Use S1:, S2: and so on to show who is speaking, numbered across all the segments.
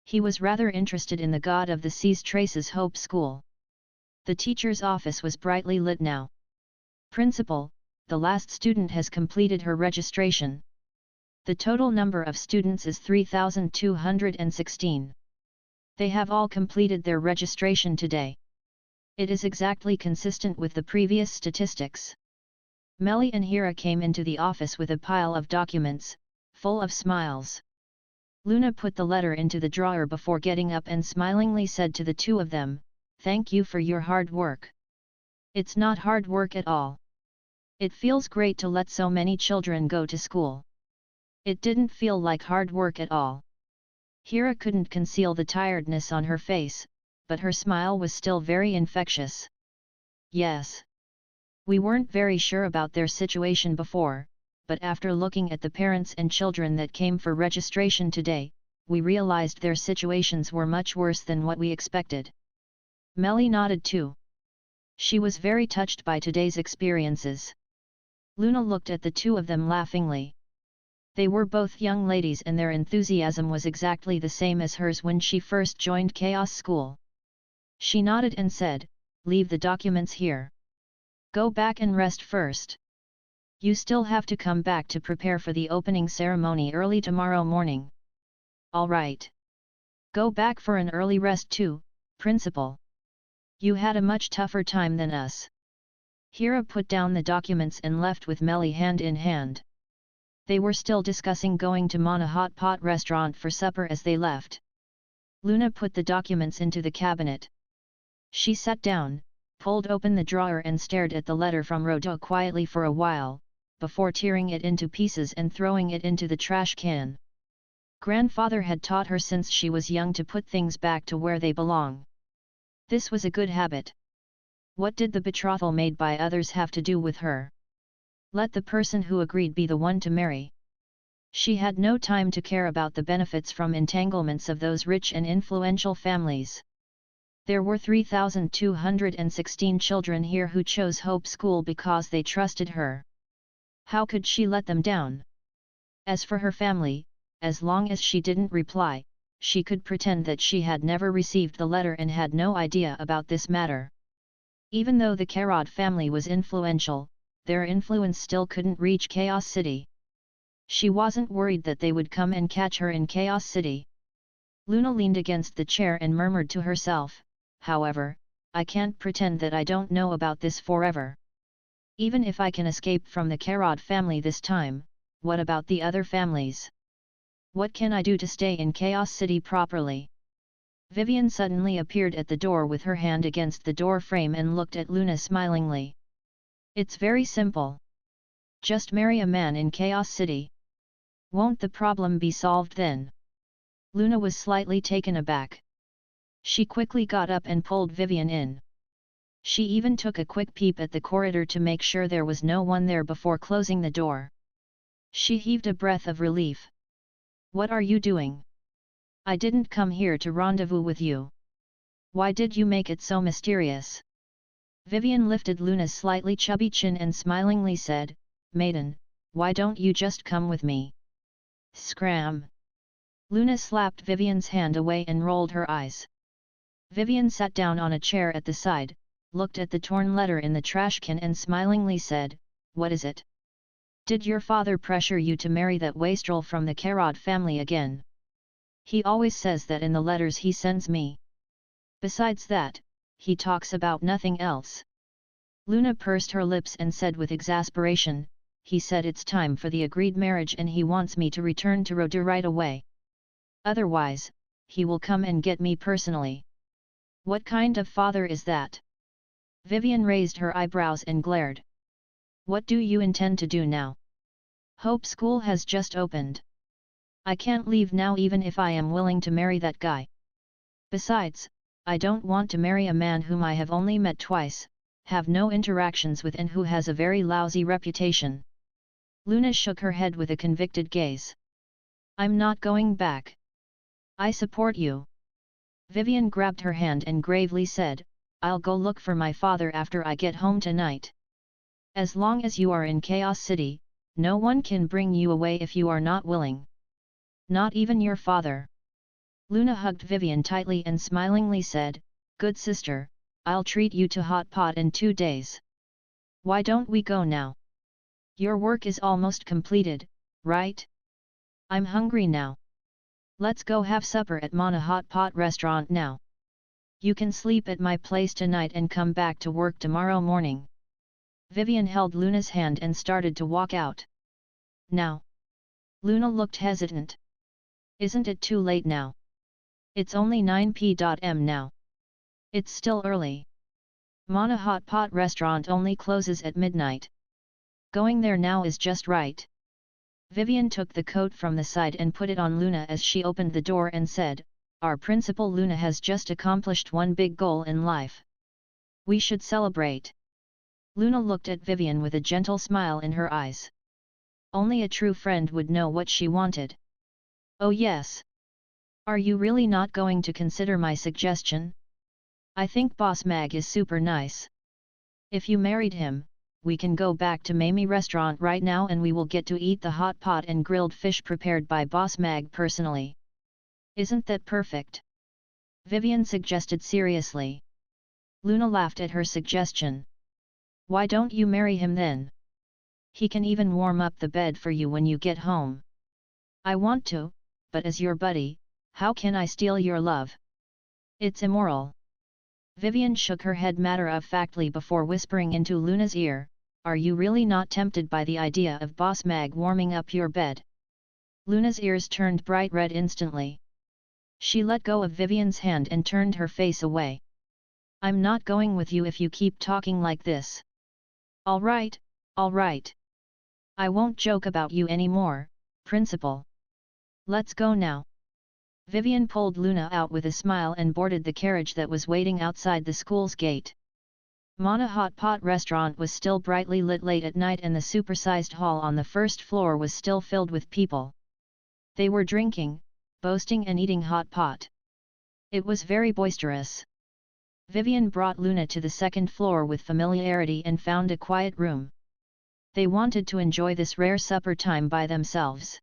S1: He was rather interested in the God of the Sea's Trace's Hope School. The teacher's office was brightly lit now. "Principal, the last student has completed her registration. The total number of students is 3,216. They have all completed their registration today. It is exactly consistent with the previous statistics." Melly and Hira came into the office with a pile of documents, full of smiles. Luna put the letter into the drawer before getting up and smilingly said to the two of them, "Thank you for your hard work. It's not hard work at all. It feels great to let so many children go to school. It didn't feel like hard work at all." Hira couldn't conceal the tiredness on her face, but her smile was still very infectious. "Yes. We weren't very sure about their situation before, but after looking at the parents and children that came for registration today, we realized their situations were much worse than what we expected." Melly nodded too. She was very touched by today's experiences. Luna looked at the two of them laughingly. They were both young ladies and their enthusiasm was exactly the same as hers when she first joined Chaos School. She nodded and said, "Leave the documents here. Go back and rest first. You still have to come back to prepare for the opening ceremony early tomorrow morning." "All right. Go back for an early rest too, Principal. You had a much tougher time than us." Hira put down the documents and left with Melly hand in hand. They were still discussing going to Mana Hot Pot restaurant for supper as they left. Luna put the documents into the cabinet. She sat down, pulled open the drawer and stared at the letter from Rodo quietly for a while, before tearing it into pieces and throwing it into the trash can. Grandfather had taught her since she was young to put things back to where they belong. This was a good habit. What did the betrothal made by others have to do with her? Let the person who agreed be the one to marry. She had no time to care about the benefits from entanglements of those rich and influential families. There were 3,216 children here who chose Hope School because they trusted her. How could she let them down? As for her family, as long as she didn't reply, she could pretend that she had never received the letter and had no idea about this matter. Even though the Karad family was influential, their influence still couldn't reach Chaos City. She wasn't worried that they would come and catch her in Chaos City. Luna leaned against the chair and murmured to herself, "However, I can't pretend that I don't know about this forever. Even if I can escape from the Karad family this time, what about the other families? What can I do to stay in Chaos City properly?" Vivian suddenly appeared at the door with her hand against the door frame and looked at Luna smilingly. "It's very simple. Just marry a man in Chaos City. Won't the problem be solved then?" Luna was slightly taken aback. She quickly got up and pulled Vivian in. She even took a quick peep at the corridor to make sure there was no one there before closing the door. She heaved a breath of relief. "What are you doing? I didn't come here to rendezvous with you. Why did you make it so mysterious?" Vivian lifted Luna's slightly chubby chin and smilingly said, "Maiden, why don't you just come with me?" Scram! Luna slapped Vivian's hand away and rolled her eyes. Vivian sat down on a chair at the side, looked at the torn letter in the trash can and smilingly said, "What is it? Did your father pressure you to marry that wastrel from the Karad family again? He always says that in the letters he sends me. Besides that, he talks about nothing else." Luna pursed her lips and said with exasperation, "He said it's time for the agreed marriage and he wants me to return to Rodur right away. Otherwise, he will come and get me personally. What kind of father is that?" Vivian raised her eyebrows and glared. "What do you intend to do now? Hope School has just opened. I can't leave now even if I am willing to marry that guy. Besides, I don't want to marry a man whom I have only met twice, have no interactions with and who has a very lousy reputation." Luna shook her head with a convicted gaze. "I'm not going back. I support you." Vivian grabbed her hand and gravely said, "I'll go look for my father after I get home tonight. As long as you are in Chaos City, no one can bring you away if you are not willing. Not even your father." Luna hugged Vivian tightly and smilingly said, "Good sister, I'll treat you to hot pot in 2 days. Why don't we go now? Your work is almost completed, right? I'm hungry now. Let's go have supper at Mana Hot Pot restaurant now. You can sleep at my place tonight and come back to work tomorrow morning." Vivian held Luna's hand and started to walk out. "Now?" Luna looked hesitant. "Isn't it too late now? It's only 9 p.m. now. It's still early. Mana Hot Pot restaurant only closes at midnight. Going there now is just right." Vivian took the coat from the side and put it on Luna as she opened the door and said, "Our principal Luna has just accomplished one big goal in life. We should celebrate." Luna looked at Vivian with a gentle smile in her eyes. Only a true friend would know what she wanted. "Oh yes. Are you really not going to consider my suggestion? I think Boss Mag is super nice. If you married him, we can go back to Mamie restaurant right now and we will get to eat the hot pot and grilled fish prepared by Boss Mag personally. Isn't that perfect?" Vivian suggested seriously. Luna laughed at her suggestion. "Why don't you marry him then? He can even warm up the bed for you when you get home." "I want to, but as your buddy, how can I steal your love? It's immoral." Vivian shook her head matter-of-factly before whispering into Luna's ear, "Are you really not tempted by the idea of Boss Mag warming up your bed?" Luna's ears turned bright red instantly. She let go of Vivian's hand and turned her face away. "I'm not going with you if you keep talking like this." All right. I won't joke about you anymore, Principal. Let's go now." Vivian pulled Luna out with a smile and boarded the carriage that was waiting outside the school's gate. Mana Hot Pot restaurant was still brightly lit late at night and the supersized hall on the first floor was still filled with people. They were drinking, boasting and eating hot pot. It was very boisterous. Vivian brought Luna to the second floor with familiarity and found a quiet room. They wanted to enjoy this rare supper time by themselves.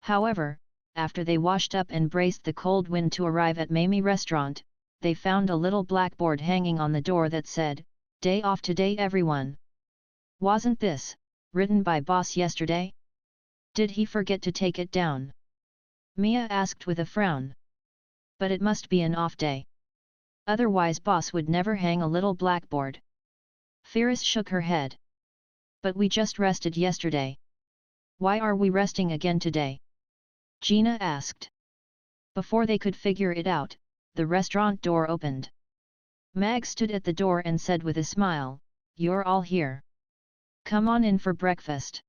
S1: However, after they washed up and braced the cold wind to arrive at Mamie restaurant, they found a little blackboard hanging on the door that said, "Day off today everyone." Wasn't this written by boss yesterday? Did he forget to take it down? Mia asked with a frown. But it must be an off day. Otherwise boss would never hang a little blackboard. Firis shook her head. But we just rested yesterday. Why are we resting again today? Gina asked. Before they could figure it out, the restaurant door opened. Mag stood at the door and said with a smile, "You're all here. Come on in for breakfast.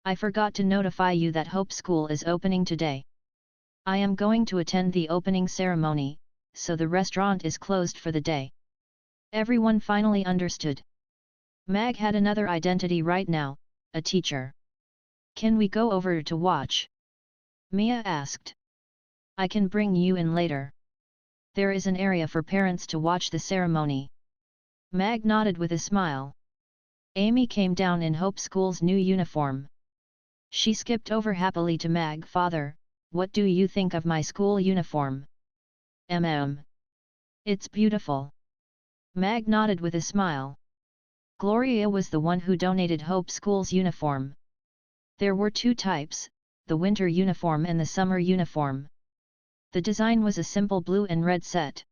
S1: I forgot to notify you that Hope School is opening today. I am going to attend the opening ceremony, so the restaurant is closed for the day." Everyone finally understood. Mag had another identity right now, a teacher. "Can we go over to watch?" Mia asked. "I can bring you in later. There is an area for parents to watch the ceremony." Mag nodded with a smile. Amy came down in Hope School's new uniform. She skipped over happily to Mag. "Father, what do you think of my school uniform?" It's beautiful." Mag nodded with a smile. Gloria was the one who donated Hope School's uniform. There were 2 types, the winter uniform and the summer uniform. The design was a simple blue and red set.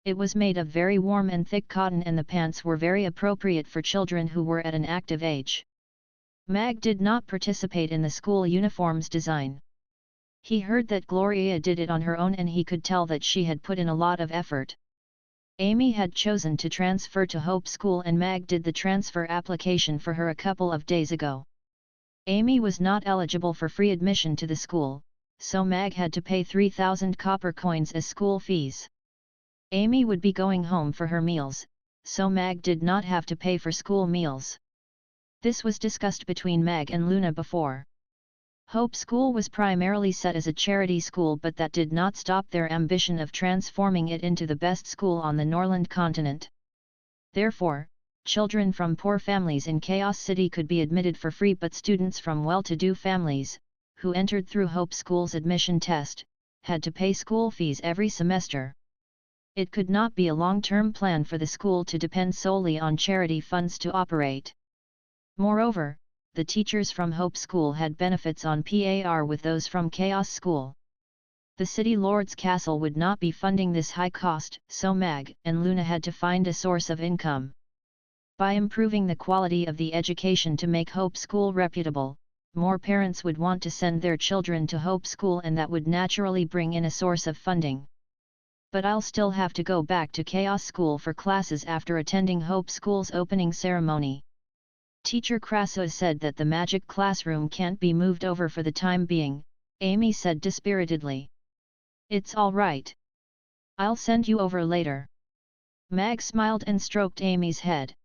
S1: It was made of very warm and thick cotton and the pants were very appropriate for children who were at an active age. Mag did not participate in the school uniform's design. He heard that Gloria did it on her own and he could tell that she had put in a lot of effort. Amy had chosen to transfer to Hope School and Mag did the transfer application for her a couple of days ago. Amy was not eligible for free admission to the school, so Mag had to pay 3,000 copper coins as school fees. Amy would be going home for her meals, so Mag did not have to pay for school meals. This was discussed between Mag and Luna before. Hope School was primarily set as a charity school, but that did not stop their ambition of transforming it into the best school on the Norland continent. Therefore, children from poor families in Chaos City could be admitted for free, but students from well-to-do families, who entered through Hope School's admission test, had to pay school fees every semester. It could not be a long-term plan for the school to depend solely on charity funds to operate. Moreover, the teachers from Hope School had benefits on par with those from Chaos School. The City Lord's Castle would not be funding this high cost, so Mag and Luna had to find a source of income. By improving the quality of the education to make Hope School reputable, more parents would want to send their children to Hope School, and that would naturally bring in a source of funding. But I'll still have to go back to Chaos School for classes after attending Hope School's opening ceremony. Teacher Krasa said that the magic classroom can't be moved over for the time being, Amy said dispiritedly. It's all right. I'll send you over later. Mag smiled and stroked Amy's head.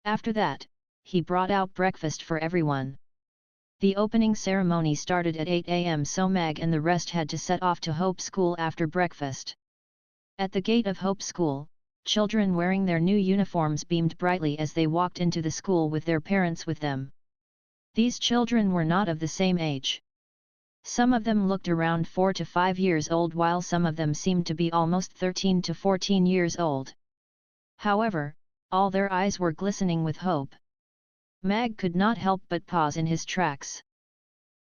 S1: After that, he brought out breakfast for everyone. The opening ceremony started at 8 a.m., so Mag and the rest had to set off to Hope School after breakfast. At the gate of Hope School, children wearing their new uniforms beamed brightly as they walked into the school with their parents with them. These children were not of the same age. Some of them looked around 4 to 5 years old, while some of them seemed to be almost 13 to 14 years old. However, all their eyes were glistening with hope. Mag could not help but pause in his tracks.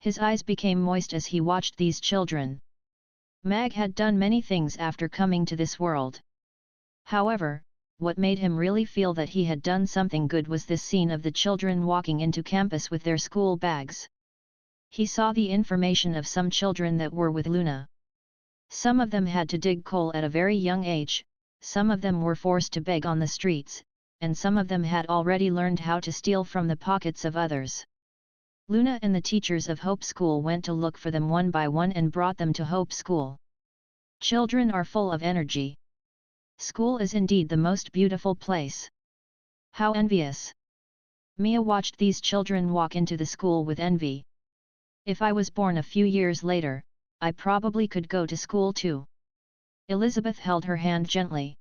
S1: His eyes became moist as he watched these children. Mag had done many things after coming to this world. However, what made him really feel that he had done something good was this scene of the children walking into campus with their school bags. He saw the information of some children that were with Luna. Some of them had to dig coal at a very young age, some of them were forced to beg on the streets, and some of them had already learned how to steal from the pockets of others. Luna and the teachers of Hope School went to look for them one by one and brought them to Hope School. Children are full of energy. School is indeed the most beautiful place. How envious! Mia watched these children walk into the school with envy. If I was born a few years later, I probably could go to school too. Elizabeth held her hand gently.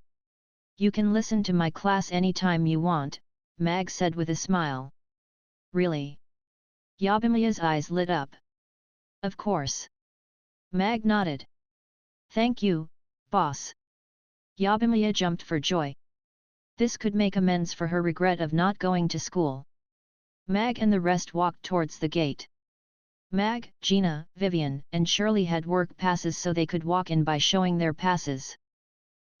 S1: You can listen to my class anytime you want, Mag said with a smile. Really? Yabimia's eyes lit up. Of course. Mag nodded. Thank you, boss. Yabimia jumped for joy. This could make amends for her regret of not going to school. Mag and the rest walked towards the gate. Mag, Gina, Vivian, and Shirley had work passes, so they could walk in by showing their passes.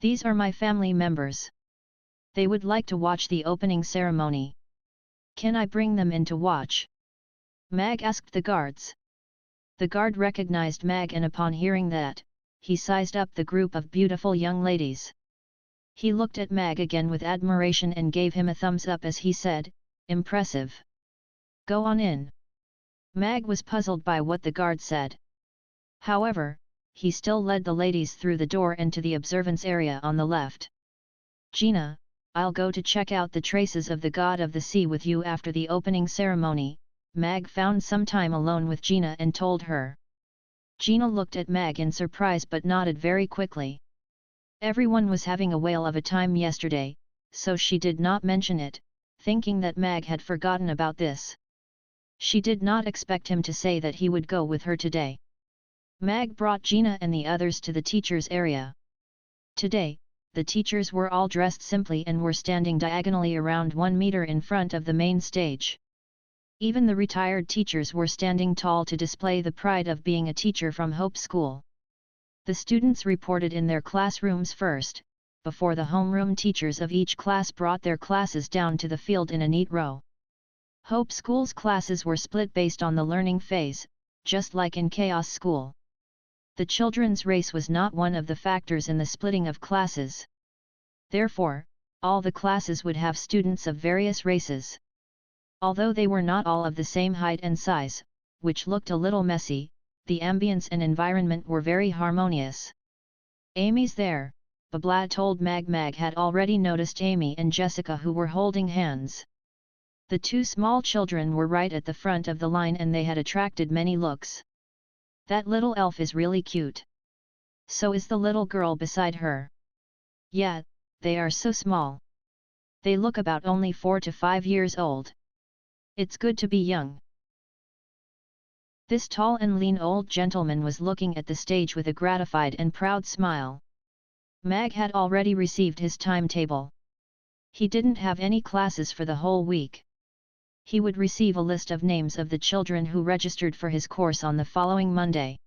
S1: These are my family members. They would like to watch the opening ceremony. Can I bring them in to watch? Mag asked the guards. The guard recognized Mag, and upon hearing that, he sized up the group of beautiful young ladies. He looked at Mag again with admiration and gave him a thumbs up as he said, "Impressive. Go on in." Mag was puzzled by what the guard said. However, he still led the ladies through the door and to the observance area on the left. Gina, I'll go to check out the traces of the god of the sea with you after the opening ceremony. Mag found some time alone with Gina and told her. Gina looked at Mag in surprise but nodded very quickly. Everyone was having a whale of a time yesterday, so she did not mention it, thinking that Mag had forgotten about this. She did not expect him to say that he would go with her today. Mag brought Gina and the others to the teachers' area. Today, the teachers were all dressed simply and were standing diagonally around 1 meter in front of the main stage. Even the retired teachers were standing tall to display the pride of being a teacher from Hope School. The students reported in their classrooms first, before the homeroom teachers of each class brought their classes down to the field in a neat row. Hope School's classes were split based on the learning phase, just like in Chaos School. The children's race was not one of the factors in the splitting of classes. Therefore, all the classes would have students of various races. Although they were not all of the same height and size, which looked a little messy, the ambience and environment were very harmonious. Amy's there, Babla told Mag. Mag had already noticed Amy and Jessica, who were holding hands. The two small children were right at the front of the line and they had attracted many looks. That little elf is really cute. So is the little girl beside her. Yeah, they are so small. They look about only 4 to 5 years old. It's good to be young. This tall and lean old gentleman was looking at the stage with a gratified and proud smile. Mag had already received his timetable. He didn't have any classes for the whole week. He would receive a list of names of the children who registered for his course on the following Monday.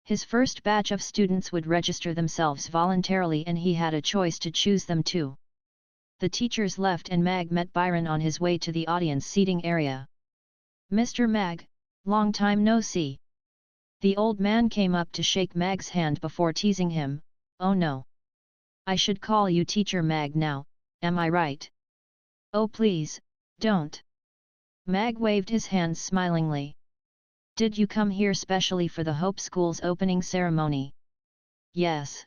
S1: His first batch of students would register themselves voluntarily and he had a choice to choose them too. The teachers left and Mag met Byron on his way to the audience seating area. "Mr. Mag, long time no see." The old man came up to shake Mag's hand before teasing him, "Oh no. I should call you Teacher Mag now, am I right?" "Oh please, don't." Mag waved his hands smilingly. "Did you come here specially for the Hope School's opening ceremony?" "Yes.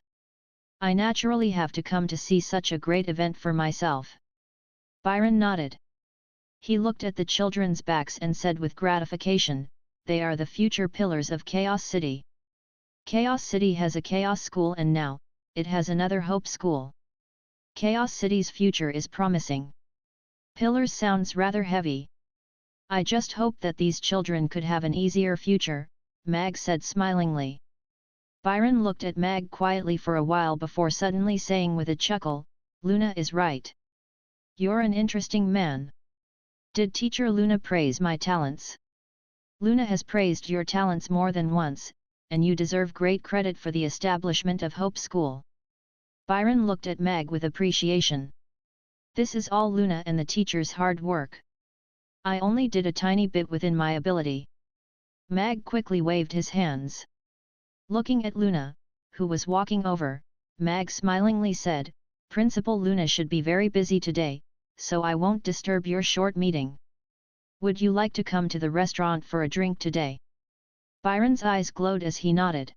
S1: I naturally have to come to see such a great event for myself." Byron nodded. He looked at the children's backs and said with gratification, "They are the future pillars of Chaos City. Chaos City has a Chaos School and now, it has another Hope School. Chaos City's future is promising." "Pillars sounds rather heavy. I just hope that these children could have an easier future," Mag said smilingly. Byron looked at Mag quietly for a while before suddenly saying with a chuckle, "Luna is right. You're an interesting man. Did Teacher Luna praise my talents?" "Luna has praised your talents more than once, and you deserve great credit for the establishment of Hope School." Byron looked at Mag with appreciation. "This is all Luna and the teacher's hard work. I only did a tiny bit within my ability." Mag quickly waved his hands. Looking at Luna, who was walking over, Mag smilingly said, "Principal Luna should be very busy today, so I won't disturb your short meeting. Would you like to come to the restaurant for a drink today?" Byron's eyes glowed as he nodded.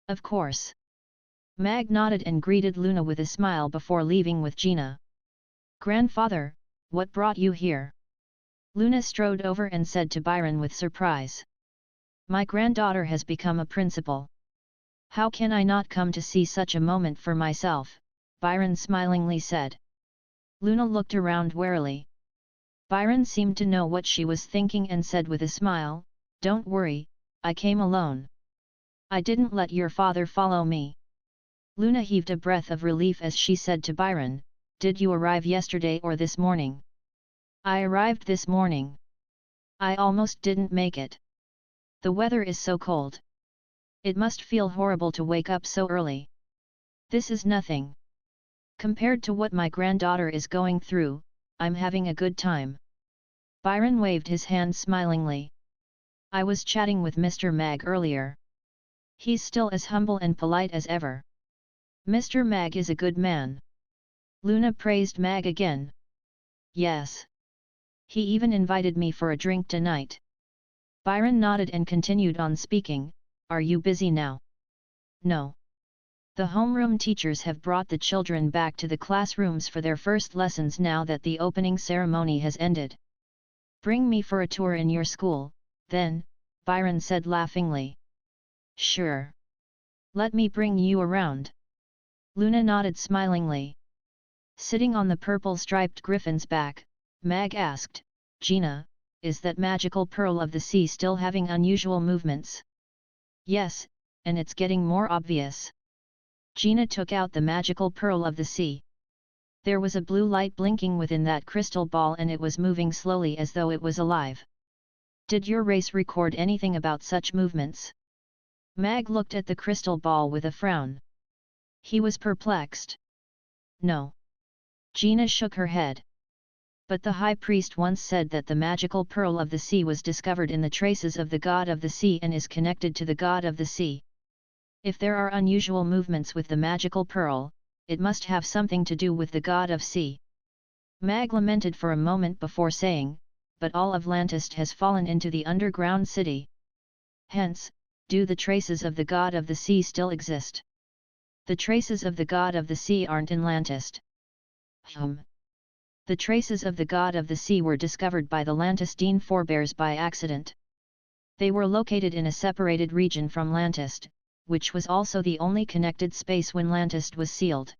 S1: "Of course." Mag nodded and greeted Luna with a smile before leaving with Gina. "Grandfather, what brought you here?" Luna strode over and said to Byron with surprise. "My granddaughter has become a principal. How can I not come to see such a moment for myself?" Byron smilingly said. Luna looked around warily. Byron seemed to know what she was thinking and said with a smile, "Don't worry, I came alone. I didn't let your father follow me." Luna heaved a breath of relief as she said to Byron, "Did you arrive yesterday or this morning?" "I arrived this morning. I almost didn't make it. The weather is so cold. It must feel horrible to wake up so early." "This is nothing. Compared to what my granddaughter is going through, I'm having a good time." Byron waved his hand smilingly. "I was chatting with Mr. Mag earlier. He's still as humble and polite as ever." "Mr. Mag is a good man." Luna praised Mag again. "Yes. He even invited me for a drink tonight." Byron nodded and continued on speaking, "Are you busy now?" "No. The homeroom teachers have brought the children back to the classrooms for their first lessons now that the opening ceremony has ended." "Bring me for a tour in your school, then," Byron said laughingly. "Sure. Let me bring you around." Luna nodded smilingly. Sitting on the purple-striped griffin's back, Mag asked, "Gina, is that magical pearl of the sea still having unusual movements?" "Yes, and it's getting more obvious." Gina took out the magical pearl of the sea. There was a blue light blinking within that crystal ball and it was moving slowly as though it was alive. "Did your race record anything about such movements?" Mag looked at the crystal ball with a frown. He was perplexed. "No." Gina shook her head. "But the high priest once said that the magical pearl of the sea was discovered in the traces of the god of the sea and is connected to the god of the sea. If there are unusual movements with the magical pearl, it must have something to do with the god of sea." Mag lamented for a moment before saying, "But all of Lantist has fallen into the underground city. Hence, do the traces of the god of the sea still exist?" "The traces of the god of the sea aren't in Lantist." "The traces of the god of the sea were discovered by the Lantistine forebears by accident. They were located in a separated region from Lantist, which was also the only connected space when Lantist was sealed.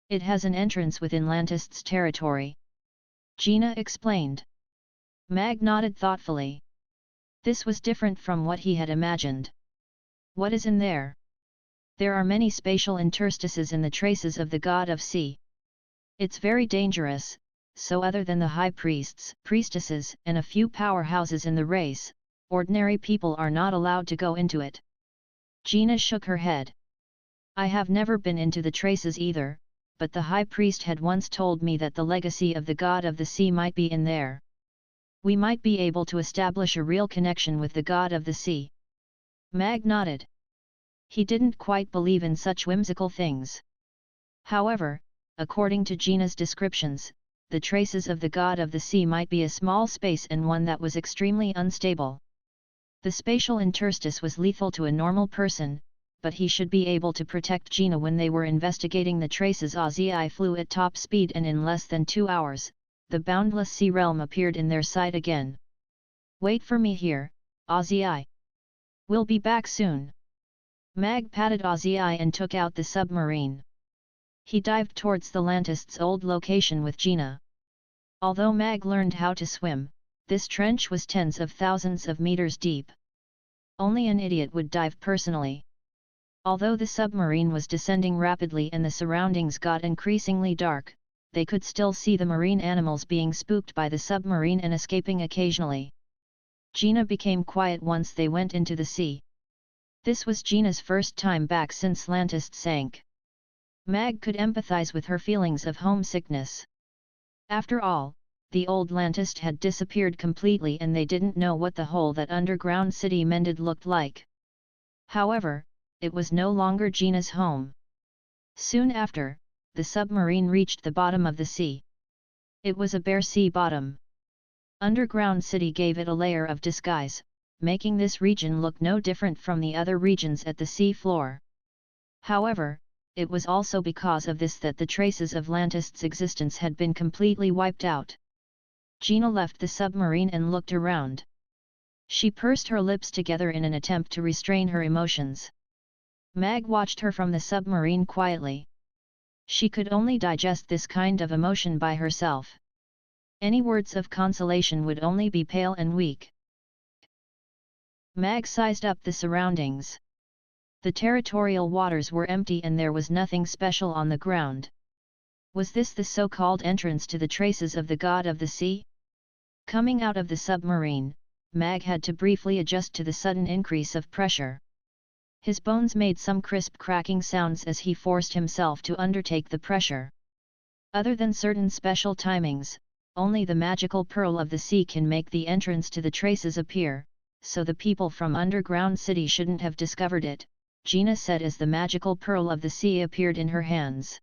S1: It has an entrance within Lantist's territory." Gina explained. Mag nodded thoughtfully. This was different from what he had imagined. What is in there? There are many spatial interstices in the traces of the god of sea. It's very dangerous, so other than the high priests, priestesses, and a few powerhouses in the race, ordinary people are not allowed to go into it. Gina shook her head. I have never been into the traces either, but the high priest had once told me that the legacy of the god of the sea might be in there. We might be able to establish a real connection with the god of the sea. Mag nodded. He didn't quite believe in such whimsical things. However, according to Gina's descriptions, the traces of the god of the sea might be a small space and one that was extremely unstable. The spatial interstice was lethal to a normal person, but he should be able to protect Gina. When they were investigating the traces, Ozzy flew at top speed, and in less than 2 hours, the boundless sea realm appeared in their sight again. Wait for me here, Ozzy. We'll be back soon. Mag patted Ozzy and took out the submarine. He dived towards the Lantist's old location with Gina. Although Mag learned how to swim, this trench was tens of thousands of meters deep. Only an idiot would dive personally. Although the submarine was descending rapidly and the surroundings got increasingly dark, they could still see the marine animals being spooked by the submarine and escaping occasionally. Gina became quiet once they went into the sea. This was Gina's first time back since Lantist sank. Mag could empathize with her feelings of homesickness. After all, the old Lantist had disappeared completely and they didn't know what the hole that underground city mended looked like. However, it was no longer Gina's home. Soon after, the submarine reached the bottom of the sea. It was a bare sea bottom. Underground city gave it a layer of disguise, making this region look no different from the other regions at the sea floor. However, it was also because of this that the traces of Lantist's existence had been completely wiped out. Gina left the submarine and looked around. She pursed her lips together in an attempt to restrain her emotions. Mag watched her from the submarine quietly. She could only digest this kind of emotion by herself. Any words of consolation would only be pale and weak. Mag sized up the surroundings. The territorial waters were empty and there was nothing special on the ground. Was this the so-called entrance to the traces of the god of the sea? Coming out of the submarine, Mag had to briefly adjust to the sudden increase of pressure. His bones made some crisp cracking sounds as he forced himself to undertake the pressure. Other than certain special timings, only the magical pearl of the sea can make the entrance to the traces appear, so the people from underground city shouldn't have discovered it, Gina said as the magical pearl of the sea appeared in her hands.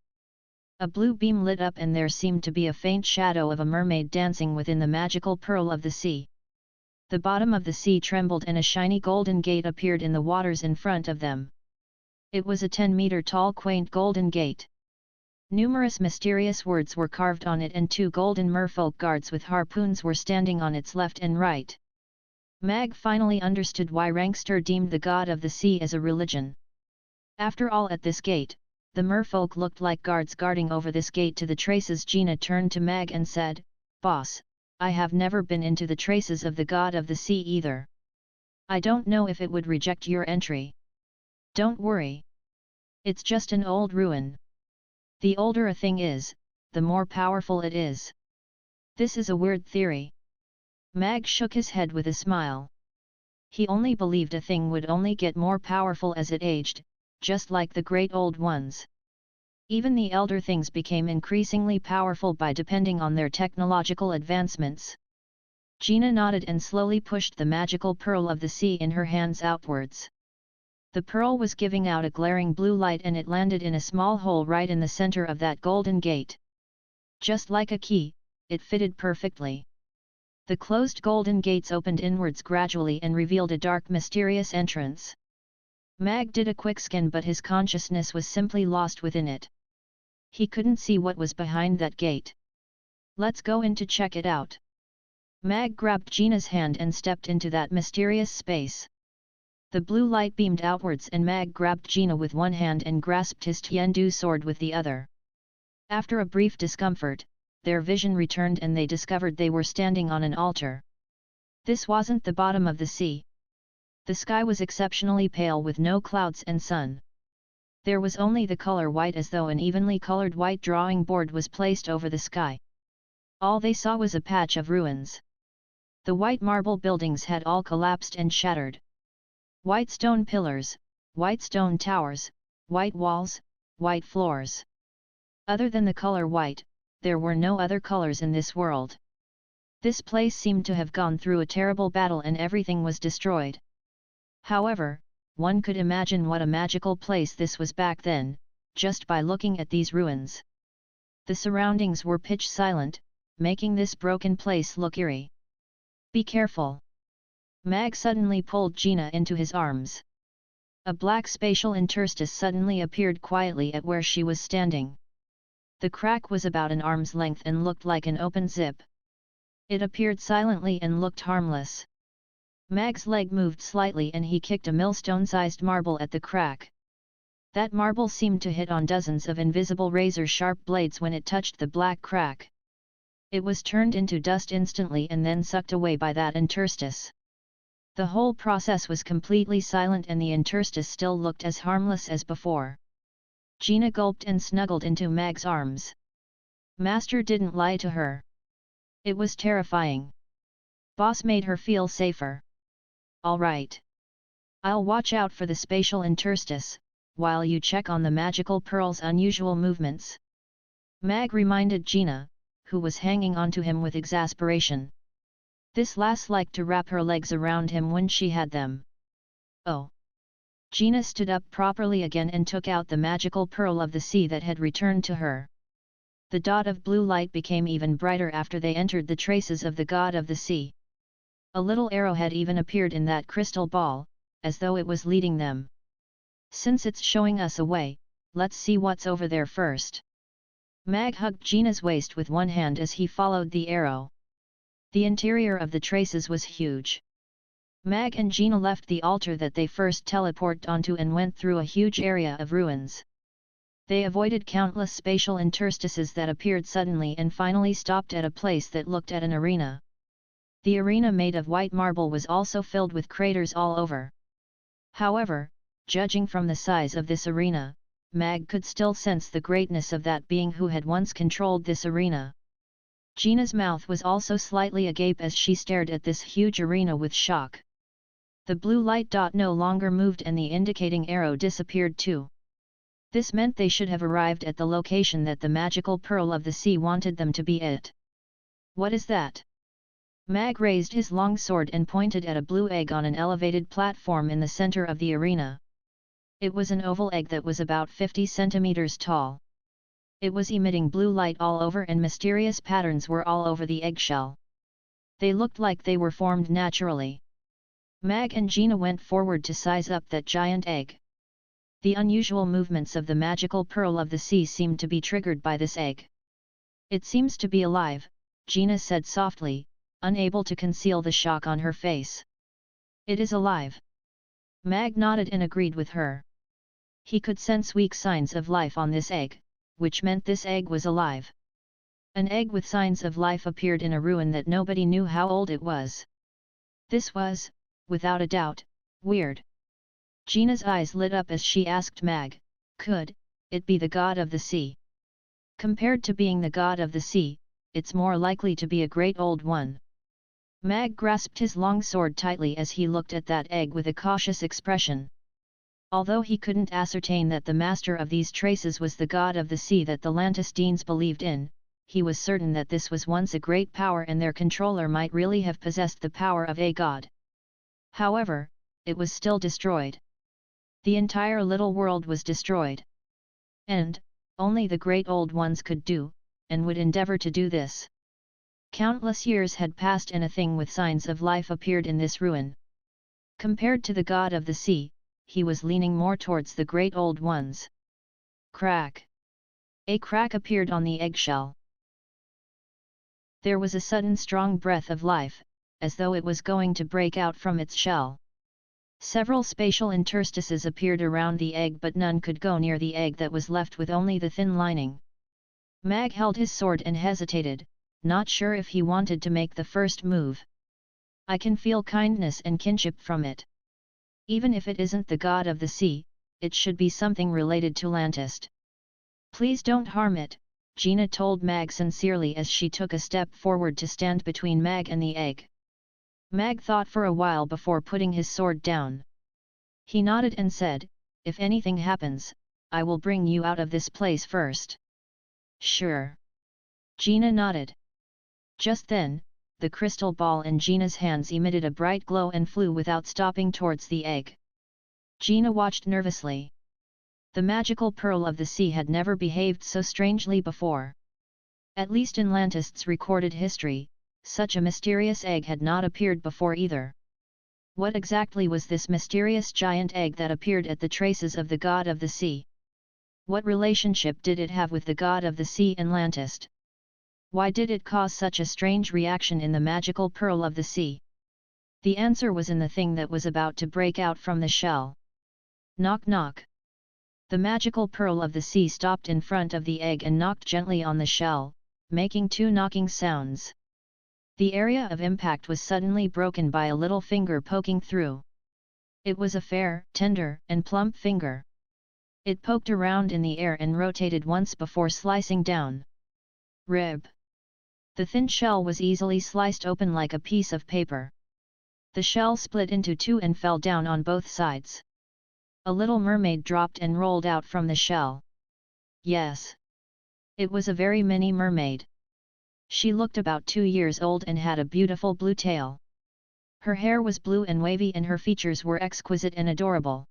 S1: A blue beam lit up and there seemed to be a faint shadow of a mermaid dancing within the magical pearl of the sea. The bottom of the sea trembled and a shiny golden gate appeared in the waters in front of them. It was a 10-meter-tall quaint golden gate. Numerous mysterious words were carved on it and 2 golden merfolk guards with harpoons were standing on its left and right. Mag finally understood why Rankster deemed the god of the sea as a religion. After all, at this gate, the merfolk looked like guards guarding over this gate to the traces. Gina turned to Mag and said, "Boss, I have never been into the traces of the god of the sea either. I don't know if it would reject your entry." "Don't worry. It's just an old ruin. The older a thing is, the more powerful it is. This is a weird theory." Mag shook his head with a smile. He only believed a thing would only get more powerful as it aged, just like the great old ones. Even the elder things became increasingly powerful by depending on their technological advancements. Gina nodded and slowly pushed the magical pearl of the sea in her hands outwards. The pearl was giving out a glaring blue light and it landed in a small hole right in the center of that golden gate. Just like a key, it fitted perfectly. The closed golden gates opened inwards gradually and revealed a dark, mysterious entrance. Mag did a quick scan, but his consciousness was simply lost within it. He couldn't see what was behind that gate. "Let's go in to check it out." Mag grabbed Gina's hand and stepped into that mysterious space. The blue light beamed outwards and Mag grabbed Gina with one hand and grasped his Tiandu sword with the other. After a brief discomfort, their vision returned and they discovered they were standing on an altar. This wasn't the bottom of the sea. The sky was exceptionally pale with no clouds and sun. There was only the color white, as though an evenly colored white drawing board was placed over the sky. All they saw was a patch of ruins. The white marble buildings had all collapsed and shattered. White stone pillars, white stone towers, white walls, white floors. Other than the color white, there were no other colors in this world. This place seemed to have gone through a terrible battle and everything was destroyed. However, one could imagine what a magical place this was back then, just by looking at these ruins. The surroundings were pitch silent, making this broken place look eerie. Be careful! Mag suddenly pulled Gina into his arms. A black spatial interstice suddenly appeared quietly at where she was standing. The crack was about an arm's length and looked like an open zip. It appeared silently and looked harmless. Mag's leg moved slightly and he kicked a millstone-sized marble at the crack. That marble seemed to hit on dozens of invisible razor-sharp blades when it touched the black crack. It was turned into dust instantly and then sucked away by that interstice. The whole process was completely silent and the interstice still looked as harmless as before. Gina gulped and snuggled into Mag's arms. Master didn't lie to her. It was terrifying. Boss made her feel safer. All right. I'll watch out for the spatial interstice, while you check on the magical pearl's unusual movements. Mag reminded Gina, who was hanging onto him with exasperation. This lass liked to wrap her legs around him when she had them. Oh! Gina stood up properly again and took out the magical pearl of the sea that had returned to her. The dot of blue light became even brighter after they entered the traces of the god of the sea. A little arrowhead even appeared in that crystal ball, as though it was leading them. Since it's showing us a way, let's see what's over there first. Mag hugged Gina's waist with one hand as he followed the arrow. The interior of the traces was huge. Mag and Gina left the altar that they first teleported onto and went through a huge area of ruins. They avoided countless spatial interstices that appeared suddenly and finally stopped at a place that looked at an arena. The arena made of white marble was also filled with craters all over. However, judging from the size of this arena, Mag could still sense the greatness of that being who had once controlled this arena. Gina's mouth was also slightly agape as she stared at this huge arena with shock. The blue light dot no longer moved and the indicating arrow disappeared too. This meant they should have arrived at the location that the magical pearl of the sea wanted them to be at. What is that? Mag raised his long sword and pointed at a blue egg on an elevated platform in the center of the arena. It was an oval egg that was about 50 centimeters tall. It was emitting blue light all over and mysterious patterns were all over the eggshell. They looked like they were formed naturally. Mag and Gina went forward to size up that giant egg. The unusual movements of the magical pearl of the sea seemed to be triggered by this egg. It seems to be alive, Gina said softly, unable to conceal the shock on her face. It is alive. Mag nodded and agreed with her. He could sense weak signs of life on this egg, which meant this egg was alive. An egg with signs of life appeared in a ruin that nobody knew how old it was. This was, without a doubt, weird. Gina's eyes lit up as she asked Mag, could it be the god of the sea? Compared to being the god of the sea, it's more likely to be a great old one. Mag grasped his long sword tightly as he looked at that egg with a cautious expression. Although he couldn't ascertain that the master of these traces was the god of the sea that the Lantistenes believed in, he was certain that this was once a great power and their controller might really have possessed the power of a god. However, it was still destroyed. The entire little world was destroyed. And, only the great old ones could do, and would endeavor to do this. Countless years had passed and a thing with signs of life appeared in this ruin. Compared to the god of the sea, he was leaning more towards the great old ones. Crack! A crack appeared on the eggshell. There was a sudden strong breath of life, as though it was going to break out from its shell. Several spatial interstices appeared around the egg but none could go near the egg that was left with only the thin lining. Mag held his sword and hesitated, not sure if he wanted to make the first move. I can feel kindness and kinship from it. Even if it isn't the god of the sea, it should be something related to Lantist. Please don't harm it, Gina told Mag sincerely as she took a step forward to stand between Mag and the egg. Mag thought for a while before putting his sword down. He nodded and said, "If anything happens, I will bring you out of this place first." "Sure." Gina nodded. Just then, the crystal ball in Gina's hands emitted a bright glow and flew without stopping towards the egg. Gina watched nervously. The magical pearl of the sea had never behaved so strangely before. At least in Lantist's recorded history, such a mysterious egg had not appeared before either. What exactly was this mysterious giant egg that appeared at the traces of the god of the sea? What relationship did it have with the god of the sea and Lantist? Why did it cause such a strange reaction in the magical pearl of the sea? The answer was in the thing that was about to break out from the shell. Knock knock. The magical pearl of the sea stopped in front of the egg and knocked gently on the shell, making two knocking sounds. The area of impact was suddenly broken by a little finger poking through. It was a fair, tender, and plump finger. It poked around in the air and rotated once before slicing down. Rib. The thin shell was easily sliced open like a piece of paper. The shell split into two and fell down on both sides. A little mermaid dropped and rolled out from the shell. Yes. It was a very mini mermaid. She looked about 2 years old and had a beautiful blue tail. Her hair was blue and wavy and her features were exquisite and adorable.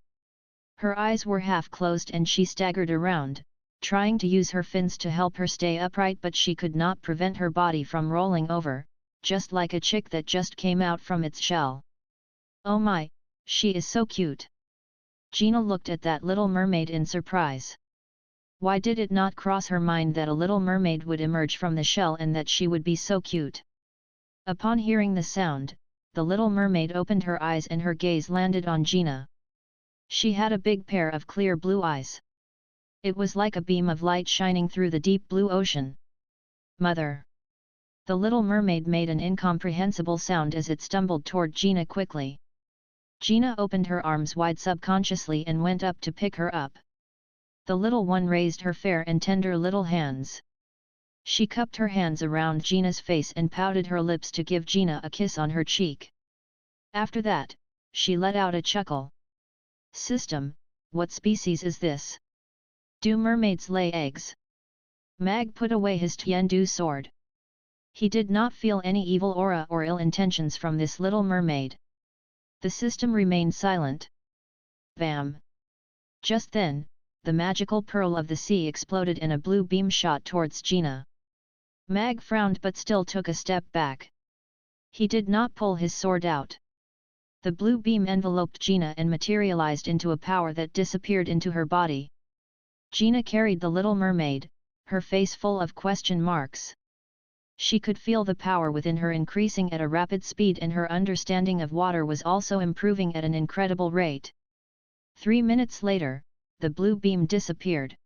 S1: Her eyes were half closed and she staggered around, trying to use her fins to help her stay upright, but she could not prevent her body from rolling over, just like a chick that just came out from its shell. "Oh my, she is so cute!" Gina looked at that little mermaid in surprise. Why did it not cross her mind that a little mermaid would emerge from the shell and that she would be so cute? Upon hearing the sound, the little mermaid opened her eyes and her gaze landed on Gina. She had a big pair of clear blue eyes. It was like a beam of light shining through the deep blue ocean. "Mother!" The little mermaid made an incomprehensible sound as it stumbled toward Gina quickly. Gina opened her arms wide subconsciously and went up to pick her up. The little one raised her fair and tender little hands. She cupped her hands around Gina's face and pouted her lips to give Gina a kiss on her cheek. After that, she let out a chuckle. "System, what species is this? Do mermaids lay eggs?" Mag put away his Tiandu sword. He did not feel any evil aura or ill intentions from this little mermaid. The system remained silent. Bam! Just then, the magical pearl of the sea exploded in a blue beam shot towards Gina. Mag frowned but still took a step back. He did not pull his sword out. The blue beam enveloped Gina and materialized into a power that disappeared into her body. Gina carried the little mermaid, her face full of question marks. She could feel the power within her increasing at a rapid speed and her understanding of water was also improving at an incredible rate. 3 minutes later, the blue beam disappeared.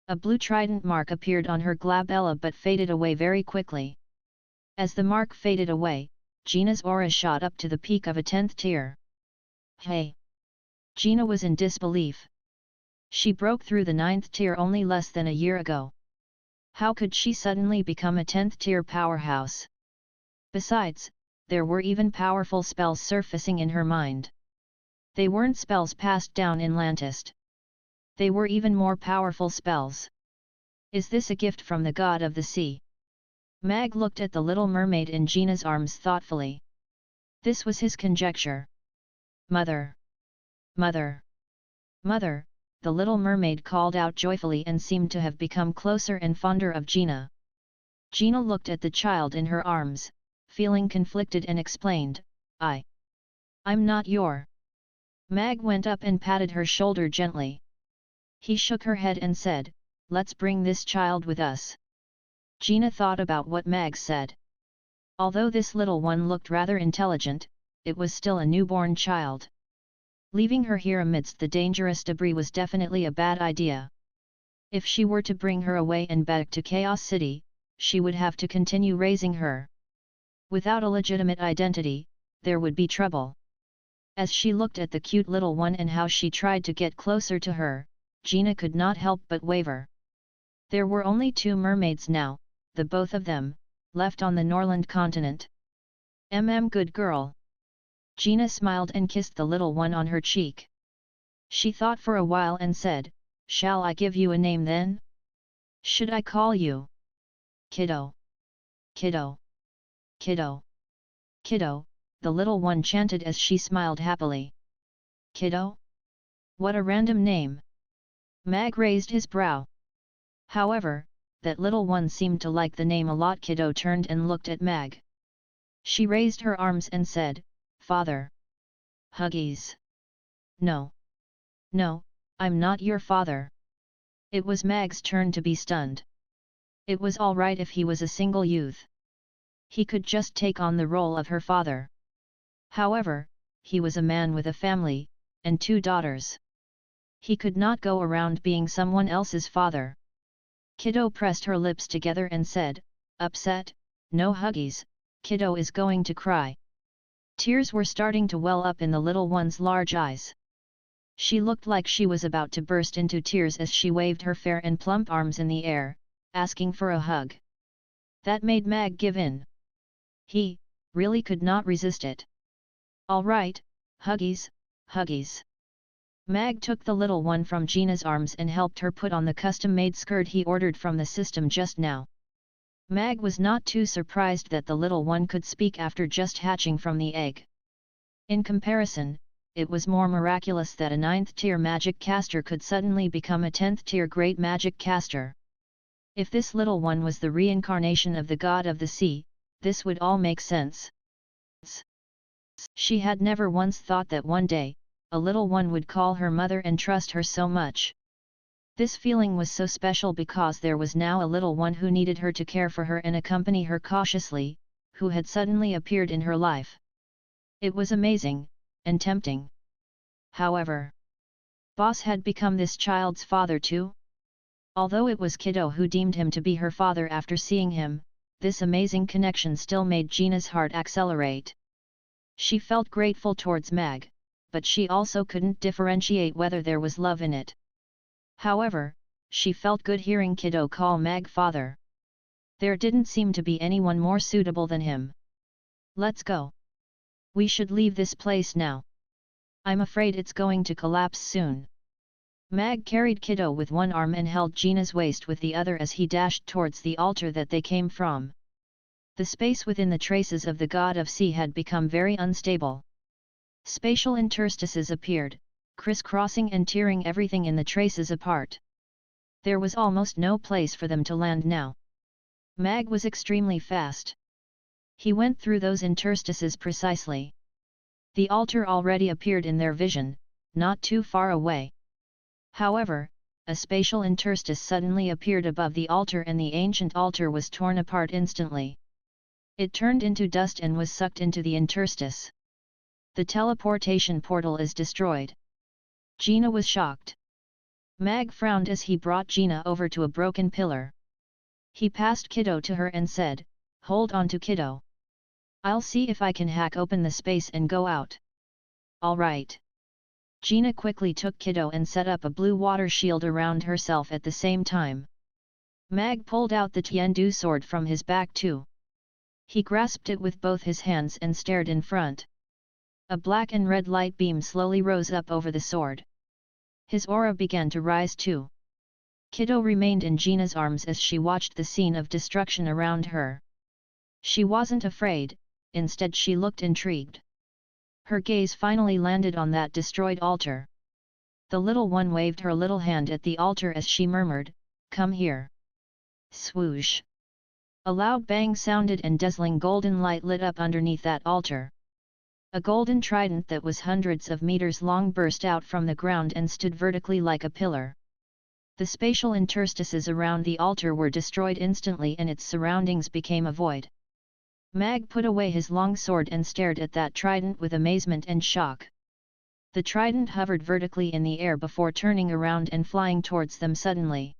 S1: A blue trident mark appeared on her glabella but faded away very quickly. As the mark faded away, Gina's aura shot up to the peak of a 10th tier. Hey! Gina was in disbelief. She broke through the 9th tier only less than a year ago. How could she suddenly become a 10th tier powerhouse? Besides, there were even powerful spells surfacing in her mind. They weren't spells passed down in Lantist. They were even more powerful spells. Is this a gift from the god of the sea? Mag looked at the little mermaid in Gina's arms thoughtfully. This was his conjecture. "Mother! Mother! Mother!" The little mermaid called out joyfully and seemed to have become closer and fonder of Gina. Gina looked at the child in her arms, feeling conflicted and explained, I'm not your." Mag went up and patted her shoulder gently. He shook her head and said, "Let's bring this child with us." Gina thought about what Mag said. Although this little one looked rather intelligent, it was still a newborn child. Leaving her here amidst the dangerous debris was definitely a bad idea. If she were to bring her away and back to Chaos City, she would have to continue raising her. Without a legitimate identity, there would be trouble. As she looked at the cute little one and how she tried to get closer to her, Gina could not help but waver. There were only 2 mermaids now, the both of them, left on the Norland continent. Good girl. Gina smiled and kissed the little one on her cheek. She thought for a while and said, "Shall I give you a name then? Should I call you Kiddo? Kiddo? Kiddo? Kiddo," the little one chanted as she smiled happily. Kiddo? What a random name! Mag raised his brow. However, that little one seemed to like the name a lot. Kiddo turned and looked at Mag. She raised her arms and said, "Father." "Huggies. No. No, I'm not your father." It was Mag's turn to be stunned. It was all right if he was a single youth. He could just take on the role of her father. However, he was a man with a family, and 2 daughters. He could not go around being someone else's father. Kiddo pressed her lips together and said, "Upset, no huggies, Kiddo is going to cry." Tears were starting to well up in the little one's large eyes. She looked like she was about to burst into tears as she waved her fair and plump arms in the air, asking for a hug. That made Mag give in. He really could not resist it. "All right, huggies, huggies." Mag took the little one from Gina's arms and helped her put on the custom-made skirt he ordered from the system just now. Mag was not too surprised that the little one could speak after just hatching from the egg. In comparison, it was more miraculous that a 9th-tier magic caster could suddenly become a 10th-tier great magic caster. If this little one was the reincarnation of the god of the sea, this would all make sense. She had never once thought that one day, a little one would call her mother and trust her so much. This feeling was so special because there was now a little one who needed her to care for her and accompany her cautiously, who had suddenly appeared in her life. It was amazing, and tempting. However, Boss had become this child's father too? Although it was Kiddo who deemed him to be her father after seeing him, this amazing connection still made Gina's heart accelerate. She felt grateful towards Mag, but she also couldn't differentiate whether there was love in it. However, she felt good hearing Kiddo call Mag father. There didn't seem to be anyone more suitable than him. "Let's go. We should leave this place now. I'm afraid it's going to collapse soon." Mag carried Kiddo with one arm and held Gina's waist with the other as he dashed towards the altar that they came from. The space within the traces of the god of sea had become very unstable. Spatial interstices appeared, crisscrossing and tearing everything in the traces apart. There was almost no place for them to land now. Mag was extremely fast. He went through those interstices precisely. The altar already appeared in their vision, not too far away. However, a spatial interstice suddenly appeared above the altar and the ancient altar was torn apart instantly. It turned into dust and was sucked into the interstice. The teleportation portal is destroyed. Gina was shocked. Mag frowned as he brought Gina over to a broken pillar. He passed Kiddo to her and said, "Hold on to Kiddo. I'll see if I can hack open the space and go out." "All right." Gina quickly took Kiddo and set up a blue water shield around herself at the same time. Mag pulled out the Tiandu sword from his back too. He grasped it with both his hands and stared in front. A black and red light beam slowly rose up over the sword. His aura began to rise too. Kiddo remained in Gina's arms as she watched the scene of destruction around her. She wasn't afraid, instead she looked intrigued. Her gaze finally landed on that destroyed altar. The little one waved her little hand at the altar as she murmured, "Come here." Swoosh! A loud bang sounded and dazzling golden light lit up underneath that altar. A golden trident that was hundreds of meters long burst out from the ground and stood vertically like a pillar. The spatial interstices around the altar were destroyed instantly and its surroundings became a void. Mag put away his long sword and stared at that trident with amazement and shock. The trident hovered vertically in the air before turning around and flying towards them suddenly.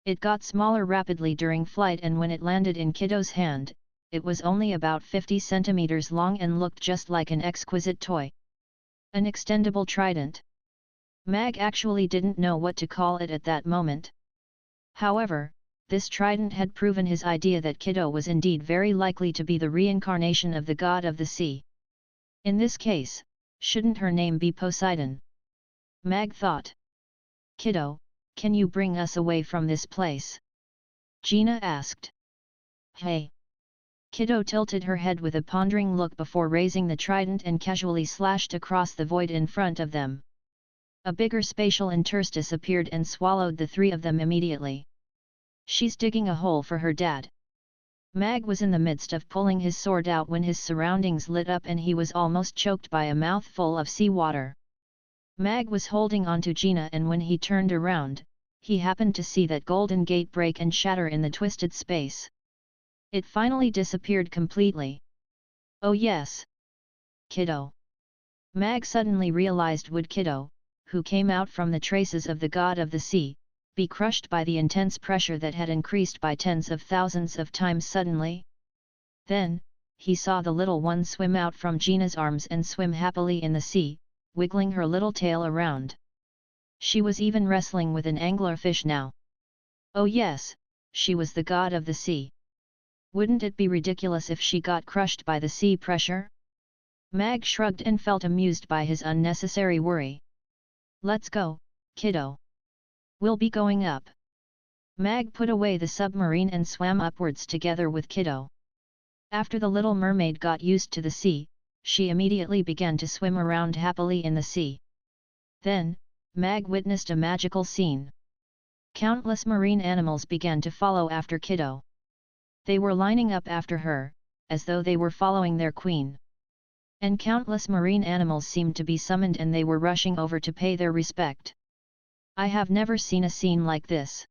S1: It got smaller rapidly during flight and when it landed in Kiddo's hand, it was only about 50 centimeters long and looked just like an exquisite toy. An extendable trident. Mag actually didn't know what to call it at that moment. However, this trident had proven his idea that Kiddo was indeed very likely to be the reincarnation of the god of the sea. In this case, shouldn't her name be Poseidon? Mag thought. Kiddo, can you bring us away from this place? Gina asked. Hey! Kiddo tilted her head with a pondering look before raising the trident and casually slashed across the void in front of them. A bigger spatial interstice appeared and swallowed the three of them immediately. She's digging a hole for her dad. Mag was in the midst of pulling his sword out when his surroundings lit up and he was almost choked by a mouthful of seawater. Mag was holding onto Gina, and when he turned around, he happened to see that golden gate break and shatter in the twisted space. It finally disappeared completely. Oh yes! Kiddo! Mag suddenly realized, would Kiddo, who came out from the traces of the god of the sea, be crushed by the intense pressure that had increased by tens of thousands of times suddenly? Then, he saw the little one swim out from Gina's arms and swim happily in the sea, wiggling her little tail around. She was even wrestling with an anglerfish now. Oh yes, she was the god of the sea. Wouldn't it be ridiculous if she got crushed by the sea pressure? Mag shrugged and felt amused by his unnecessary worry. Let's go, Kiddo. We'll be going up. Mag put away the submarine and swam upwards together with Kiddo. After the little mermaid got used to the sea, she immediately began to swim around happily in the sea. Then, Mag witnessed a magical scene. Countless marine animals began to follow after Kiddo. They were lining up after her, as though they were following their queen. And countless marine animals seemed to be summoned, and they were rushing over to pay their respect. I have never seen a scene like this.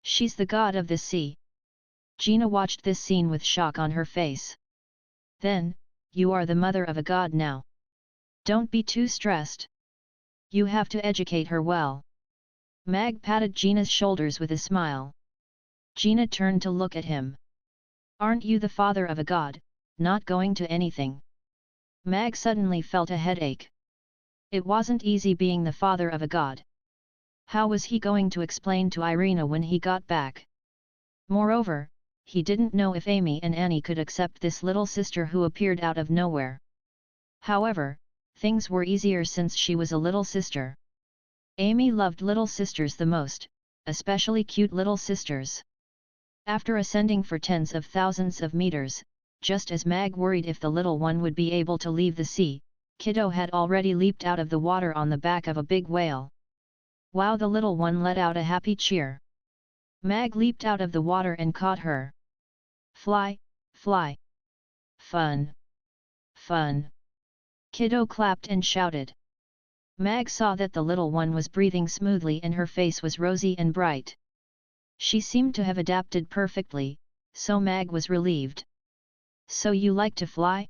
S1: She's the god of the sea. Gina watched this scene with shock on her face. Then, you are the mother of a god now. Don't be too stressed. You have to educate her well. Mag patted Gina's shoulders with a smile. Gina turned to look at him. Aren't you the father of a god, not going to anything? Mag suddenly felt a headache. It wasn't easy being the father of a god. How was he going to explain to Irina when he got back? Moreover, he didn't know if Amy and Annie could accept this little sister who appeared out of nowhere. However, things were easier since she was a little sister. Amy loved little sisters the most, especially cute little sisters. After ascending for tens of thousands of meters, just as Mag worried if the little one would be able to leave the sea, Kiddo had already leaped out of the water on the back of a big whale. Wow! The little one let out a happy cheer. Mag leaped out of the water and caught her. Fly, fly! Fun! Fun! Kiddo clapped and shouted. Mag saw that the little one was breathing smoothly and her face was rosy and bright. She seemed to have adapted perfectly, so Mag was relieved. So you like to fly?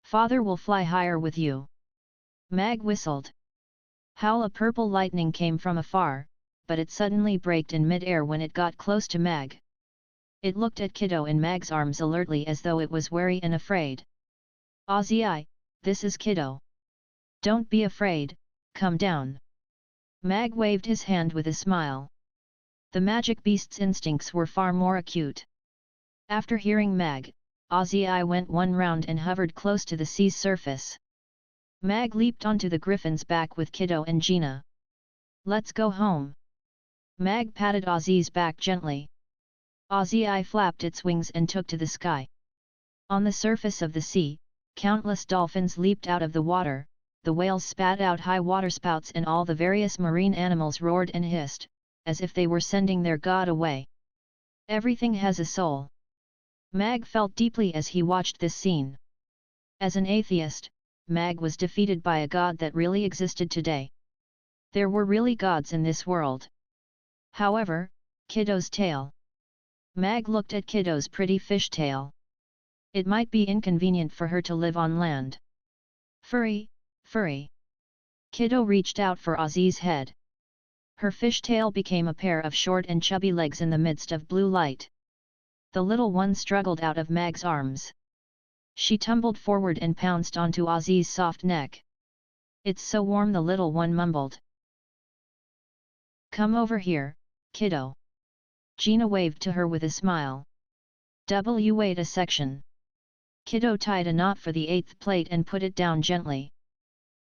S1: Father will fly higher with you. Mag whistled. Howl! A purple lightning came from afar, but it suddenly braked in mid-air when it got close to Mag. It looked at Kiddo in Mag's arms alertly as though it was wary and afraid. Ozzy, this is Kiddo. Don't be afraid, come down. Mag waved his hand with a smile. The magic beast's instincts were far more acute. After hearing Mag, Ozzy went one round and hovered close to the sea's surface. Mag leaped onto the griffin's back with Kiddo and Gina. Let's go home. Mag patted Ozzy's back gently. Ozzy flapped its wings and took to the sky. On the surface of the sea, countless dolphins leaped out of the water, the whales spat out high waterspouts and all the various marine animals roared and hissed, as if they were sending their god away. Everything has a soul. Mag felt deeply as he watched this scene. As an atheist, Mag was defeated by a god that really existed today. There were really gods in this world. However, Kiddo's tail. Mag looked at Kiddo's pretty fish tail. It might be inconvenient for her to live on land. Furry, furry. Kiddo reached out for Ozzy's head. Her fish tail became a pair of short and chubby legs in the midst of blue light. The little one struggled out of Mag's arms. She tumbled forward and pounced onto Ozzy's soft neck. "It's so warm," the little one mumbled. "Come over here, kiddo." Gina waved to her with a smile. Wait a section. Kiddo tied a knot for the 8th plate and put it down gently.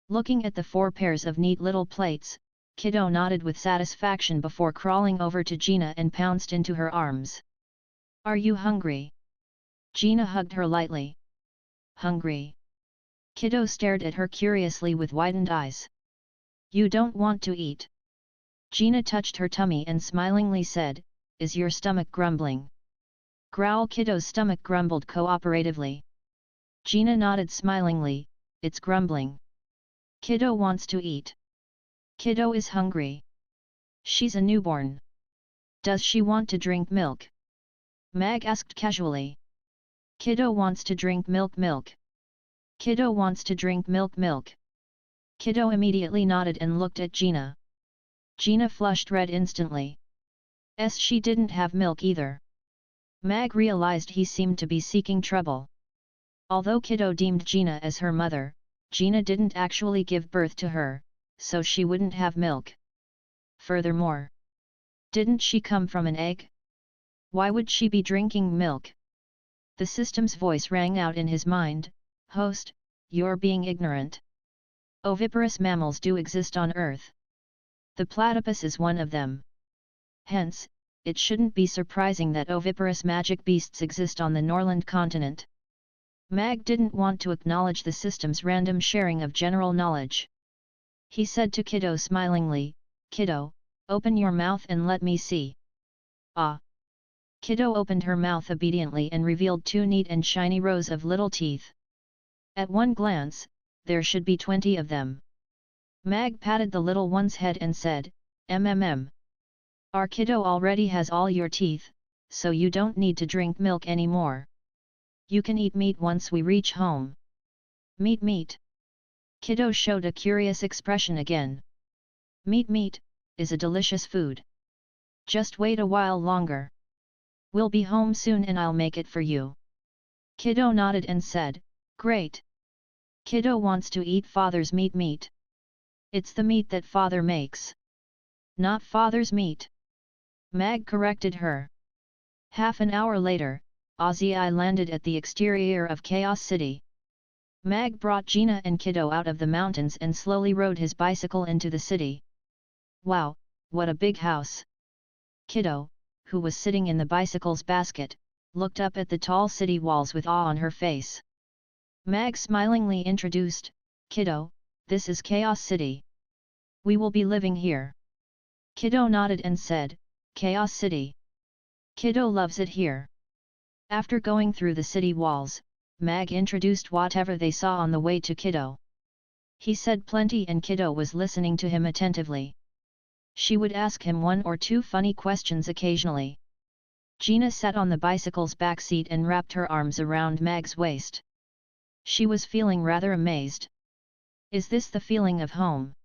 S1: Looking at the 4 pairs of neat little plates, Kiddo nodded with satisfaction before crawling over to Gina and pounced into her arms. "Are you hungry?" Gina hugged her lightly. "Hungry?" Kiddo stared at her curiously with widened eyes. "You don't want to eat?" Gina touched her tummy and smilingly said, "Is your stomach grumbling?" Growl. Kiddo's stomach grumbled cooperatively. Gina nodded smilingly, "It's grumbling. Kiddo wants to eat. Kiddo is hungry. She's a newborn. Does she want to drink milk?" Mag asked casually. "Kiddo wants to drink milk. Kiddo wants to drink milk. Kiddo immediately nodded and looked at Gina. Gina flushed red instantly. She didn't have milk either. Mag realized he seemed to be seeking trouble. Although Kiddo deemed Gina as her mother, Gina didn't actually give birth to her, so she wouldn't have milk. Furthermore, didn't she come from an egg? Why would she be drinking milk? The system's voice rang out in his mind, "Host, you're being ignorant. Oviparous mammals do exist on Earth. The platypus is one of them. Hence, it shouldn't be surprising that oviparous magic beasts exist on the Norland continent." Mag didn't want to acknowledge the system's random sharing of general knowledge. He said to Kiddo smilingly, "Kiddo, open your mouth and let me see." "Ah!" Kiddo opened her mouth obediently and revealed 2 neat and shiny rows of little teeth. At one glance, there should be 20 of them. Mag patted the little one's head and said, "MMM. Our kiddo already has all your teeth, so you don't need to drink milk anymore. You can eat meat once we reach home." Meat. Kiddo showed a curious expression again. Meat is a delicious food. Just wait a while longer. We'll be home soon and I'll make it for you." Kiddo nodded and said, "Great. Kiddo wants to eat father's meat. It's the meat that father makes. Not father's meat." Mag corrected her. Half an hour later, Ozzy landed at the exterior of Chaos City. Mag brought Gina and Kiddo out of the mountains and slowly rode his bicycle into the city. "Wow, what a big house!" Kiddo, who was sitting in the bicycle's basket, looked up at the tall city walls with awe on her face. Mag smilingly introduced, "Kiddo, this is Chaos City. We will be living here." Kiddo nodded and said, "Chaos City. Kiddo loves it here." After going through the city walls, Mag introduced whatever they saw on the way to Kiddo. He said plenty and Kiddo was listening to him attentively. She would ask him 1 or 2 funny questions occasionally. Gina sat on the bicycle's back seat and wrapped her arms around Mag's waist. She was feeling rather amazed. Is this the feeling of home?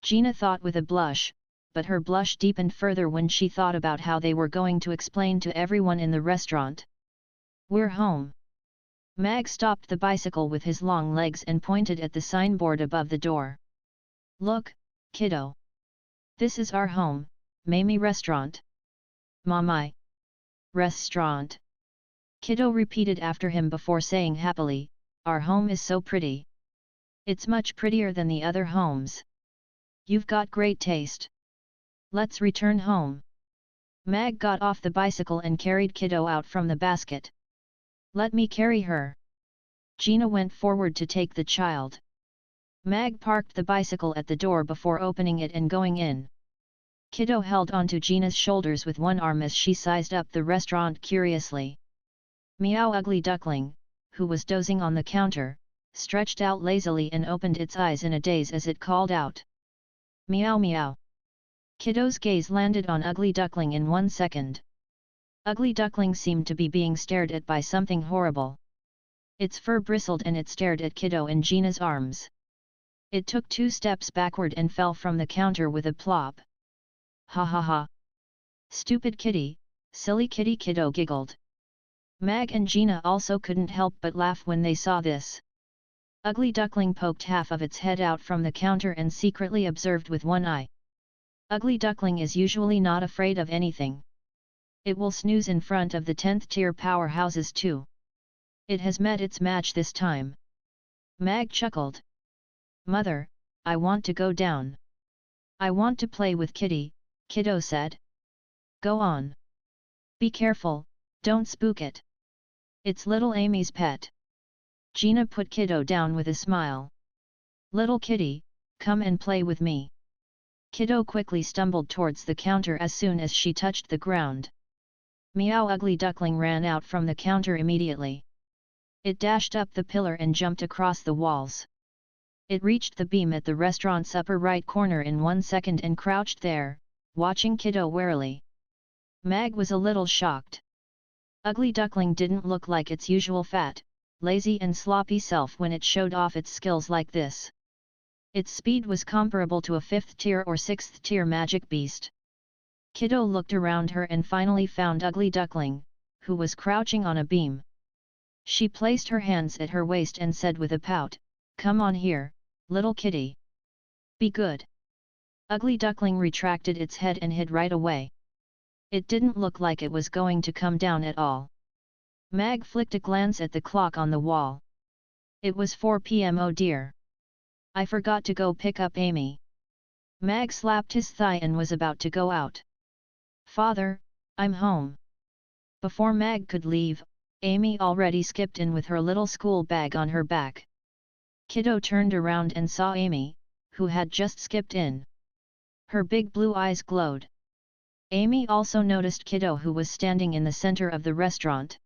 S1: Gina thought with a blush, but her blush deepened further when she thought about how they were going to explain to everyone in the restaurant. "We're home." Mag stopped the bicycle with his long legs and pointed at the signboard above the door. "Look, kiddo. This is our home, Mamie Restaurant." "Mamai Restaurant." Kiddo repeated after him before saying happily, "Our home is so pretty. It's much prettier than the other homes. You've got great taste. Let's return home." Mag got off the bicycle and carried Kiddo out from the basket. "Let me carry her." Gina went forward to take the child. Mag parked the bicycle at the door before opening it and going in. Kiddo held onto Gina's shoulders with one arm as she sized up the restaurant curiously. Meow. Ugly duckling, who was dozing on the counter, stretched out lazily and opened its eyes in a daze as it called out, "Meow meow." Kiddo's gaze landed on Ugly Duckling in 1 second. Ugly Duckling seemed to be being stared at by something horrible. Its fur bristled and it stared at Kiddo in Gina's arms. It took 2 steps backward and fell from the counter with a plop. "Ha ha ha! Stupid kitty, silly kitty," Kiddo giggled. Mag and Gina also couldn't help but laugh when they saw this. Ugly Duckling poked half of its head out from the counter and secretly observed with one eye. Ugly Duckling is usually not afraid of anything. It will snooze in front of the 10th tier powerhouses too. It has met its match this time. Mag chuckled. Mother, I want to go down. I want to play with Kitty, Kiddo said. Go on. Be careful, don't spook it. It's little Amy's pet. Gina put Kiddo down with a smile. Little Kitty, come and play with me. Kiddo quickly stumbled towards the counter as soon as she touched the ground. Meow! Ugly Duckling ran out from the counter immediately. It dashed up the pillar and jumped across the walls. It reached the beam at the restaurant's upper right corner in 1 second and crouched there, watching Kiddo warily. Mag was a little shocked. Ugly Duckling didn't look like its usual fat, lazy and sloppy self when it showed off its skills like this. Its speed was comparable to a 5th tier or 6th tier magic beast. Kiddo looked around her and finally found Ugly Duckling, who was crouching on a beam. She placed her hands at her waist and said with a pout, "Come on here, little kitty. Be good." Ugly Duckling retracted its head and hid right away. It didn't look like it was going to come down at all. Mag flicked a glance at the clock on the wall. It was 4 p.m. Oh dear. I forgot to go pick up Amy. Mag slapped his thigh and was about to go out. Father, I'm home. Before Mag could leave, Amy already skipped in with her little school bag on her back. Kiddo turned around and saw Amy, who had just skipped in. Her big blue eyes glowed. Amy also noticed Kiddo, who was standing in the center of the restaurant.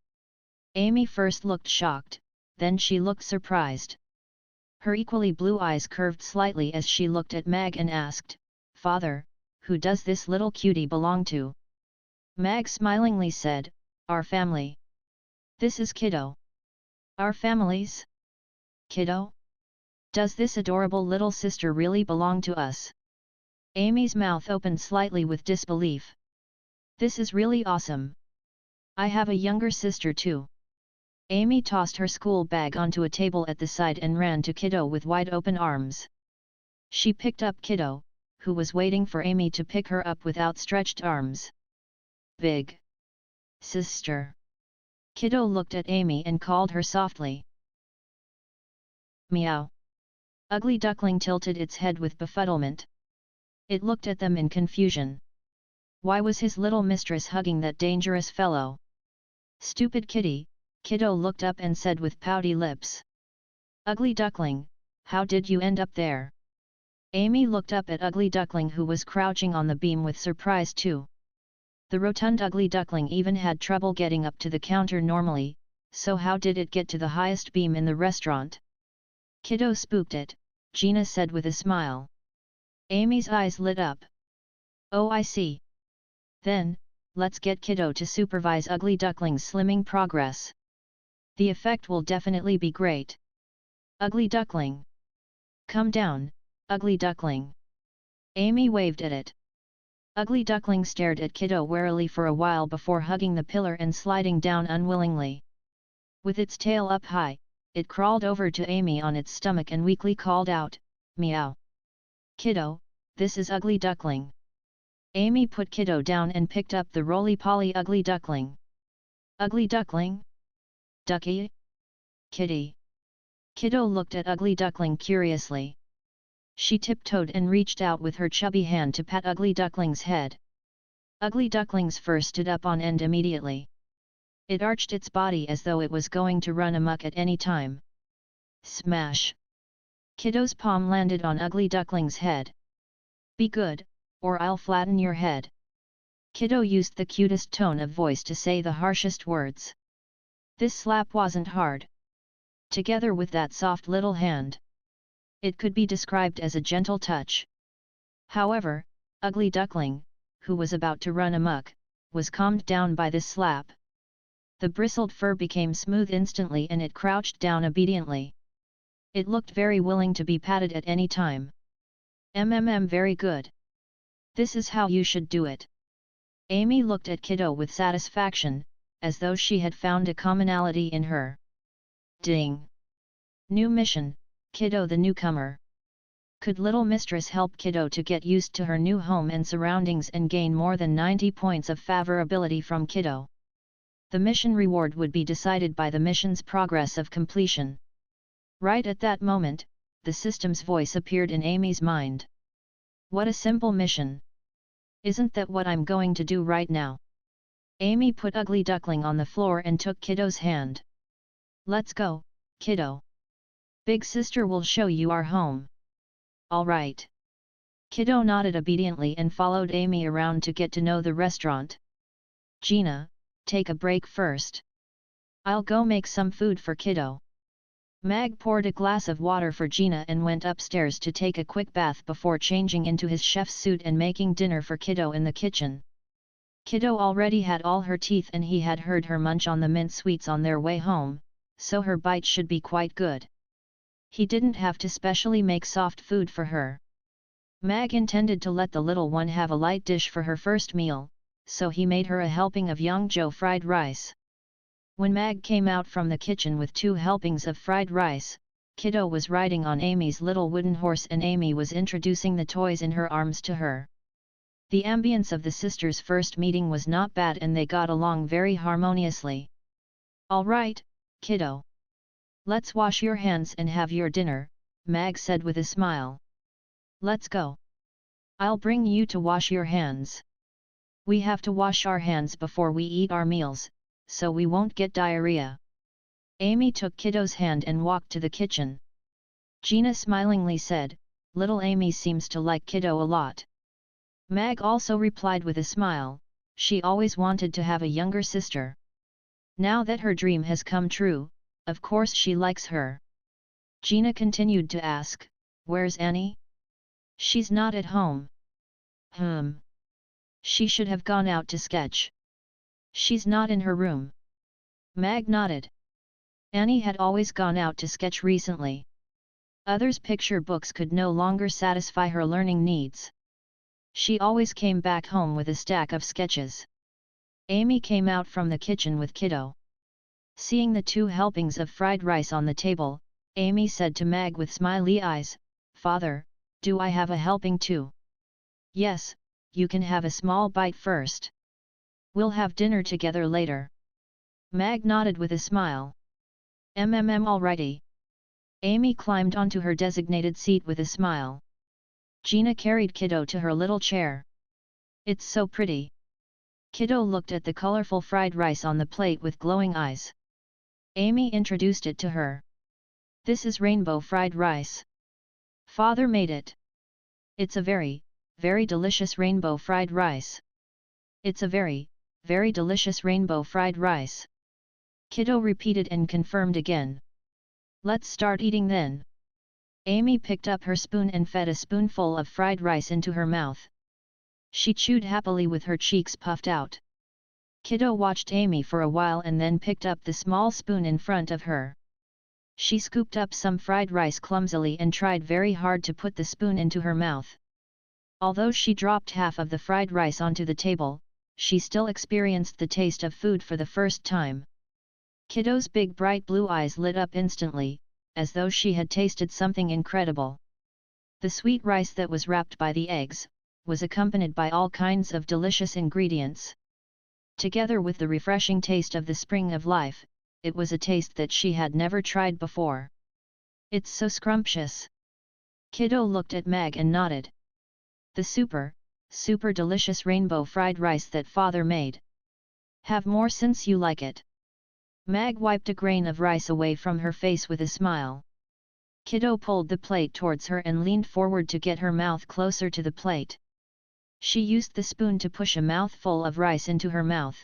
S1: Amy first looked shocked, then she looked surprised. Her equally blue eyes curved slightly as she looked at Mag and asked, "Father, who does this little cutie belong to?" Mag smilingly said, "Our family. This is Kiddo." "Our families? Kiddo? Does this adorable little sister really belong to us?" Amy's mouth opened slightly with disbelief. "This is really awesome. I have a younger sister too." Amy tossed her school bag onto a table at the side and ran to Kiddo with wide open arms. She picked up Kiddo, who was waiting for Amy to pick her up with outstretched arms. "Big sister." Kiddo looked at Amy and called her softly. "Meow." Ugly Duckling tilted its head with befuddlement. It looked at them in confusion. Why was his little mistress hugging that dangerous fellow? "Stupid kitty," Kiddo looked up and said with pouty lips. "Ugly Duckling, how did you end up there?" Amy looked up at Ugly Duckling, who was crouching on the beam with surprise too. The rotund Ugly Duckling even had trouble getting up to the counter normally, so how did it get to the highest beam in the restaurant? "Kiddo spooked it," Gina said with a smile. Amy's eyes lit up. "Oh, I see. Then, let's get Kiddo to supervise Ugly Duckling's slimming progress. The effect will definitely be great. Ugly Duckling. Come down, Ugly Duckling." Amy waved at it. Ugly Duckling stared at Kiddo warily for a while before hugging the pillar and sliding down unwillingly. With its tail up high, it crawled over to Amy on its stomach and weakly called out, "Meow." "Kiddo, this is Ugly Duckling." Amy put Kiddo down and picked up the roly-poly Ugly Duckling. "Ugly Duckling? Ducky? Kitty?" Kiddo looked at Ugly Duckling curiously. She tiptoed and reached out with her chubby hand to pat Ugly Duckling's head. Ugly Duckling's fur stood up on end immediately. It arched its body as though it was going to run amok at any time. Smash! Kiddo's palm landed on Ugly Duckling's head. "Be good, or I'll flatten your head." Kiddo used the cutest tone of voice to say the harshest words. This slap wasn't hard. Together with that soft little hand, it could be described as a gentle touch. However, Ugly Duckling, who was about to run amok, was calmed down by this slap. The bristled fur became smooth instantly and it crouched down obediently. It looked very willing to be patted at any time. Very good. This is how you should do it." Amy looked at Kiddo with satisfaction, as though she had found a commonality in her. Ding! New mission, Kiddo the newcomer. Could Little Mistress help Kiddo to get used to her new home and surroundings and gain more than 90 points of favorability from Kiddo? The mission reward would be decided by the mission's progress of completion. Right at that moment, the system's voice appeared in Amy's mind. What a simple mission! Isn't that what I'm going to do right now? Amy put Ugly Duckling on the floor and took Kiddo's hand. Let's go, Kiddo. Big sister will show you our home. All right. Kiddo nodded obediently and followed Amy around to get to know the restaurant. Gina, take a break first. I'll go make some food for Kiddo. Mag poured a glass of water for Gina and went upstairs to take a quick bath before changing into his chef's suit and making dinner for Kiddo in the kitchen. Kiddo already had all her teeth and he had heard her munch on the mint sweets on their way home, so her bite should be quite good. He didn't have to specially make soft food for her. Mag intended to let the little one have a light dish for her first meal, so he made her a helping of Yangzhou fried rice. When Mag came out from the kitchen with 2 helpings of fried rice, Kiddo was riding on Amy's little wooden horse and Amy was introducing the toys in her arms to her. The ambience of the sisters' first meeting was not bad and they got along very harmoniously. All right, Kiddo. Let's wash your hands and have your dinner, Mag said with a smile. Let's go. I'll bring you to wash your hands. We have to wash our hands before we eat our meals, so we won't get diarrhea. Amy took Kiddo's hand and walked to the kitchen. Gina smilingly said, Little Amy seems to like Kiddo a lot. Mag also replied with a smile, she always wanted to have a younger sister. Now that her dream has come true, of course she likes her. Gina continued to ask, where's Annie? She's not at home. She should have gone out to sketch. She's not in her room. Mag nodded. Annie had always gone out to sketch recently. Others' picture books could no longer satisfy her learning needs. She always came back home with a stack of sketches. Amy came out from the kitchen with Kiddo. Seeing the 2 helpings of fried rice on the table, Amy said to Mag with smiley eyes, Father, do I have a helping too? Yes, you can have a small bite first. We'll have dinner together later. Mag nodded with a smile. Alrighty. Amy climbed onto her designated seat with a smile. Gina carried Kiddo to her little chair. It's so pretty. Kiddo looked at the colorful fried rice on the plate with glowing eyes. Amy introduced it to her. This is rainbow fried rice. Father made it. It's a very, very delicious rainbow fried rice. It's a very, very delicious rainbow fried rice. Kiddo repeated and confirmed again. Let's start eating then. Amy picked up her spoon and fed a spoonful of fried rice into her mouth. She chewed happily with her cheeks puffed out. Kiddo watched Amy for a while and then picked up the small spoon in front of her. She scooped up some fried rice clumsily and tried very hard to put the spoon into her mouth. Although she dropped half of the fried rice onto the table, she still experienced the taste of food for the first time. Kiddo's big bright blue eyes lit up instantly, as though she had tasted something incredible. The sweet rice that was wrapped by the eggs, was accompanied by all kinds of delicious ingredients. Together with the refreshing taste of the spring of life, it was a taste that she had never tried before. It's so scrumptious. Kiddo looked at Mag and nodded. The super delicious rainbow fried rice that Father made. Have more since you like it. Mag wiped a grain of rice away from her face with a smile. Kiddo pulled the plate towards her and leaned forward to get her mouth closer to the plate. She used the spoon to push a mouthful of rice into her mouth.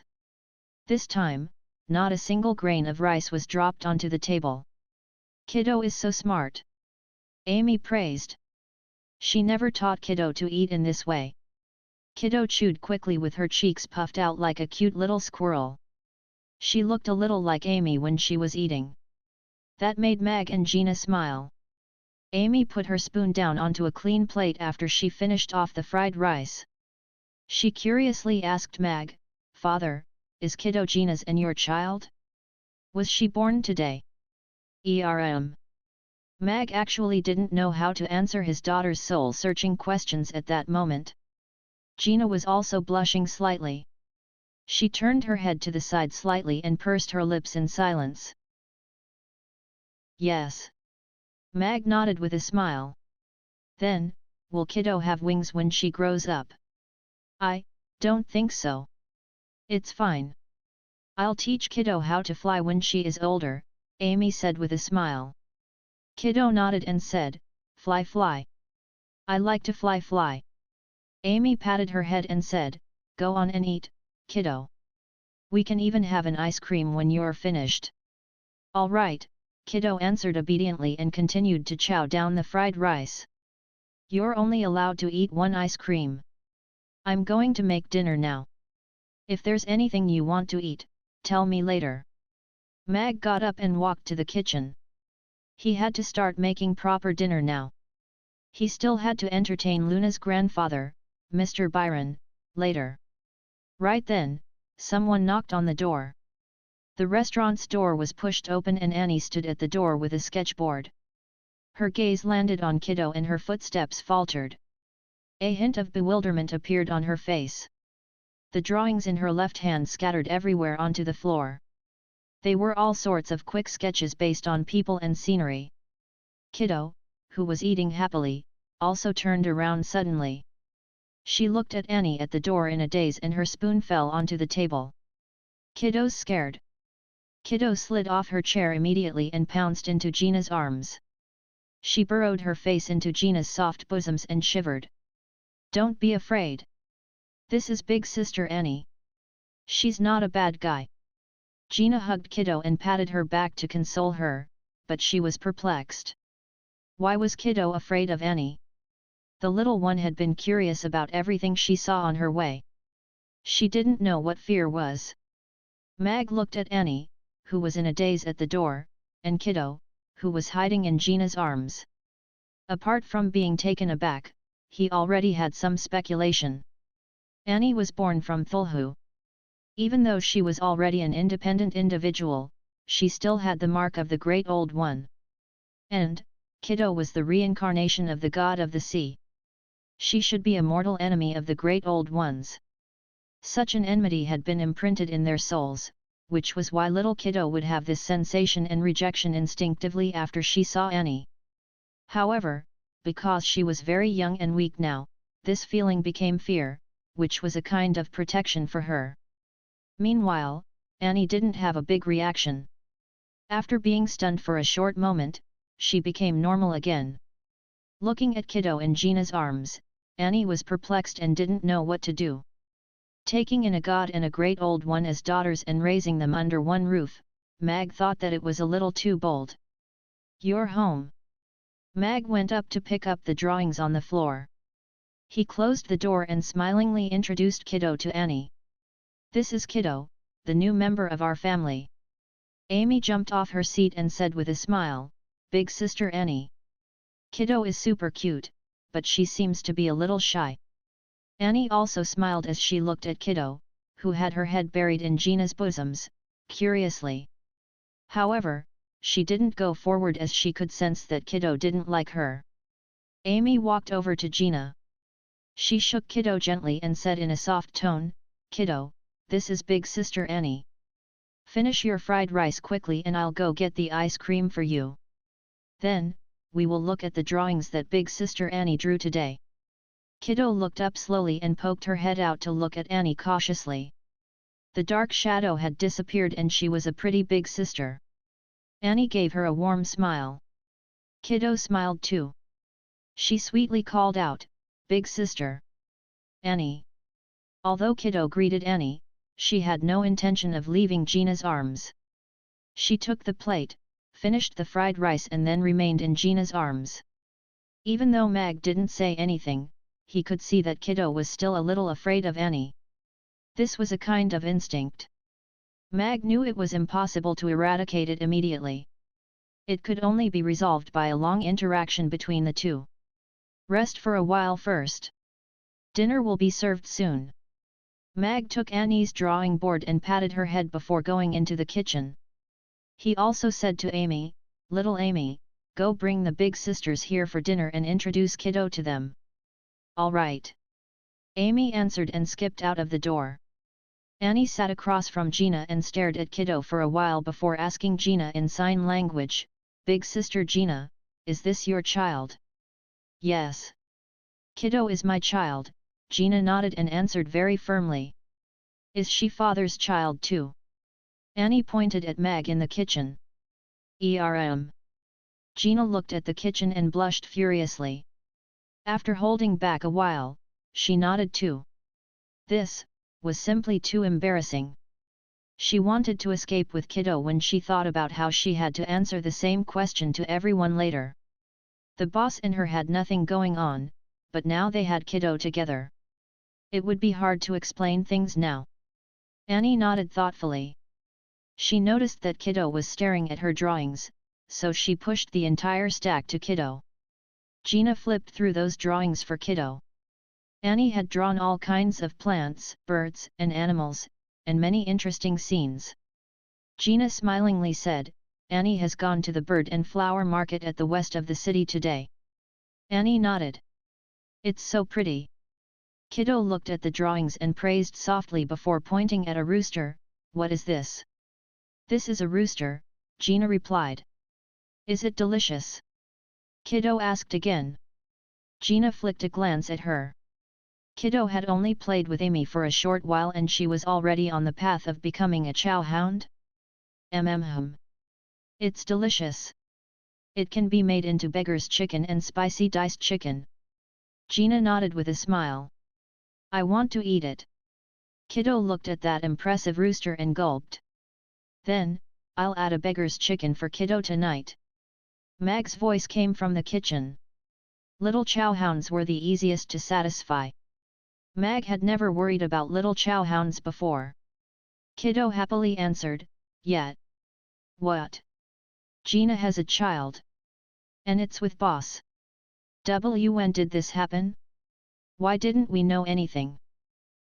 S1: This time, not a single grain of rice was dropped onto the table. Kiddo is so smart. Amy praised. She never taught Kiddo to eat in this way. Kiddo chewed quickly with her cheeks puffed out like a cute little squirrel. She looked a little like Amy when she was eating. That made Mag and Gina smile. Amy put her spoon down onto a clean plate after she finished off the fried rice. She curiously asked Mag, Father, is kiddo Gina's and your child? Was she born today? Mag actually didn't know how to answer his daughter's soul-searching questions at that moment. Gina was also blushing slightly. She turned her head to the side slightly and pursed her lips in silence. Yes. Mag nodded with a smile. Then, will kiddo have wings when she grows up? I don't think so. It's fine. I'll teach kiddo how to fly when she is older, Amy said with a smile. Kiddo nodded and said, fly fly. I like to fly fly. Amy patted her head and said, go on and eat, kiddo. We can even have an ice cream when you're finished. All right, kiddo answered obediently and continued to chow down the fried rice. You're only allowed to eat one ice cream. I'm going to make dinner now. If there's anything you want to eat, tell me later. Mag got up and walked to the kitchen. He had to start making proper dinner now. He still had to entertain Luna's grandfather, Mr. Byron, later. Right then, someone knocked on the door. The restaurant's door was pushed open and Annie stood at the door with a sketchboard. Her gaze landed on kiddo and her footsteps faltered. A hint of bewilderment appeared on her face. The drawings in her left hand scattered everywhere onto the floor. They were all sorts of quick sketches based on people and scenery. Kiddo, who was eating happily, also turned around suddenly. She looked at Annie at the door in a daze and her spoon fell onto the table. Kiddo's scared. Kiddo slid off her chair immediately and pounced into Gina's arms. She burrowed her face into Gina's soft bosoms and shivered. Don't be afraid. This is big sister Annie. She's not a bad guy. Gina hugged kiddo and patted her back to console her, but she was perplexed. Why was kiddo afraid of Annie? The little one had been curious about everything she saw on her way. She didn't know what fear was. Mag looked at Annie, who was in a daze at the door, and kiddo, who was hiding in Gina's arms. Apart from being taken aback, he already had some speculation. Annie was born from Thulhu. Even though she was already an independent individual, she still had the mark of the Great Old One. And, kiddo was the reincarnation of the god of the sea. She should be a mortal enemy of the Great Old Ones. Such an enmity had been imprinted in their souls, which was why little kiddo would have this sensation and rejection instinctively after she saw Annie. However, because she was very young and weak now, this feeling became fear, which was a kind of protection for her. Meanwhile, Annie didn't have a big reaction. After being stunned for a short moment, she became normal again. Looking at kiddo in Gina's arms, Annie was perplexed and didn't know what to do. Taking in a god and a great old one as daughters and raising them under one roof, Mag thought that it was a little too bold. You're home. Mag went up to pick up the drawings on the floor. He closed the door and smilingly introduced kiddo to Annie. This is kiddo, the new member of our family. Amy jumped off her seat and said with a smile, big sister Annie. Kiddo is super cute, but she seems to be a little shy. Annie also smiled as she looked at kiddo, who had her head buried in Gina's bosoms, curiously. However, she didn't go forward as she could sense that kiddo didn't like her. Amy walked over to Gina. She shook kiddo gently and said in a soft tone, Kiddo, this is big sister Annie. Finish your fried rice quickly and I'll go get the ice cream for you. Then, we will look at the drawings that big sister Annie drew today. Kiddo looked up slowly and poked her head out to look at Annie cautiously. The dark shadow had disappeared and she was a pretty big sister. Annie gave her a warm smile. Kiddo smiled too. She sweetly called out, big sister. Annie. Although kiddo greeted Annie, she had no intention of leaving Gina's arms. She took the plate, finished the fried rice and then remained in Gina's arms. Even though Mag didn't say anything, he could see that kiddo was still a little afraid of Annie. This was a kind of instinct. Mag knew it was impossible to eradicate it immediately. It could only be resolved by a long interaction between the two. Rest for a while first. Dinner will be served soon. Mag took Annie's drawing board and patted her head before going into the kitchen. He also said to Amy, "Little Amy, go bring the big sisters here for dinner and introduce Kiddo to them." "All right." Amy answered and skipped out of the door. Annie sat across from Gina and stared at Kiddo for a while before asking Gina in sign language, "Big sister Gina, is this your child?" "Yes. Kiddo is my child," Gina nodded and answered very firmly. "Is she father's child too?" Annie pointed at Mag in the kitchen. Gina looked at the kitchen and blushed furiously. After holding back a while, she nodded too. This was simply too embarrassing. She wanted to escape with Kiddo when she thought about how she had to answer the same question to everyone later. The boss and her had nothing going on, but now they had Kiddo together. It would be hard to explain things now. Annie nodded thoughtfully. She noticed that Kiddo was staring at her drawings, so she pushed the entire stack to Kiddo. Gina flipped through those drawings for Kiddo. Annie had drawn all kinds of plants, birds, and animals, and many interesting scenes. Gina smilingly said, "Annie has gone to the bird and flower market at the west of the city today." Annie nodded. "It's so pretty." Kiddo looked at the drawings and praised softly before pointing at a rooster. "What is this?" "This is a rooster," Gina replied. "Is it delicious?" Kiddo asked again. Gina flicked a glance at her. Kiddo had only played with Amy for a short while and she was already on the path of becoming a chow hound. It's delicious. It can be made into beggar's chicken and spicy diced chicken." Gina nodded with a smile. "I want to eat it." Kiddo looked at that impressive rooster and gulped. "Then, I'll add a beggar's chicken for Kiddo tonight." Mag's voice came from the kitchen. Little chowhounds were the easiest to satisfy. Mag had never worried about little chowhounds before. Kiddo happily answered, "Yet." "What?" "Gina has a child. And it's with boss." "When did this happen? Why didn't we know anything?"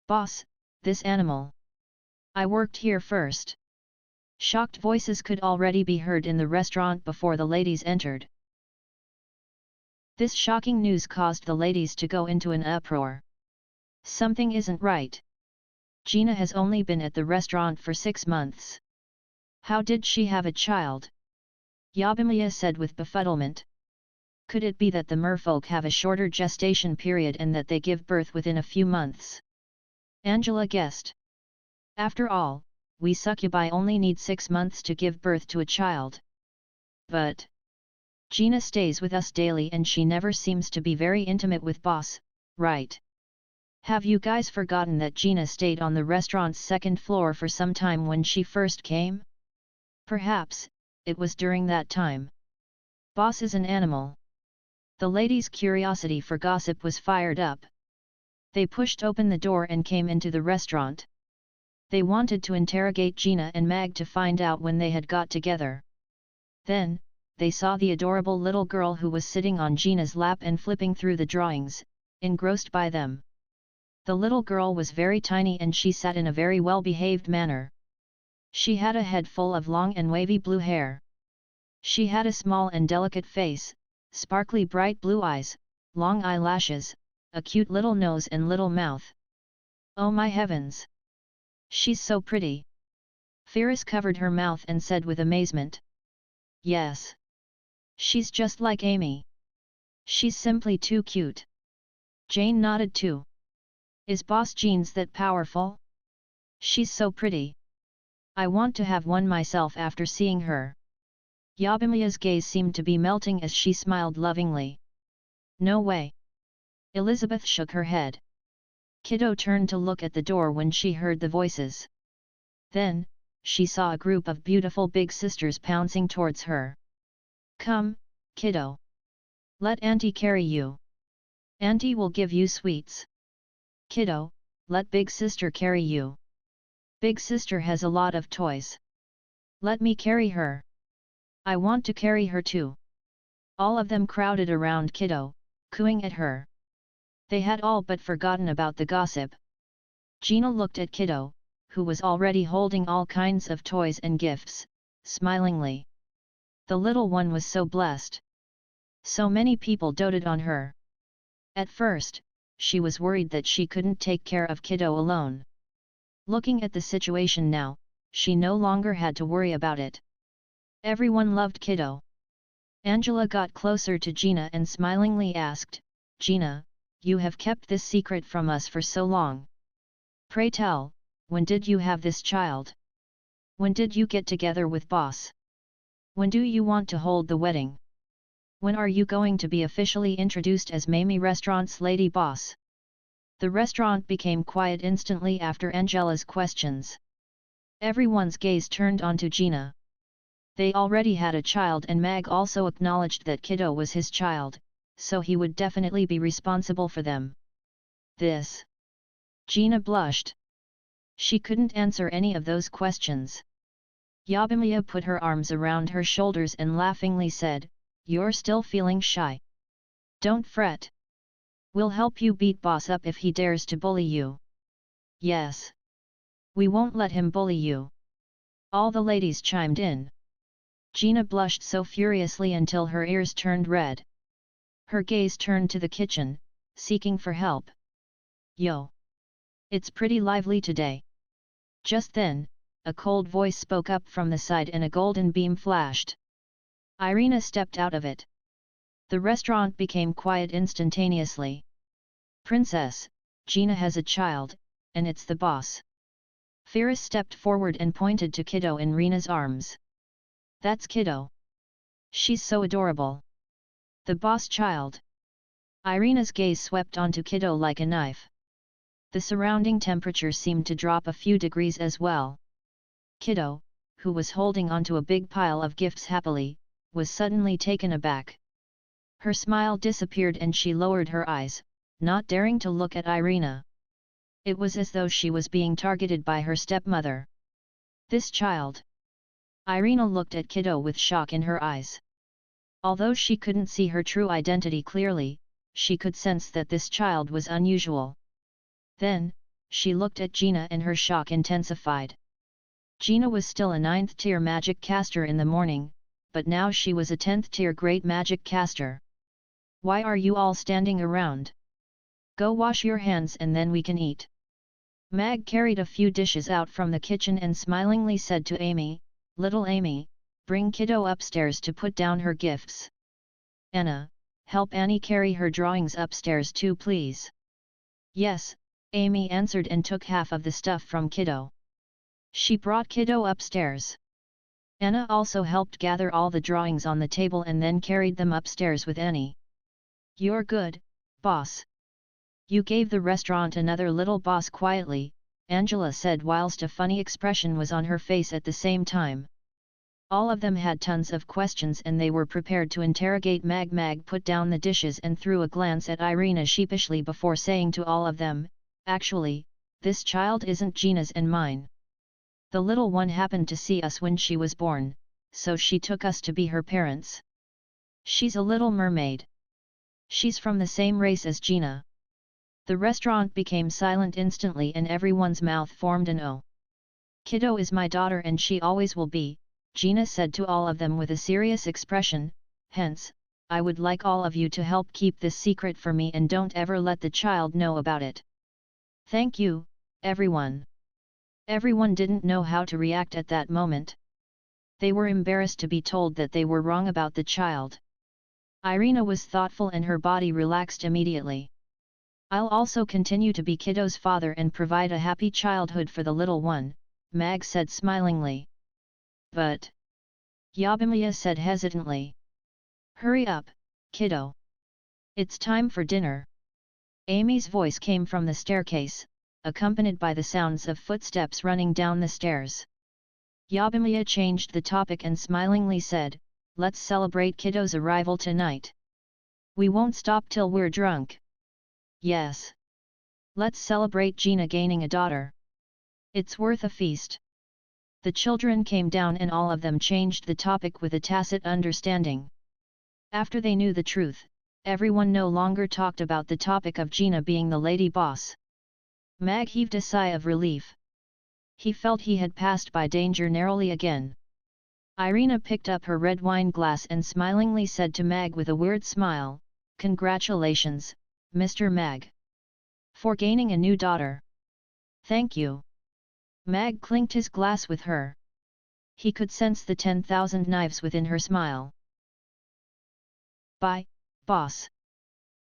S1: "Boss, this animal. I worked here first." Shocked voices could already be heard in the restaurant before the ladies entered. This shocking news caused the ladies to go into an uproar. Something isn't right. Gina has only been at the restaurant for 6 months. How did she have a child? Yabimiya said with befuddlement. Could it be that the merfolk have a shorter gestation period and that they give birth within a few months? Angela guessed. After all, we succubi only need 6 months to give birth to a child. But Gina stays with us daily and she never seems to be very intimate with boss, right? Have you guys forgotten that Gina stayed on the restaurant's second floor for some time when she first came? Perhaps, it was during that time. Boss is an animal. The ladies' curiosity for gossip was fired up. They pushed open the door and came into the restaurant. They wanted to interrogate Gina and Mag to find out when they had got together. Then, they saw the adorable little girl who was sitting on Gina's lap and flipping through the drawings, engrossed by them. The little girl was very tiny and she sat in a very well-behaved manner. She had a head full of long and wavy blue hair. She had a small and delicate face, sparkly bright blue eyes, long eyelashes, a cute little nose and little mouth. Oh my heavens! She's so pretty! Firis covered her mouth and said with amazement. Yes. She's just like Amy. She's simply too cute. Jane nodded too. Is Boss Jean's that powerful? She's so pretty. I want to have one myself after seeing her. Yabimiya's gaze seemed to be melting as she smiled lovingly. No way. Elizabeth shook her head. Kiddo turned to look at the door when she heard the voices. Then, she saw a group of beautiful big sisters pouncing towards her. Come, Kiddo. Let Auntie carry you. Auntie will give you sweets. Kiddo, let Big Sister carry you. Big Sister has a lot of toys. Let me carry her. I want to carry her too. All of them crowded around Kiddo, cooing at her. They had all but forgotten about the gossip. Gina looked at Kiddo, who was already holding all kinds of toys and gifts, smilingly. The little one was so blessed. So many people doted on her. At first, she was worried that she couldn't take care of Kiddo alone. Looking at the situation now, she no longer had to worry about it. Everyone loved Kiddo. Angela got closer to Gina and smilingly asked, "Gina, you have kept this secret from us for so long. Pray tell, when did you have this child? When did you get together with boss? When do you want to hold the wedding? When are you going to be officially introduced as Mamie Restaurant's lady boss?" The restaurant became quiet instantly after Angela's questions. Everyone's gaze turned onto Gina. They already had a child and Mag also acknowledged that Kiddo was his child, so he would definitely be responsible for them. This. Gina blushed. She couldn't answer any of those questions. Yabimiya put her arms around her shoulders and laughingly said, "You're still feeling shy. Don't fret. We'll help you beat boss up if he dares to bully you." "Yes. We won't let him bully you." All the ladies chimed in. Gina blushed so furiously until her ears turned red. Her gaze turned to the kitchen, seeking for help. "Yo! It's pretty lively today." Just then, a cold voice spoke up from the side and a golden beam flashed. Irina stepped out of it. The restaurant became quiet instantaneously. "Princess, Gina has a child, and it's the boss." Firas stepped forward and pointed to Kiddo in Rina's arms. "That's Kiddo. She's so adorable. The boss child." Irina's gaze swept onto Kiddo like a knife. The surrounding temperature seemed to drop a few degrees as well. Kiddo, who was holding onto a big pile of gifts happily, was suddenly taken aback. Her smile disappeared and she lowered her eyes, not daring to look at Irina. It was as though she was being targeted by her stepmother. This child. Irina looked at Kiddo with shock in her eyes. Although she couldn't see her true identity clearly, she could sense that this child was unusual. Then, she looked at Gina and her shock intensified. Gina was still a 9th tier magic caster in the morning, but now she was a 10th tier great magic caster. "Why are you all standing around? Go wash your hands and then we can eat." Mag carried a few dishes out from the kitchen and smilingly said to Amy, "Little Amy, bring Kiddo upstairs to put down her gifts. Anna, help Annie carry her drawings upstairs too please." "Yes," Amy answered and took half of the stuff from Kiddo. She brought Kiddo upstairs. Anna also helped gather all the drawings on the table and then carried them upstairs with Annie. "You're good, boss. You gave the restaurant another little boss quietly," Angela said whilst a funny expression was on her face at the same time. All of them had tons of questions and they were prepared to interrogate Mag. Mag put down the dishes and threw a glance at Irina sheepishly before saying to all of them, "Actually, this child isn't Gina's and mine. The little one happened to see us when she was born, so she took us to be her parents. She's a little mermaid. She's from the same race as Gina." The restaurant became silent instantly and everyone's mouth formed an O. "Kiddo is my daughter and she always will be," Gina said to all of them with a serious expression, "hence, I would like all of you to help keep this secret for me and don't ever let the child know about it." "Thank you, everyone." Everyone didn't know how to react at that moment. They were embarrassed to be told that they were wrong about the child. Irina was thoughtful and her body relaxed immediately. "I'll also continue to be Kiddo's father and provide a happy childhood for the little one," Mag said smilingly. "But," Yabimiya said hesitantly. "Hurry up, Kiddo. It's time for dinner." Amy's voice came from the staircase, accompanied by the sounds of footsteps running down the stairs. Yabimiya changed the topic and smilingly said, "Let's celebrate Kiddo's arrival tonight. We won't stop till we're drunk." "Yes. Let's celebrate Gina gaining a daughter. It's worth a feast." The children came down and all of them changed the topic with a tacit understanding. After they knew the truth, everyone no longer talked about the topic of Gina being the lady boss. Mag heaved a sigh of relief. He felt he had passed by danger narrowly again. Irina picked up her red wine glass and smilingly said to Mag with a weird smile, "Congratulations, Mr. Mag, for gaining a new daughter." "Thank you." Mag clinked his glass with her. He could sense the 10,000 knives within her smile. "Bye, boss."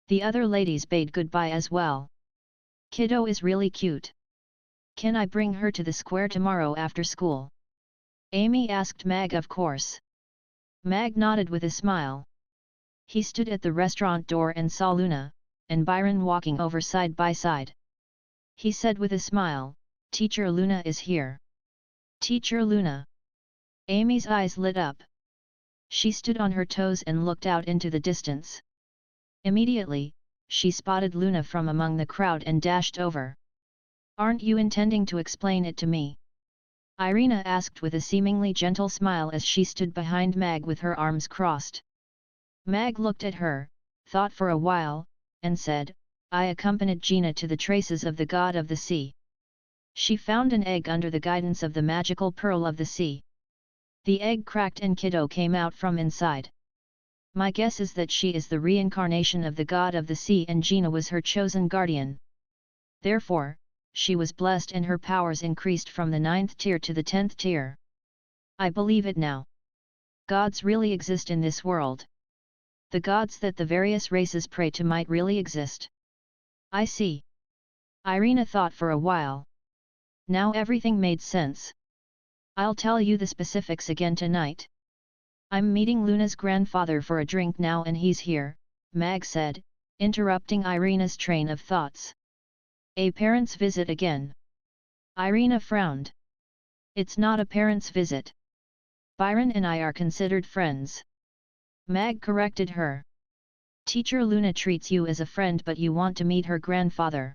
S1: The other ladies bade goodbye as well. "Kiddo is really cute. Can I bring her to the square tomorrow after school?" Amy asked Mag, of course. Mag nodded with a smile. He stood at the restaurant door and saw Luna and Byron walking over side by side. He said with a smile, "Teacher Luna is here." "Teacher Luna?" Amy's eyes lit up. She stood on her toes and looked out into the distance. Immediately, she spotted Luna from among the crowd and dashed over. "Aren't you intending to explain it to me?" Irina asked with a seemingly gentle smile as she stood behind Mag with her arms crossed. Mag looked at her, thought for a while, and said, "I accompanied Gina to the traces of the god of the sea. She found an egg under the guidance of the magical pearl of the sea. The egg cracked and Kiddo came out from inside. My guess is that she is the reincarnation of the god of the sea and Gina was her chosen guardian. Therefore, she was blessed and her powers increased from the 9th tier to the 10th tier. I believe it now. Gods really exist in this world. The gods that the various races pray to might really exist." "I see." Irina thought for a while. Now everything made sense. "I'll tell you the specifics again tonight. I'm meeting Luna's grandfather for a drink now and he's here," Mag said, interrupting Irina's train of thoughts. "A parent's visit again?" Irina frowned. "It's not a parent's visit. Byron and I are considered friends." Mag corrected her. "Teacher Luna treats you as a friend but you want to meet her grandfather.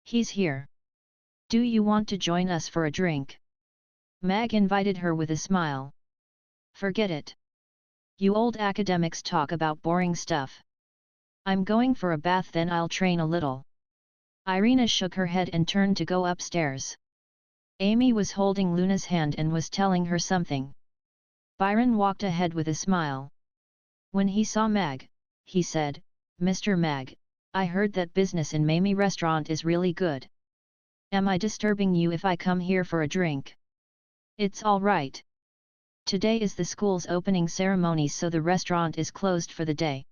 S1: He's here. Do you want to join us for a drink?" Mag invited her with a smile. "Forget it. You old academics talk about boring stuff. I'm going for a bath then I'll train a little." Irina shook her head and turned to go upstairs. Amy was holding Luna's hand and was telling her something. Byron walked ahead with a smile. When he saw Mag, he said, "Mr. Mag, I heard that business in Mamie restaurant is really good. Am I disturbing you if I come here for a drink?" "It's all right. Today is the school's opening ceremony so the restaurant is closed for the day."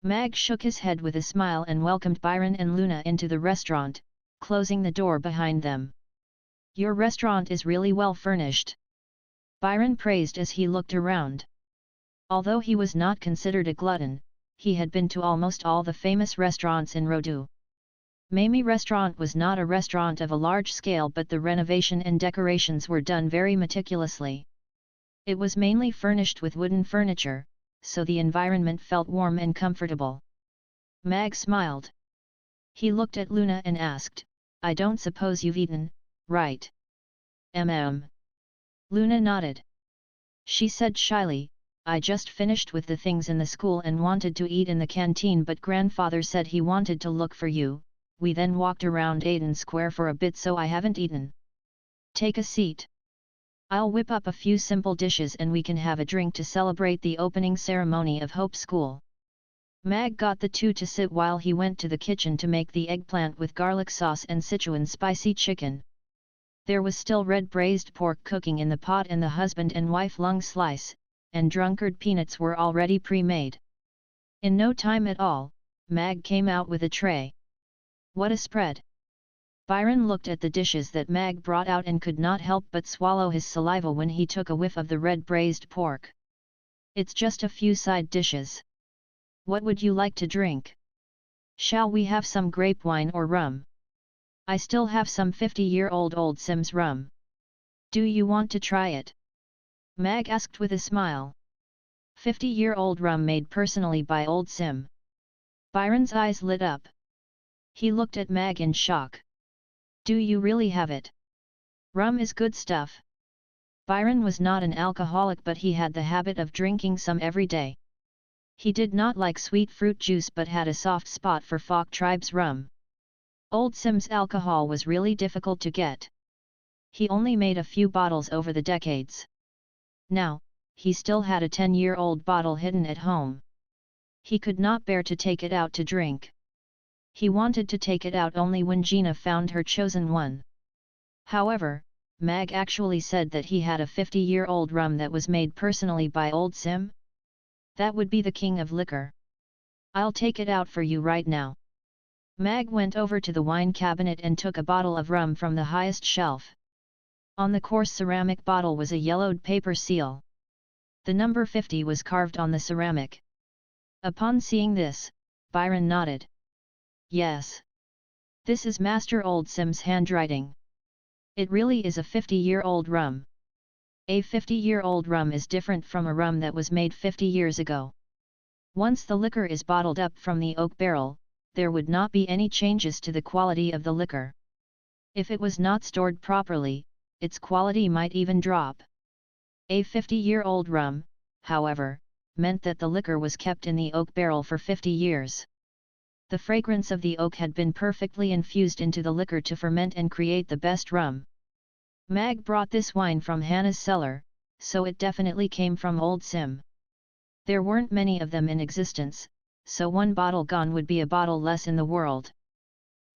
S1: Mag shook his head with a smile and welcomed Byron and Luna into the restaurant, closing the door behind them. "Your restaurant is really well furnished," Byron praised as he looked around. Although he was not considered a glutton, he had been to almost all the famous restaurants in Rodu. Mamie restaurant was not a restaurant of a large scale but the renovation and decorations were done very meticulously. It was mainly furnished with wooden furniture, so the environment felt warm and comfortable. Mag smiled. He looked at Luna and asked, "I don't suppose you've eaten, right?" Luna nodded. She said shyly, "I just finished with the things in the school and wanted to eat in the canteen but grandfather said he wanted to look for you, we then walked around Aiden Square for a bit so I haven't eaten." "Take a seat. I'll whip up a few simple dishes and we can have a drink to celebrate the opening ceremony of Hope School." Mag got the two to sit while he went to the kitchen to make the eggplant with garlic sauce and Sichuan spicy chicken. There was still red braised pork cooking in the pot and the husband and wife lung slice, and drunkard peanuts were already pre-made. In no time at all, Mag came out with a tray. "What a spread!" Byron looked at the dishes that Mag brought out and could not help but swallow his saliva when he took a whiff of the red braised pork. "It's just a few side dishes. What would you like to drink? Shall we have some grape wine or rum? I still have some 50-year-old Old Sims rum. Do you want to try it?" Mag asked with a smile. 50-year-old rum made personally by Old Sim. Byron's eyes lit up. He looked at Mag in shock. "Do you really have it? Rum is good stuff." Byron was not an alcoholic but he had the habit of drinking some every day. He did not like sweet fruit juice but had a soft spot for Fok tribe's rum. Old Sim's alcohol was really difficult to get. He only made a few bottles over the decades. Now, he still had a 10-year-old bottle hidden at home. He could not bear to take it out to drink. He wanted to take it out only when Gina found her chosen one. However, Mag actually said that he had a 50-year-old rum that was made personally by Old Sim. That would be the king of liquor. I'll take it out for you right now. Mag went over to the wine cabinet and took a bottle of rum from the highest shelf. On the coarse ceramic bottle was a yellowed paper seal. The number 50 was carved on the ceramic. Upon seeing this, Byron nodded. Yes. This is Master Old Sim's handwriting. It really is a 50-year-old rum. A 50-year-old rum is different from a rum that was made 50 years ago. Once the liquor is bottled up from the oak barrel, there would not be any changes to the quality of the liquor. If it was not stored properly, its quality might even drop. A 50-year-old rum, however, meant that the liquor was kept in the oak barrel for 50 years. The fragrance of the oak had been perfectly infused into the liquor to ferment and create the best rum. Mag brought this wine from Hannah's cellar, so it definitely came from Old Sim. There weren't many of them in existence, so one bottle gone would be a bottle less in the world.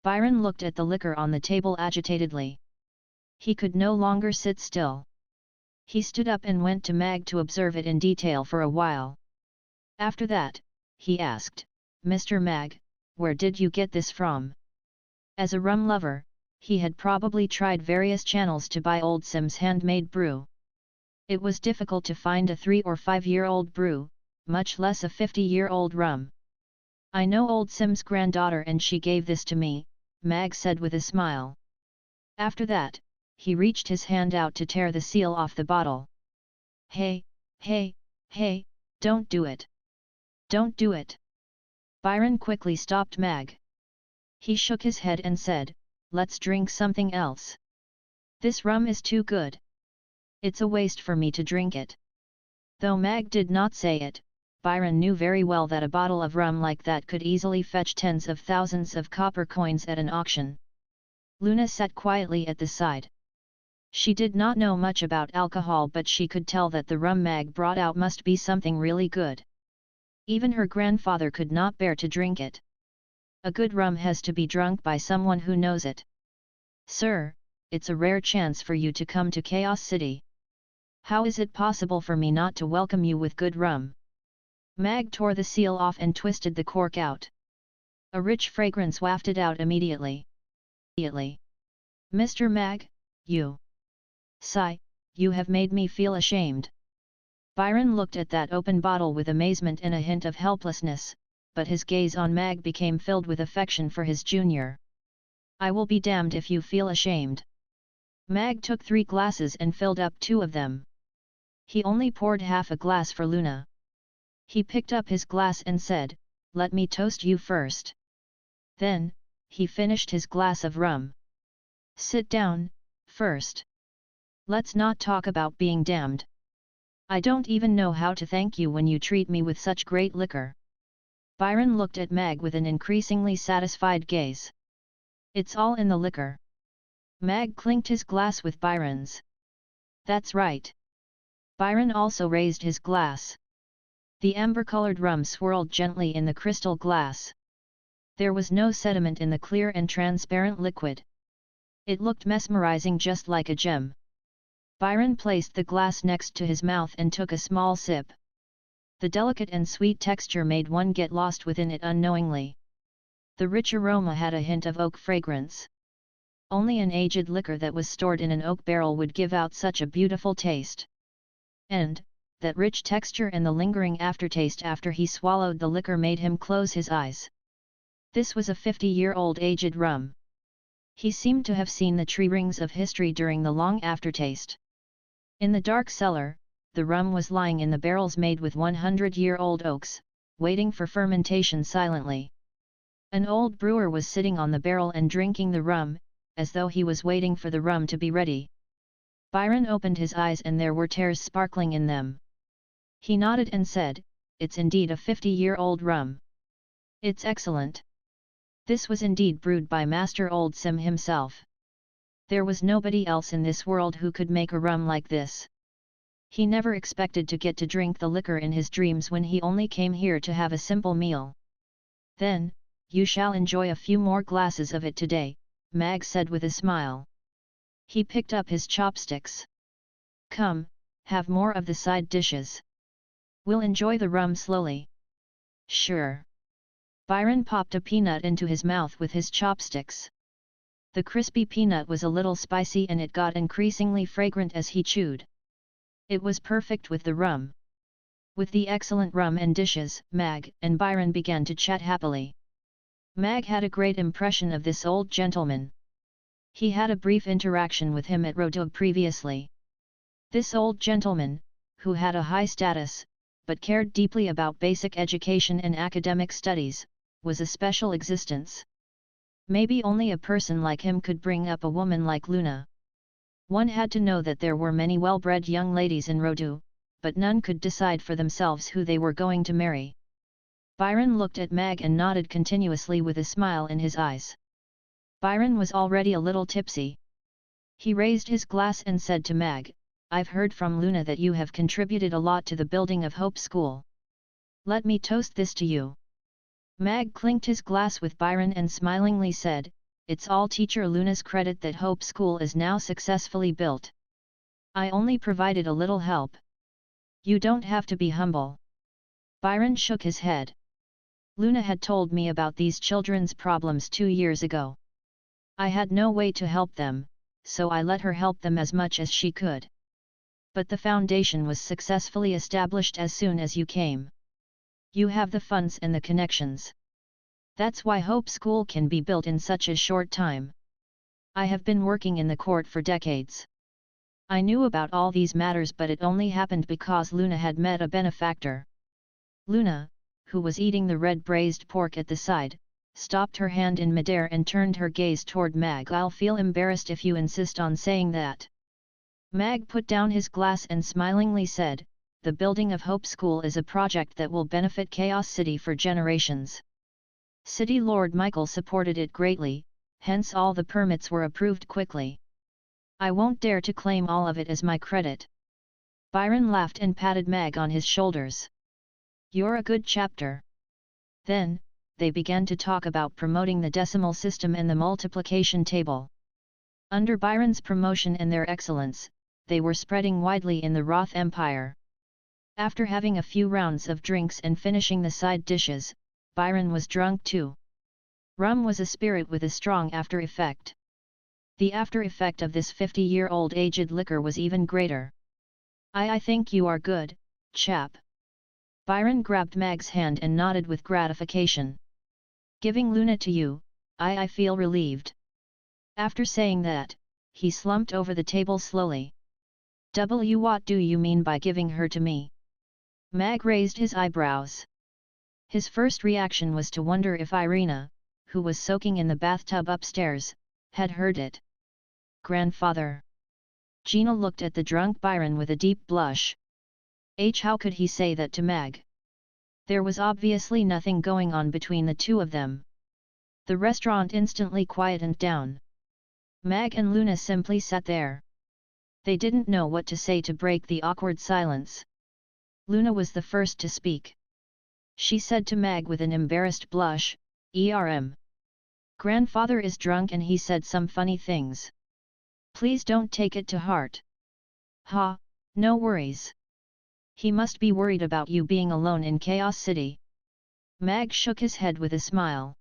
S1: Byron looked at the liquor on the table agitatedly. He could no longer sit still. He stood up and went to Mag to observe it in detail for a while. After that, he asked, "Mr. Mag, where did you get this from?" As a rum lover, he had probably tried various channels to buy Old Sim's handmade brew. It was difficult to find a 3 or 5-year-old brew, much less a 50-year-old rum. "I know Old Sim's granddaughter and she gave this to me," Mag said with a smile. After that, he reached his hand out to tear the seal off the bottle. Hey, don't do it. Don't do it." Byron quickly stopped Mag. He shook his head and said, "Let's drink something else. This rum is too good. It's a waste for me to drink it." Though Mag did not say it, Byron knew very well that a bottle of rum like that could easily fetch tens of thousands of copper coins at an auction. Luna sat quietly at the side. She did not know much about alcohol, but she could tell that the rum Mag brought out must be something really good. Even her grandfather could not bear to drink it. A good rum has to be drunk by someone who knows it. "Sir, it's a rare chance for you to come to Chaos City. How is it possible for me not to welcome you with good rum?" Mag tore the seal off and twisted the cork out. A rich fragrance wafted out immediately. "Mr. Mag, you. Sigh, you have made me feel ashamed." Byron looked at that open bottle with amazement and a hint of helplessness, but his gaze on Mag became filled with affection for his junior. "I will be damned if you feel ashamed." Mag took 3 glasses and filled up 2 of them. He only poured half a glass for Luna. He picked up his glass and said, "Let me toast you first." Then, he finished his glass of rum. "Sit down, first. Let's not talk about being damned. I don't even know how to thank you when you treat me with such great liquor." Byron looked at Mag with an increasingly satisfied gaze. "It's all in the liquor." Mag clinked his glass with Byron's. "That's right." Byron also raised his glass. The amber-colored rum swirled gently in the crystal glass. There was no sediment in the clear and transparent liquid. It looked mesmerizing, just like a gem. Byron placed the glass next to his mouth and took a small sip. The delicate and sweet texture made one get lost within it unknowingly. The rich aroma had a hint of oak fragrance. Only an aged liquor that was stored in an oak barrel would give out such a beautiful taste. And, that rich texture and the lingering aftertaste after he swallowed the liquor made him close his eyes. This was a 50-year-old aged rum. He seemed to have seen the tree rings of history during the long aftertaste. In the dark cellar, the rum was lying in the barrels made with 100-year-old oaks, waiting for fermentation silently. An old brewer was sitting on the barrel and drinking the rum, as though he was waiting for the rum to be ready. Byron opened his eyes and there were tears sparkling in them. He nodded and said, "It's indeed a 50-year-old rum. It's excellent." This was indeed brewed by Master Old Sim himself. There was nobody else in this world who could make a rum like this. He never expected to get to drink the liquor in his dreams when he only came here to have a simple meal. Then, you shall enjoy a few more glasses of it today, Mag said with a smile. He picked up his chopsticks. Come, have more of the side dishes. We'll enjoy the rum slowly. Sure. Byron popped a peanut into his mouth with his chopsticks. The crispy peanut was a little spicy and it got increasingly fragrant as he chewed. It was perfect with the rum. With the excellent rum and dishes, Mag and Byron began to chat happily. Mag had a great impression of this old gentleman. He had a brief interaction with him at Rodog previously. This old gentleman, who had a high status, but cared deeply about basic education and academic studies, was a special existence. Maybe only a person like him could bring up a woman like Luna. One had to know that there were many well-bred young ladies in Rodog, but none could decide for themselves who they were going to marry. Byron looked at Mag and nodded continuously with a smile in his eyes. Byron was already a little tipsy. He raised his glass and said to Mag, I've heard from Luna that you have contributed a lot to the building of Hope School. Let me toast this to you. Mag clinked his glass with Byron and smilingly said, It's all teacher Luna's credit that Hope School is now successfully built. I only provided a little help. You don't have to be humble. Byron shook his head. Luna had told me about these children's problems 2 years ago. I had no way to help them, so I let her help them as much as she could. But the foundation was successfully established as soon as you came. You have the funds and the connections. That's why Hope School can be built in such a short time. I have been working in the court for decades. I knew about all these matters, but it only happened because Luna had met a benefactor. Luna, who was eating the red braised pork at the side, stopped her hand in midair and turned her gaze toward Mag. I'll feel embarrassed if you insist on saying that. Mag put down his glass and smilingly said, The building of Hope School is a project that will benefit Chaos City for generations. City Lord Michael supported it greatly, hence all the permits were approved quickly. I won't dare to claim all of it as my credit. Byron laughed and patted Mag on his shoulders. You're a good chapter. Then, they began to talk about promoting the decimal system and the multiplication table. Under Byron's promotion and their excellence, they were spreading widely in the Roth Empire. After having a few rounds of drinks and finishing the side dishes, Byron was drunk too. Rum was a spirit with a strong after effect. The after effect of this 50-year-old aged liquor was even greater. I think you are good, chap. Byron grabbed Mag's hand and nodded with gratification. Giving Luna to you, I feel relieved. After saying that, he slumped over the table slowly. What do you mean by giving her to me? Mag raised his eyebrows. His first reaction was to wonder if Irina, who was soaking in the bathtub upstairs, had heard it. Grandfather. Gina looked at the drunk Byron with a deep blush. How could he say that to Mag? There was obviously nothing going on between the two of them. The restaurant instantly quietened down. Mag and Luna simply sat there. They didn't know what to say to break the awkward silence. Luna was the first to speak. She said to Mag with an embarrassed blush, Grandfather is drunk and he said some funny things. Please don't take it to heart. Ha, no worries. He must be worried about you being alone in Chaos City. Mag shook his head with a smile.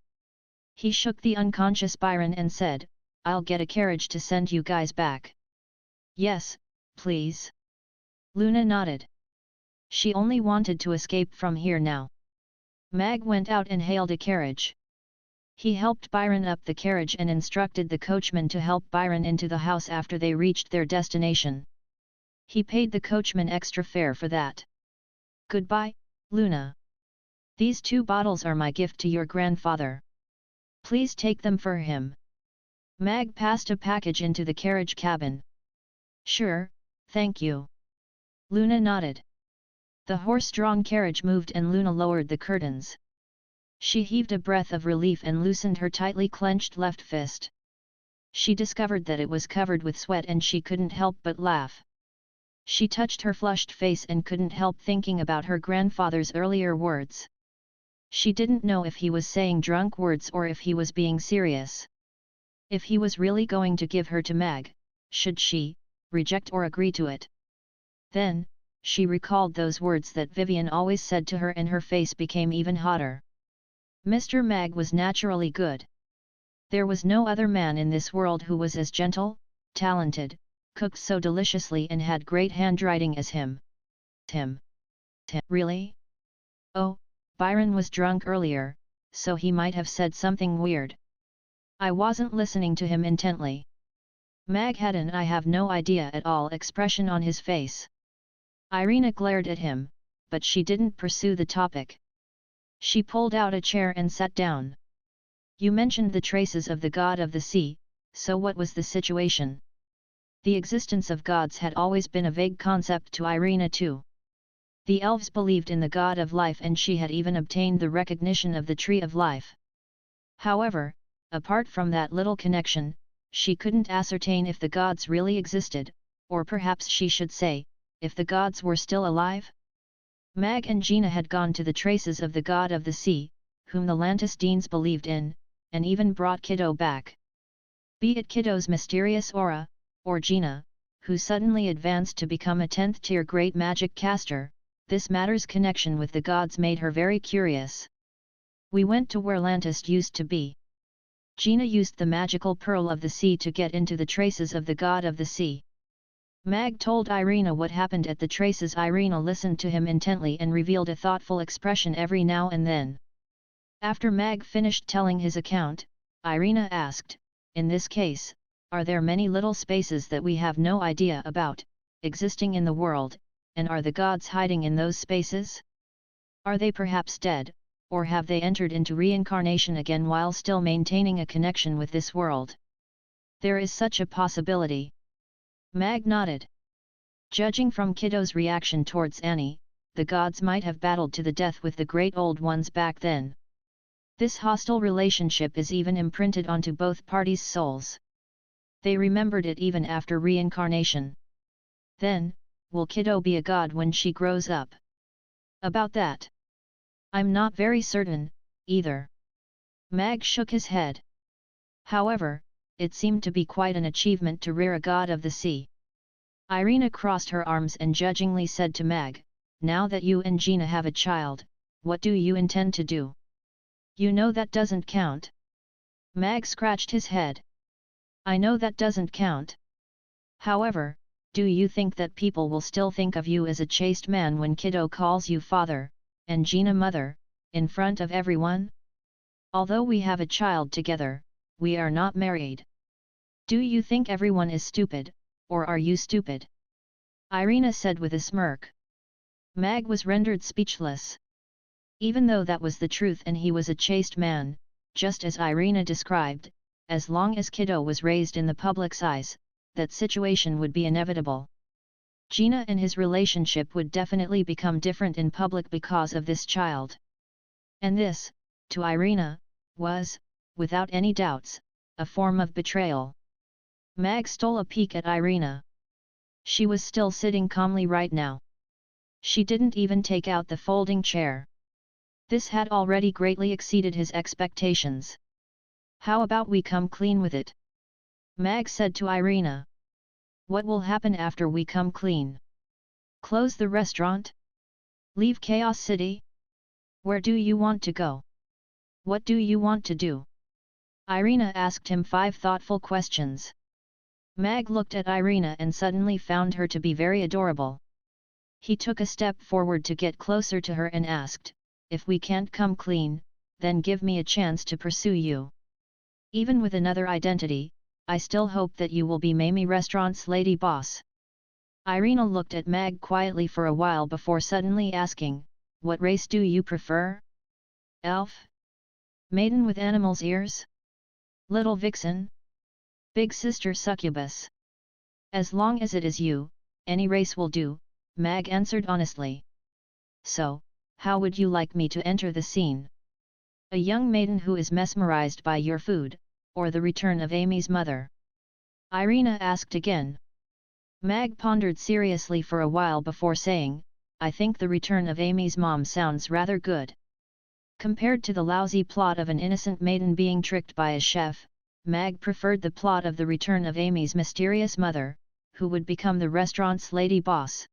S1: He shook the unconscious Byron and said, I'll get a carriage to send you guys back. Yes, please. Luna nodded. She only wanted to escape from here now. Mag went out and hailed a carriage. He helped Byron up the carriage and instructed the coachman to help Byron into the house after they reached their destination. He paid the coachman extra fare for that. Goodbye, Luna. These 2 bottles are my gift to your grandfather. Please take them for him. Mag passed a package into the carriage cabin. Sure, thank you. Luna nodded. The horse-drawn carriage moved and Luna lowered the curtains. She heaved a breath of relief and loosened her tightly clenched left fist. She discovered that it was covered with sweat and she couldn't help but laugh. She touched her flushed face and couldn't help thinking about her grandfather's earlier words. She didn't know if he was saying drunk words or if he was being serious. If he was really going to give her to Mag, should she reject or agree to it? Then, she recalled those words that Vivian always said to her and her face became even hotter. Mr. Mag was naturally good. There was no other man in this world who was as gentle, talented, cooked so deliciously and had great handwriting as him. Really? Oh, Byron was drunk earlier, so he might have said something weird. I wasn't listening to him intently. Mag had an I have no idea at all expression on his face. Irina glared at him, but she didn't pursue the topic. She pulled out a chair and sat down. You mentioned the traces of the god of the sea, so what was the situation? The existence of gods had always been a vague concept to Irina too. The elves believed in the god of life and she had even obtained the recognition of the tree of life. However, apart from that little connection, she couldn't ascertain if the gods really existed, or perhaps she should say, if the gods were still alive. Mag and Gina had gone to the traces of the god of the sea, whom the Lantisdeans believed in, and even brought Kiddo back. Be it Kiddo's mysterious aura, or Gina, who suddenly advanced to become a 10th-tier great magic caster, this matter's connection with the gods made her very curious. We went to where Lantist used to be. Gina used the magical pearl of the sea to get into the traces of the god of the sea. Mag told Irina what happened at the traces. Irina listened to him intently and revealed a thoughtful expression every now and then. After Mag finished telling his account, Irina asked, in this case, are there many little spaces that we have no idea about, existing in the world, and are the gods hiding in those spaces? Are they perhaps dead, or have they entered into reincarnation again while still maintaining a connection with this world? There is such a possibility. Mag nodded. Judging from Kiddo's reaction towards Annie, the gods might have battled to the death with the great old ones back then. This hostile relationship is even imprinted onto both parties' souls. They remembered it even after reincarnation. Then, will Kiddo be a god when she grows up? About that, I'm not very certain, either. Mag shook his head. However, it seemed to be quite an achievement to rear a god of the sea. Irina crossed her arms and judgingly said to Mag, now that you and Gina have a child, what do you intend to do? You know that doesn't count. Mag scratched his head. I know that doesn't count. However, do you think that people will still think of you as a chaste man when Kiddo calls you father, and Gina mother, in front of everyone? Although we have a child together, we are not married. Do you think everyone is stupid, or are you stupid? Irina said with a smirk. Mag was rendered speechless. Even though that was the truth and he was a chaste man, just as Irina described, as long as Kiddo was raised in the public's eyes, that situation would be inevitable. Gina and his relationship would definitely become different in public because of this child. And this, to Irina, was, without any doubts, a form of betrayal. Mag stole a peek at Irina. She was still sitting calmly right now. She didn't even take out the folding chair. This had already greatly exceeded his expectations. How about we come clean with it? Mag said to Irina. What will happen after we come clean? Close the restaurant? Leave Chaos City? Where do you want to go? What do you want to do? Irina asked him 5 thoughtful questions. Mag looked at Irina and suddenly found her to be very adorable. He took a step forward to get closer to her and asked, if we can't come clean, then give me a chance to pursue you. Even with another identity, I still hope that you will be Mamie Restaurant's lady boss. Irina looked at Mag quietly for a while before suddenly asking, what race do you prefer? Elf? Maiden with animal's ears? Little vixen? Big sister succubus? As long as it is you, any race will do, Mag answered honestly. So, how would you like me to enter the scene? A young maiden who is mesmerized by your food, or the return of Amy's mother? Irina asked again. Mag pondered seriously for a while before saying, I think the return of Amy's mom sounds rather good. Compared to the lousy plot of an innocent maiden being tricked by a chef, Mag preferred the plot of the return of Amy's mysterious mother, who would become the restaurant's lady boss.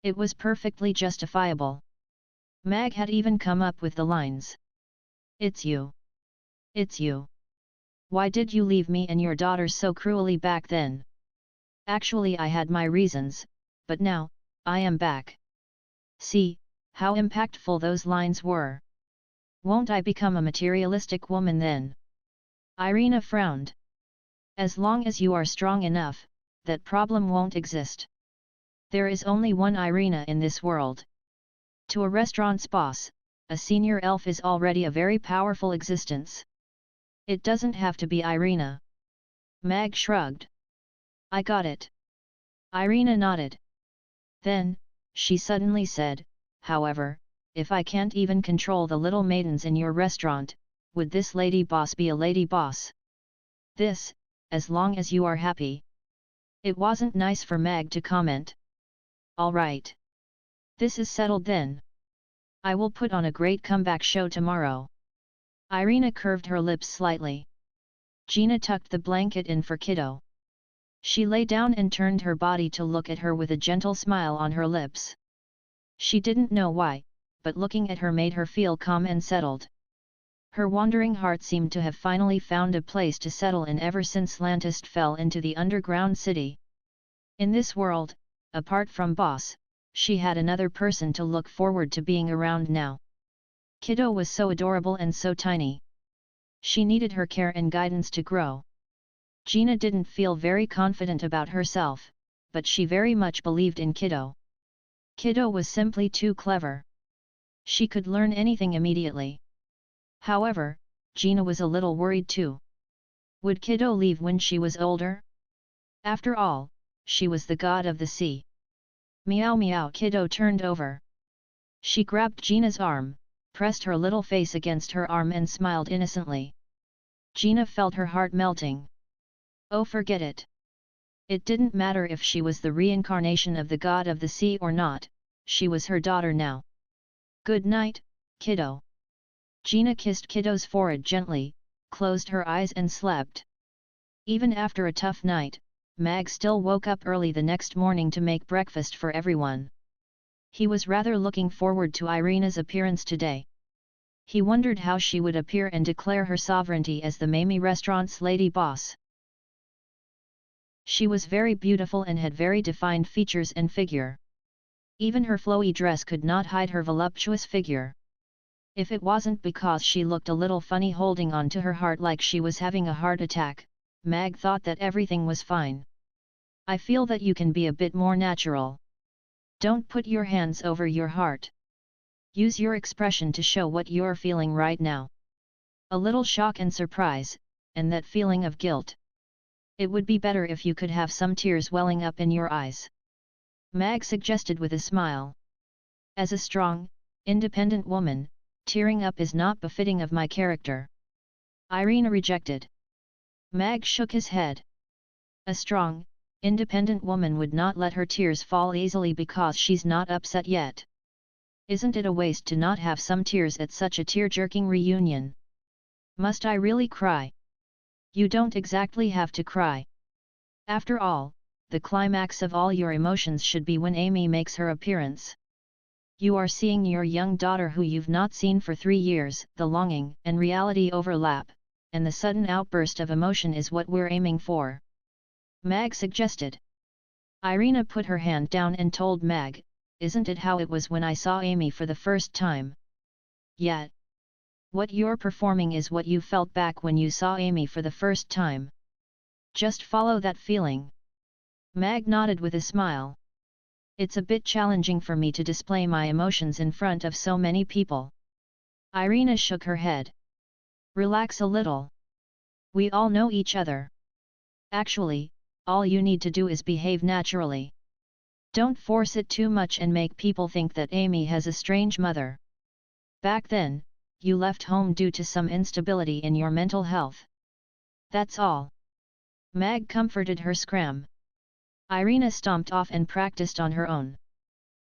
S1: It was perfectly justifiable. Mag had even come up with the lines. It's you. It's you. Why did you leave me and your daughter so cruelly back then? Actually, I had my reasons, but now, I am back. See, how impactful those lines were. Won't I become a materialistic woman then? Irina frowned. As long as you are strong enough, that problem won't exist. There is only one Irina in this world. To a restaurant's boss, a senior elf is already a very powerful existence. It doesn't have to be Irina. Mag shrugged. I got it. Irina nodded. Then, she suddenly said, however, if I can't even control the little maidens in your restaurant, would this lady boss be a lady boss? This, as long as you are happy. It wasn't nice for Mag to comment. All right. This is settled then. I will put on a great comeback show tomorrow. Irina curved her lips slightly. Gina tucked the blanket in for Kiddo. She lay down and turned her body to look at her with a gentle smile on her lips. She didn't know why, but looking at her made her feel calm and settled. Her wandering heart seemed to have finally found a place to settle in ever since Lantist fell into the underground city. In this world, apart from Boss, she had another person to look forward to being around now. Kiddo was so adorable and so tiny. She needed her care and guidance to grow. Gina didn't feel very confident about herself, but she very much believed in Kiddo. Kiddo was simply too clever. She could learn anything immediately. However, Gina was a little worried too. Would Kiddo leave when she was older? After all, she was the god of the sea. Meow meow. Kiddo turned over. She grabbed Gina's arm, pressed her little face against her arm and smiled innocently. Gina felt her heart melting. Oh, forget it. It didn't matter if she was the reincarnation of the god of the sea or not, she was her daughter now. Good night, Kiddo. Gina kissed Kiddo's forehead gently, closed her eyes and slept. Even after a tough night, Mag still woke up early the next morning to make breakfast for everyone. He was rather looking forward to Irina's appearance today. He wondered how she would appear and declare her sovereignty as the Mamie restaurant's lady boss. She was very beautiful and had very defined features and figure. Even her flowy dress could not hide her voluptuous figure. If it wasn't because she looked a little funny holding on to her heart like she was having a heart attack, Mag thought that everything was fine. I feel that you can be a bit more natural. Don't put your hands over your heart. Use your expression to show what you're feeling right now. A little shock and surprise, and that feeling of guilt. It would be better if you could have some tears welling up in your eyes. Mag suggested with a smile. As a strong, independent woman, tearing up is not befitting of my character. Irina rejected. Mag shook his head. A strong, independent woman would not let her tears fall easily because she's not upset yet. Isn't it a waste to not have some tears at such a tear-jerking reunion? Must I really cry? You don't exactly have to cry. After all, the climax of all your emotions should be when Amy makes her appearance. You are seeing your young daughter who you've not seen for 3 years, the longing and reality overlap, and the sudden outburst of emotion is what we're aiming for. Mag suggested. Irina put her hand down and told Mag, isn't it how it was when I saw Amy for the first time? Yet. What you're performing is what you felt back when you saw Amy for the first time. Just follow that feeling. Mag nodded with a smile. It's a bit challenging for me to display my emotions in front of so many people. Irina shook her head. Relax a little. We all know each other. Actually, all you need to do is behave naturally. Don't force it too much and make people think that Amy has a strange mother. Back then, you left home due to some instability in your mental health. That's all. Mag comforted her scram. Irina stomped off and practiced on her own.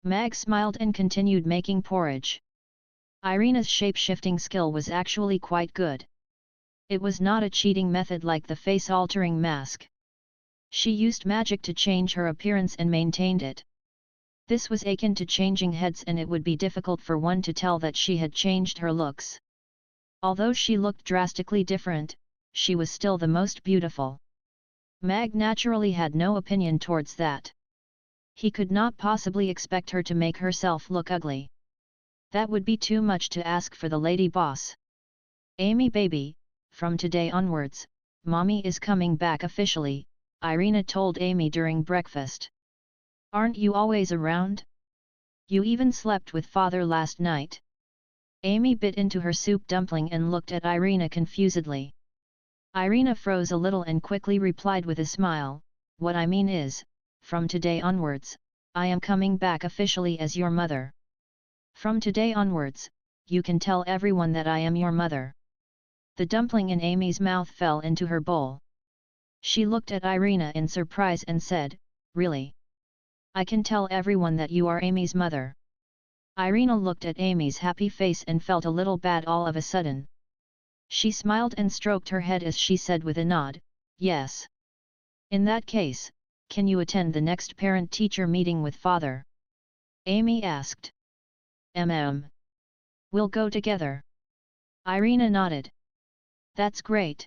S1: Mag smiled and continued making porridge. Irina's shape-shifting skill was actually quite good. It was not a cheating method like the face-altering mask. She used magic to change her appearance and maintained it. This was akin to changing heads, and it would be difficult for one to tell that she had changed her looks. Although she looked drastically different, she was still the most beautiful. Mag naturally had no opinion towards that. He could not possibly expect her to make herself look ugly. That would be too much to ask for the lady boss. Amy baby, from today onwards, Mommy is coming back officially, Irina told Amy during breakfast. Aren't you always around? You even slept with Father last night. Amy bit into her soup dumpling and looked at Irina confusedly. Irina froze a little and quickly replied with a smile, what I mean is, from today onwards, I am coming back officially as your mother. From today onwards, you can tell everyone that I am your mother. The dumpling in Amy's mouth fell into her bowl. She looked at Irina in surprise and said, really? I can tell everyone that you are Amy's mother. Irina looked at Amy's happy face and felt a little bad all of a sudden. She smiled and stroked her head as she said with a nod, yes. In that case, can you attend the next parent-teacher meeting with Father? Amy asked. We'll go together. Irina nodded. That's great.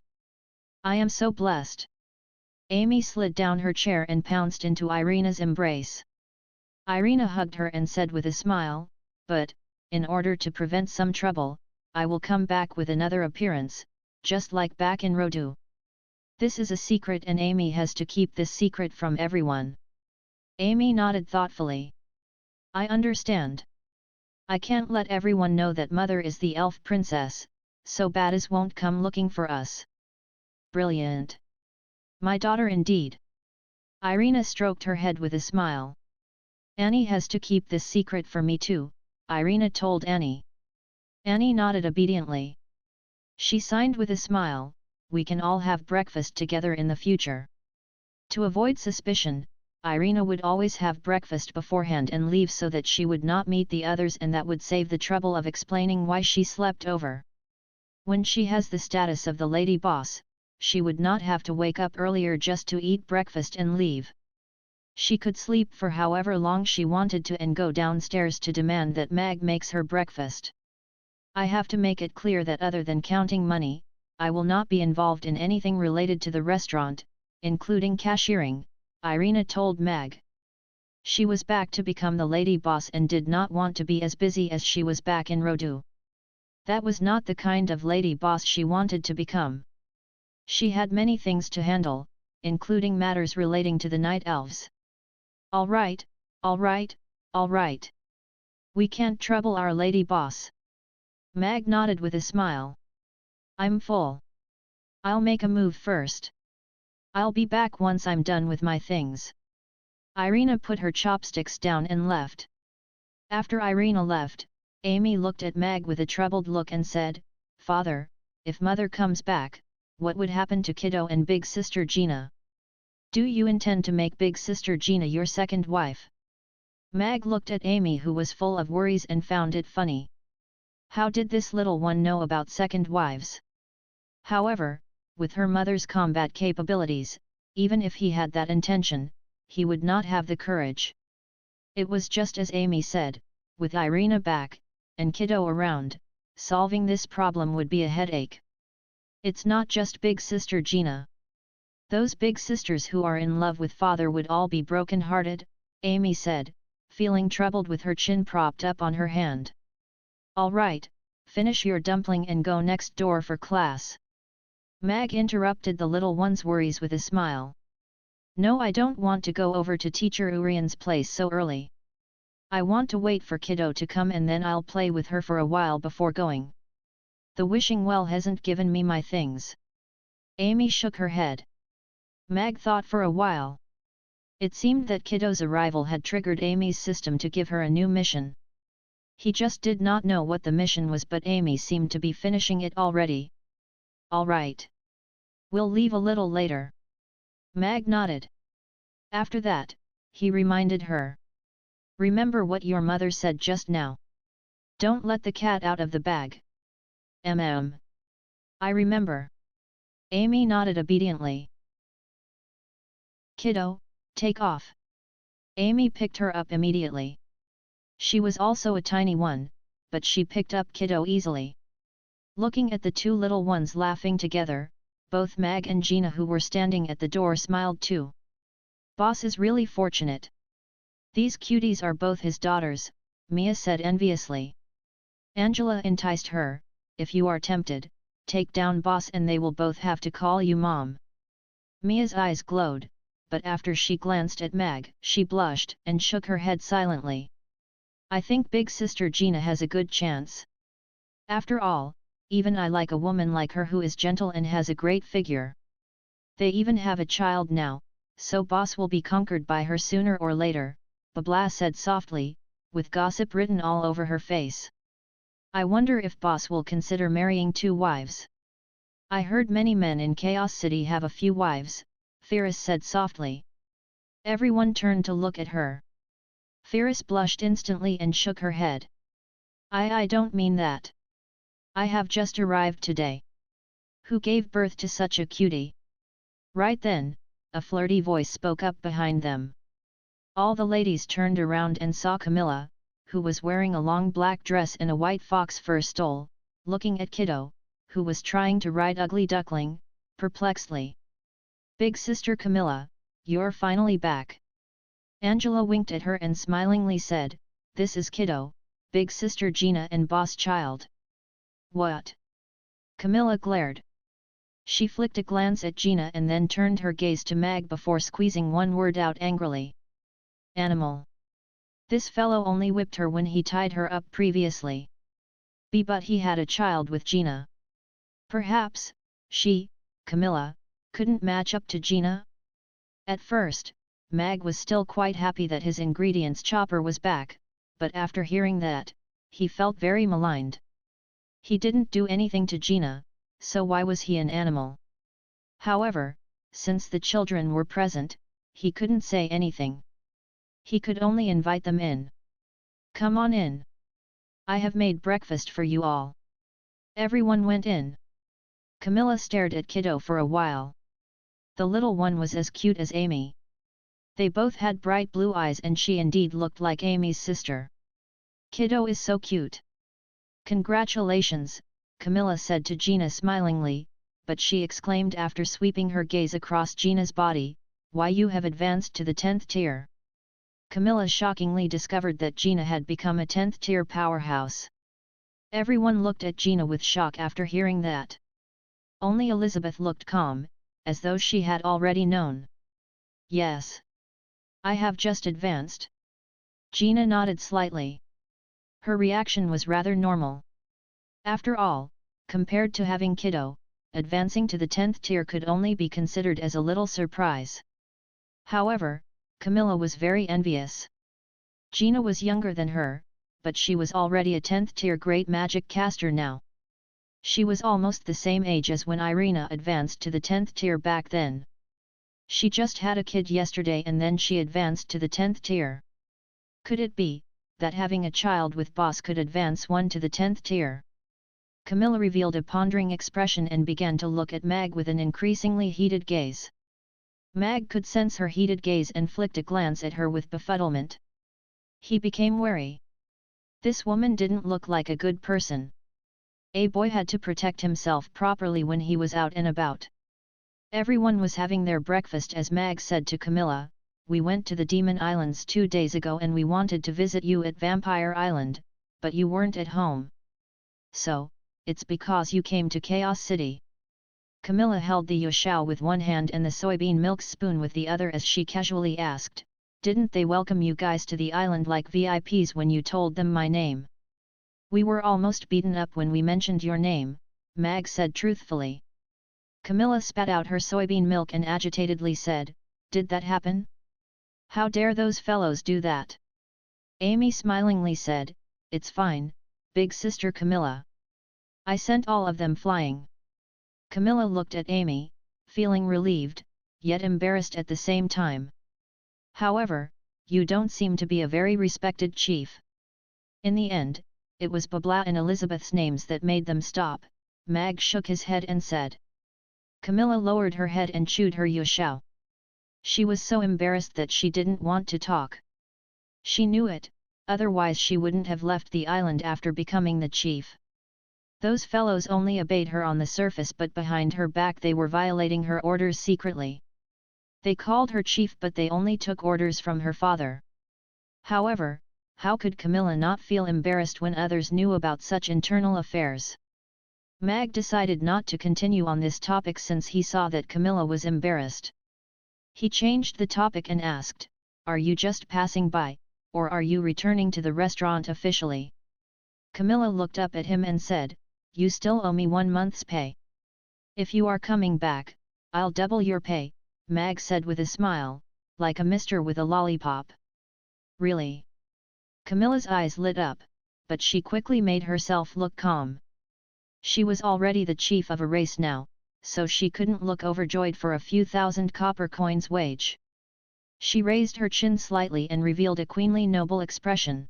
S1: I am so blessed. Amy slid down her chair and pounced into Irina's embrace. Irina hugged her and said with a smile, but, in order to prevent some trouble, I will come back with another appearance, just like back in Rodu. This is a secret and Amy has to keep this secret from everyone. Amy nodded thoughtfully. I understand. I can't let everyone know that Mother is the elf princess, so baddies won't come looking for us. Brilliant. My daughter indeed. Irina stroked her head with a smile. Annie has to keep this secret for me too, Irina told Annie. Annie nodded obediently. She signed with a smile, we can all have breakfast together in the future. To avoid suspicion, Irina would always have breakfast beforehand and leave so that she would not meet the others, and that would save the trouble of explaining why she slept over. When she has the status of the lady boss, she would not have to wake up earlier just to eat breakfast and leave. She could sleep for however long she wanted to and go downstairs to demand that Mag makes her breakfast. I have to make it clear that other than counting money, I will not be involved in anything related to the restaurant, including cashiering, Irina told Mag. She was back to become the lady boss and did not want to be as busy as she was back in Rodu. That was not the kind of lady boss she wanted to become. She had many things to handle, including matters relating to the night elves. All right, all right, all right. We can't trouble our lady boss. Mag nodded with a smile. I'm full. I'll make a move first. I'll be back once I'm done with my things. Irina put her chopsticks down and left. After Irina left, Amy looked at Mag with a troubled look and said, Father, if Mother comes back, what would happen to Kiddo and Big Sister Gina? Do you intend to make Big Sister Gina your second wife? Mag looked at Amy, who was full of worries, and found it funny. How did this little one know about second wives? However, with her mother's combat capabilities, even if he had that intention, he would not have the courage. It was just as Amy said, with Irina back, and Kiddo around, solving this problem would be a headache. It's not just Big Sister Gina. Those big sisters who are in love with Father would all be broken-hearted, Amy said, feeling troubled with her chin propped up on her hand. All right, finish your dumpling and go next door for class. Mag interrupted the little one's worries with a smile. No, I don't want to go over to Teacher Urian's place so early. I want to wait for Kiddo to come and then I'll play with her for a while before going. The wishing well hasn't given me my things. Amy shook her head. Mag thought for a while. It seemed that Kiddo's arrival had triggered Amy's system to give her a new mission. He just did not know what the mission was, but Amy seemed to be finishing it already. All right. We'll leave a little later. Mag nodded. After that, he reminded her. Remember what your mother said just now. Don't let the cat out of the bag. I remember. Amy nodded obediently. Kiddo, take off. Amy picked her up immediately. She was also a tiny one, but she picked up Kiddo easily. Looking at the two little ones laughing together, both Mag and Gina, who were standing at the door, smiled too. Boss is really fortunate. These cuties are both his daughters, Mia said enviously. Angela enticed her. If you are tempted, take down Boss and they will both have to call you Mom. Mia's eyes glowed, but after she glanced at Mag, she blushed and shook her head silently. I think big sister Gina has a good chance. After all, even I like a woman like her who is gentle and has a great figure. They even have a child now, so Boss will be conquered by her sooner or later, Babla said softly, with gossip written all over her face. I wonder if Boss will consider marrying 2 wives. I heard many men in Chaos City have a few wives, Ferris said softly. Everyone turned to look at her. Ferris blushed instantly and shook her head. I don't mean that. I have just arrived today. Who gave birth to such a cutie? Right then, a flirty voice spoke up behind them. All the ladies turned around and saw Camilla, who was wearing a long black dress and a white fox fur stole, looking at Kiddo, who was trying to ride Ugly Duckling, perplexedly. Big sister Camilla, you're finally back. Angela winked at her and smilingly said, this is Kiddo, big sister Gina and boss child. What? Camilla glared. She flicked a glance at Gina and then turned her gaze to Mag before squeezing one word out angrily. Animal. This fellow only whipped her when he tied her up previously. But he had a child with Gina. Perhaps, she, Camilla, couldn't match up to Gina? At first, Mag was still quite happy that his ingredients chopper was back, but after hearing that, he felt very maligned. He didn't do anything to Gina, so why was he an animal? However, since the children were present, he couldn't say anything. He could only invite them in. Come on in. I have made breakfast for you all. Everyone went in. Camilla stared at Kiddo for a while. The little one was as cute as Amy. They both had bright blue eyes and she indeed looked like Amy's sister. Kiddo is so cute. Congratulations, Camilla said to Gina smilingly, but she exclaimed after sweeping her gaze across Gina's body, why you have advanced to the 10th tier. Camilla shockingly discovered that Gina had become a 10th tier powerhouse. Everyone looked at Gina with shock after hearing that. Only Elizabeth looked calm, as though she had already known. Yes. I have just advanced. Gina nodded slightly. Her reaction was rather normal. After all, compared to having Kiddo, advancing to the 10th tier could only be considered as a little surprise. However, Camilla was very envious. Gina was younger than her, but she was already a 10th tier great magic caster now. She was almost the same age as when Irina advanced to the 10th tier back then. She just had a kid yesterday and then she advanced to the 10th tier. Could it be that having a child with boss could advance one to the 10th tier? Camilla revealed a pondering expression and began to look at Mag with an increasingly heated gaze. Mag could sense her heated gaze and flicked a glance at her with befuddlement. He became wary. This woman didn't look like a good person. A boy had to protect himself properly when he was out and about. Everyone was having their breakfast as Mag said to Camilla, we went to the Demon Islands 2 days ago and we wanted to visit you at Vampire Island, but you weren't at home. So, it's because you came to Chaos City. Camilla held the yushao with one hand and the soybean milk spoon with the other as she casually asked, didn't they welcome you guys to the island like VIPs when you told them my name? We were almost beaten up when we mentioned your name, Mag said truthfully. Camilla spat out her soybean milk and agitatedly said, did that happen? How dare those fellows do that? Amy smilingly said, it's fine, big sister Camilla. I sent all of them flying. Camilla looked at Amy, feeling relieved, yet embarrassed at the same time. However, you don't seem to be a very respected chief. In the end, it was Babla and Elizabeth's names that made them stop. Mag shook his head and said. Camilla lowered her head and chewed her yushao. She was so embarrassed that she didn't want to talk. She knew it, otherwise she wouldn't have left the island after becoming the chief. Those fellows only obeyed her on the surface, but behind her back they were violating her orders secretly. They called her chief, but they only took orders from her father. However, how could Camilla not feel embarrassed when others knew about such internal affairs? Mag decided not to continue on this topic since he saw that Camilla was embarrassed. He changed the topic and asked, "Are you just passing by, or are you returning to the restaurant officially?" Camilla looked up at him and said, "You still owe me 1 month's pay. If you are coming back, I'll double your pay," Mag said with a smile, like a mister with a lollipop. "Really?" Camilla's eyes lit up, but she quickly made herself look calm. She was already the chief of a race now, so she couldn't look overjoyed for a few thousand copper coins wage. She raised her chin slightly and revealed a queenly noble expression.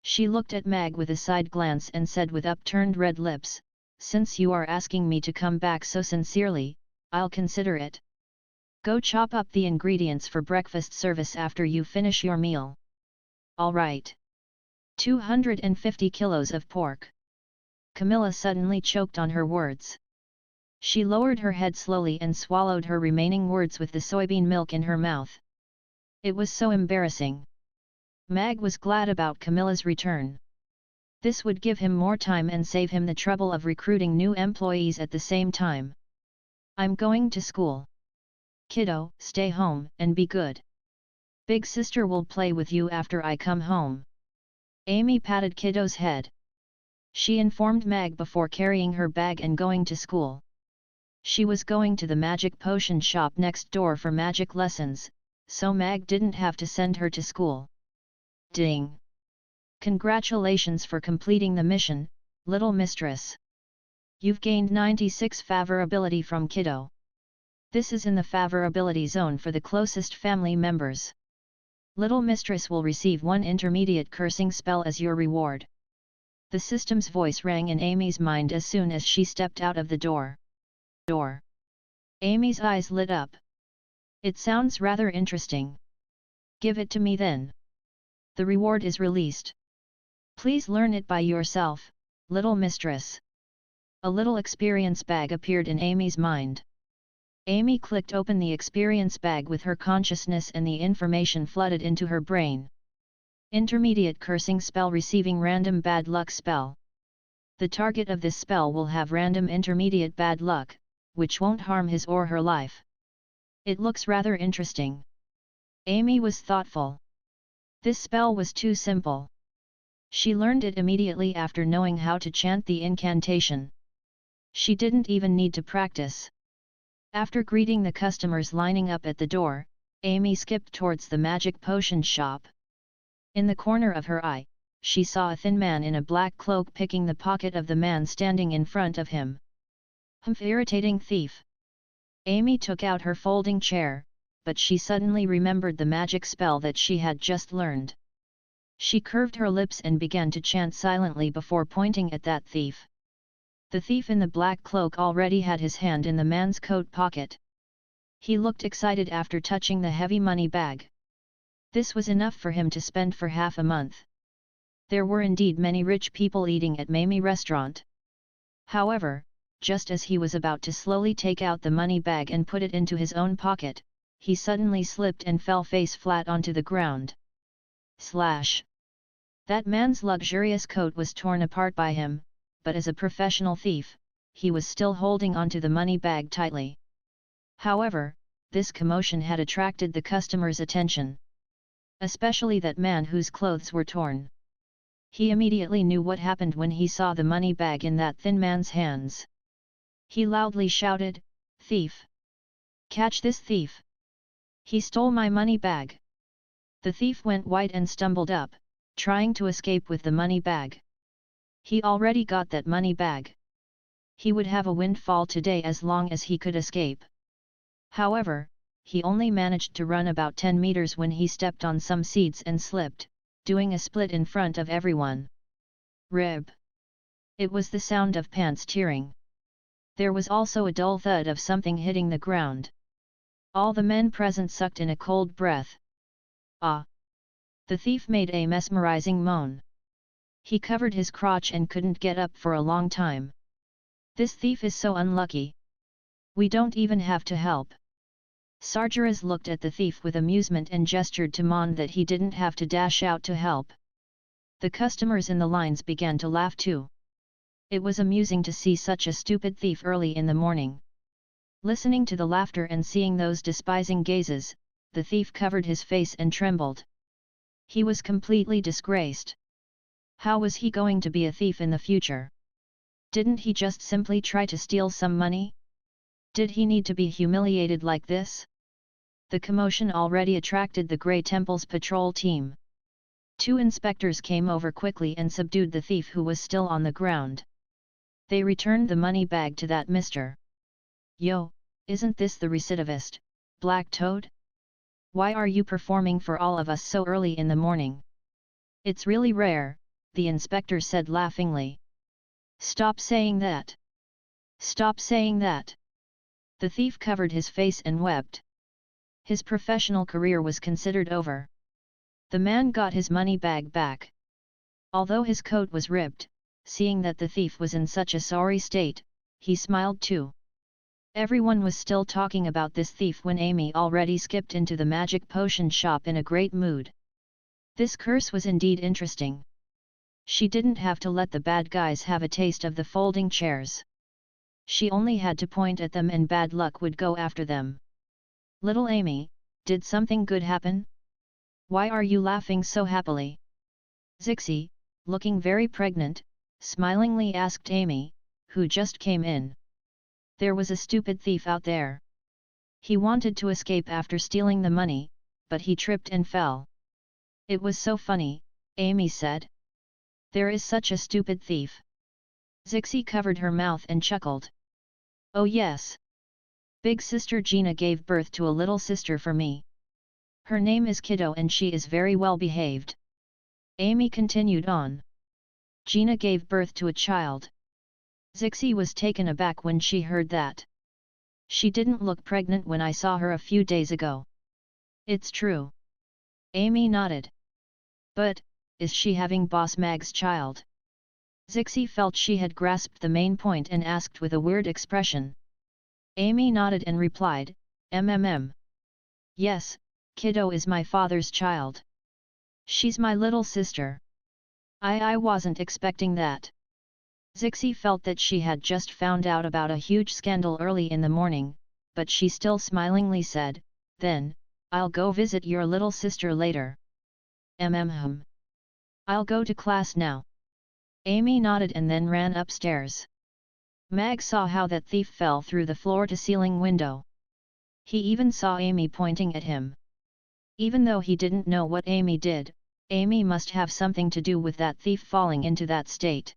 S1: She looked at Mag with a side glance and said with upturned red lips, "Since you are asking me to come back so sincerely, I'll consider it. Go chop up the ingredients for breakfast service after you finish your meal." "All right." 250 kilos of pork. Camilla suddenly choked on her words. She lowered her head slowly and swallowed her remaining words with the soybean milk in her mouth. It was so embarrassing. Mag was glad about Camilla's return. This would give him more time and save him the trouble of recruiting new employees at the same time. "I'm going to school. Kiddo, stay home and be good. Big sister will play with you after I come home." Amy patted Kiddo's head. She informed Mag before carrying her bag and going to school. She was going to the magic potion shop next door for magic lessons, so Mag didn't have to send her to school. Ding! Congratulations for completing the mission, little mistress. You've gained 96 favorability from Kiddo. This is in the favorability zone for the closest family members. Little mistress will receive 1 intermediate cursing spell as your reward. The system's voice rang in Amy's mind as soon as she stepped out of the door. Amy's eyes lit up. It sounds rather interesting. Give it to me then. The reward is released. Please learn it by yourself, little mistress. A little experience bag appeared in Amy's mind. Amy clicked open the experience bag with her consciousness and the information flooded into her brain. Intermediate cursing spell receiving random bad luck spell. The target of this spell will have random intermediate bad luck, which won't harm his or her life. It looks rather interesting. Amy was thoughtful. This spell was too simple. She learned it immediately after knowing how to chant the incantation. She didn't even need to practice. After greeting the customers lining up at the door, Amy skipped towards the magic potion shop. In the corner of her eye, she saw a thin man in a black cloak picking the pocket of the man standing in front of him. Humph, irritating thief! Amy took out her folding chair, but she suddenly remembered the magic spell that she had just learned. She curved her lips and began to chant silently before pointing at that thief. The thief in the black cloak already had his hand in the man's coat pocket. He looked excited after touching the heavy money bag. This was enough for him to spend for half a month. There were indeed many rich people eating at Mamie restaurant. However, just as he was about to slowly take out the money bag and put it into his own pocket, he suddenly slipped and fell face flat onto the ground. Slash! That man's luxurious coat was torn apart by him, but as a professional thief, he was still holding onto the money bag tightly. However, this commotion had attracted the customer's attention. Especially that man whose clothes were torn. He immediately knew what happened when he saw the money bag in that thin man's hands. He loudly shouted, "Thief! Catch this thief! He stole my money bag!" The thief went white and stumbled up, trying to escape with the money bag. He already got that money bag. He would have a windfall today as long as he could escape. However, he only managed to run about 10 meters when he stepped on some seeds and slipped, doing a split in front of everyone. Rib! It was the sound of pants tearing. There was also a dull thud of something hitting the ground. All the men present sucked in a cold breath. Ah! The thief made a mesmerizing moan. He covered his crotch and couldn't get up for a long time. This thief is so unlucky. We don't even have to help. SAHDR looked at the thief with amusement and gestured to Mon that he didn't have to dash out to help. The customers in the lines began to laugh too. It was amusing to see such a stupid thief early in the morning. Listening to the laughter and seeing those despising gazes, the thief covered his face and trembled. He was completely disgraced. How was he going to be a thief in the future? Didn't he just simply try to steal some money? Did he need to be humiliated like this? The commotion already attracted the Grey Temple's patrol team. 2 inspectors came over quickly and subdued the thief who was still on the ground. They returned the money bag to that Mr. Yo, isn't this the recidivist, Black Toad? Why are you performing for all of us so early in the morning? It's really rare, the inspector said laughingly. Stop saying that. Stop saying that. The thief covered his face and wept. His professional career was considered over. The man got his money bag back. Although his coat was ripped, seeing that the thief was in such a sorry state, he smiled too. Everyone was still talking about this thief when Amy already skipped into the magic potion shop in a great mood. This curse was indeed interesting. She didn't have to let the bad guys have a taste of the folding chairs. She only had to point at them and bad luck would go after them. Little Amy, did something good happen? Why are you laughing so happily? Zixi, looking very pregnant, smilingly asked Amy, who just came in. There was a stupid thief out there. He wanted to escape after stealing the money, but he tripped and fell. It was so funny, Amy said. There is such a stupid thief. Zixi covered her mouth and chuckled. Oh yes. Big sister Gina gave birth to a little sister for me. Her name is Kiddo and she is very well behaved. Amy continued on. Gina gave birth to a child. Zixi was taken aback when she heard that. She didn't look pregnant when I saw her a few days ago. It's true. Amy nodded. But, is she having Boss Mag's child? Zixi felt she had grasped the main point and asked with a weird expression. Amy nodded and replied, Yes, Kiddo is my father's child. She's my little sister. I wasn't expecting that. Zixi felt that she had just found out about a huge scandal early in the morning, but she still smilingly said, Then, I'll go visit your little sister later. I'll go to class now. Amy nodded and then ran upstairs. Mag saw how that thief fell through the floor-to-ceiling window. He even saw Amy pointing at him. Even though he didn't know what Amy did, Amy must have something to do with that thief falling into that state.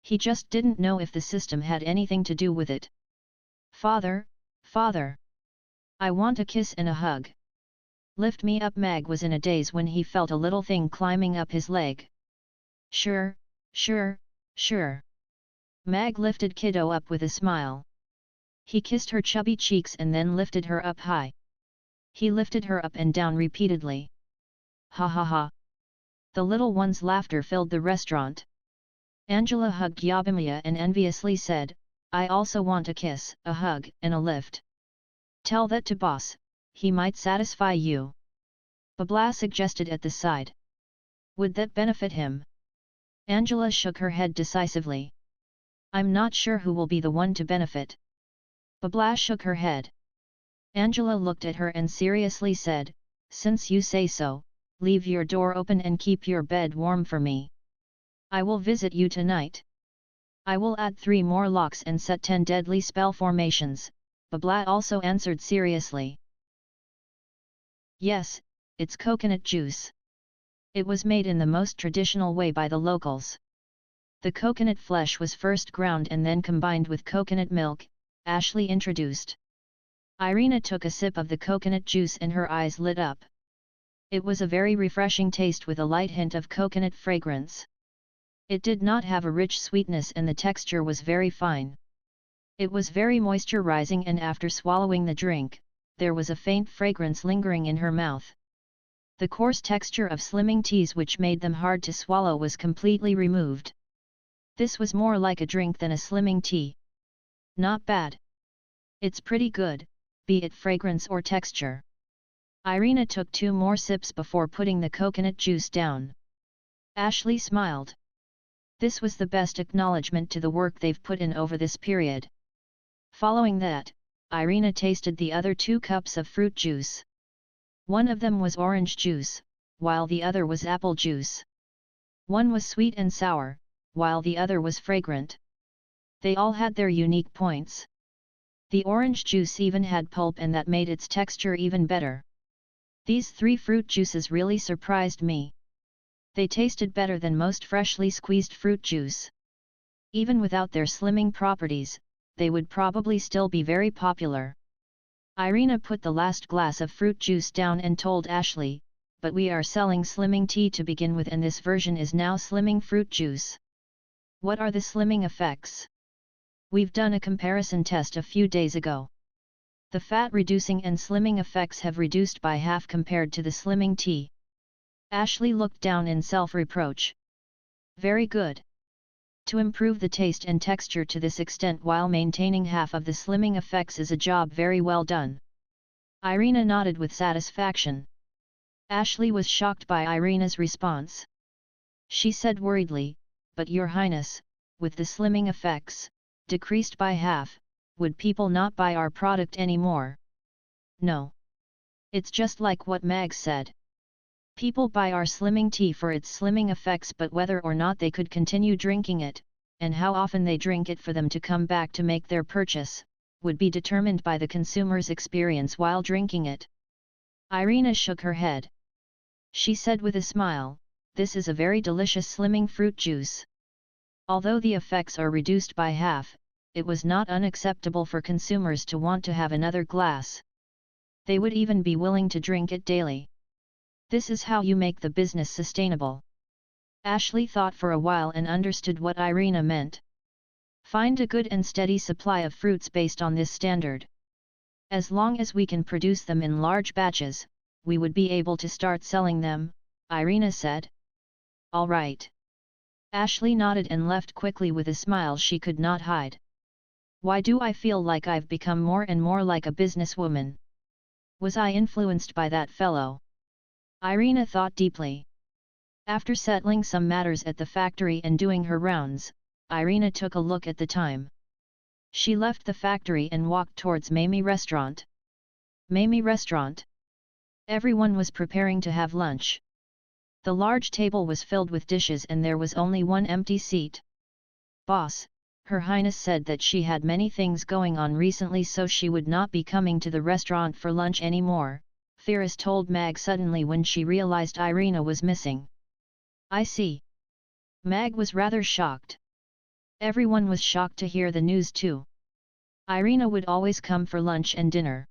S1: He just didn't know if the system had anything to do with it. Father, father! I want a kiss and a hug. Lift me up. Mag was in a daze when he felt a little thing climbing up his leg. Sure, sure, sure. Mag lifted Kiddo up with a smile. He kissed her chubby cheeks and then lifted her up high. He lifted her up and down repeatedly. Ha ha ha. The little one's laughter filled the restaurant. Angela hugged Yabimiya and enviously said, I also want a kiss, a hug, and a lift. Tell that to boss, he might satisfy you. Babla suggested at the side. Would that benefit him? Angela shook her head decisively. I'm not sure who will be the one to benefit. Babla shook her head. Angela looked at her and seriously said, Since you say so, leave your door open and keep your bed warm for me. I will visit you tonight. I will add 3 more locks and set 10 deadly spell formations, Babla also answered seriously. Yes, it's coconut juice. It was made in the most traditional way by the locals. The coconut flesh was first ground and then combined with coconut milk, Ashley introduced. Irina took a sip of the coconut juice and her eyes lit up. It was a very refreshing taste with a light hint of coconut fragrance. It did not have a rich sweetness and the texture was very fine. It was very moisturizing and after swallowing the drink, there was a faint fragrance lingering in her mouth. The coarse texture of slimming teas which made them hard to swallow was completely removed. This was more like a drink than a slimming tea. Not bad. It's pretty good, be it fragrance or texture. Irina took 2 more sips before putting the coconut juice down. Ashley smiled. This was the best acknowledgement to the work they've put in over this period. Following that, Irina tasted the other 2 cups of fruit juice. One of them was orange juice, while the other was apple juice. One was sweet and sour, while the other was fragrant. They all had their unique points. The orange juice even had pulp and that made its texture even better. These 3 fruit juices really surprised me. They tasted better than most freshly squeezed fruit juice. Even without their slimming properties, they would probably still be very popular. Irina put the last glass of fruit juice down and told Ashley, but we are selling slimming tea to begin with and this version is now slimming fruit juice. What are the slimming effects? We've done a comparison test a few days ago. The fat reducing and slimming effects have reduced by half compared to the slimming tea. Ashley looked down in self-reproach. Very good. To improve the taste and texture to this extent while maintaining half of the slimming effects is a job very well done. Irina nodded with satisfaction. Ashley was shocked by Irina's response. She said worriedly, but Your Highness, with the slimming effects, decreased by half, would people not buy our product anymore? No. It's just like what Mag said. People buy our slimming tea for its slimming effects but whether or not they could continue drinking it, and how often they drink it for them to come back to make their purchase, would be determined by the consumer's experience while drinking it. Irina shook her head. She said with a smile, this is a very delicious slimming fruit juice. Although the effects are reduced by half, it was not unacceptable for consumers to want to have another glass. They would even be willing to drink it daily. This is how you make the business sustainable. Ashley thought for a while and understood what Irina meant. Find a good and steady supply of fruits based on this standard. As long as we can produce them in large batches, we would be able to start selling them, Irina said. All right. Ashley nodded and left quickly with a smile she could not hide. Why do I feel like I've become more and more like a businesswoman? Was I influenced by that fellow? Irina thought deeply. After settling some matters at the factory and doing her rounds, Irina took a look at the time. She left the factory and walked towards Mamie Restaurant. Mamie Restaurant. Everyone was preparing to have lunch. The large table was filled with dishes and there was only one empty seat. Boss, Her Highness said that she had many things going on recently so she would not be coming to the restaurant for lunch anymore, Ferris told Mag suddenly when she realized Irina was missing. I see. Mag was rather shocked. Everyone was shocked to hear the news too. Irina would always come for lunch and dinner.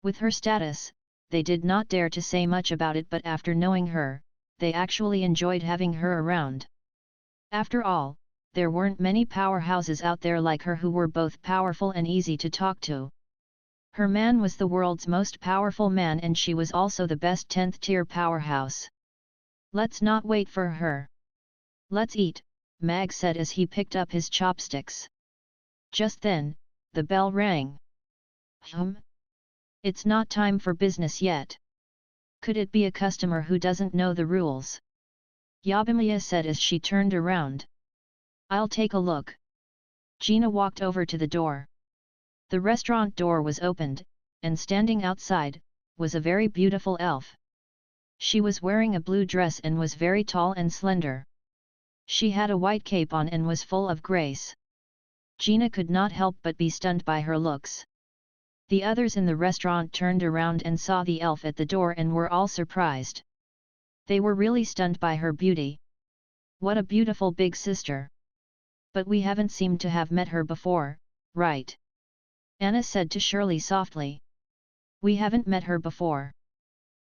S1: With her status, they did not dare to say much about it but after knowing her, they actually enjoyed having her around. After all, there weren't many powerhouses out there like her who were both powerful and easy to talk to. Her man was the world's most powerful man and she was also the best 10th tier powerhouse. Let's not wait for her. Let's eat, Mag said as he picked up his chopsticks. Just then, the bell rang. It's not time for business yet. Could it be a customer who doesn't know the rules? Yabimiya said as she turned around. I'll take a look. Gina walked over to the door. The restaurant door was opened, and standing outside, was a very beautiful elf. She was wearing a blue dress and was very tall and slender. She had a white cape on and was full of grace. Gina could not help but be stunned by her looks. The others in the restaurant turned around and saw the elf at the door and were all surprised. They were really stunned by her beauty. What a beautiful big sister! But we haven't seemed to have met her before, right? Anna said to Shirley softly. We haven't met her before.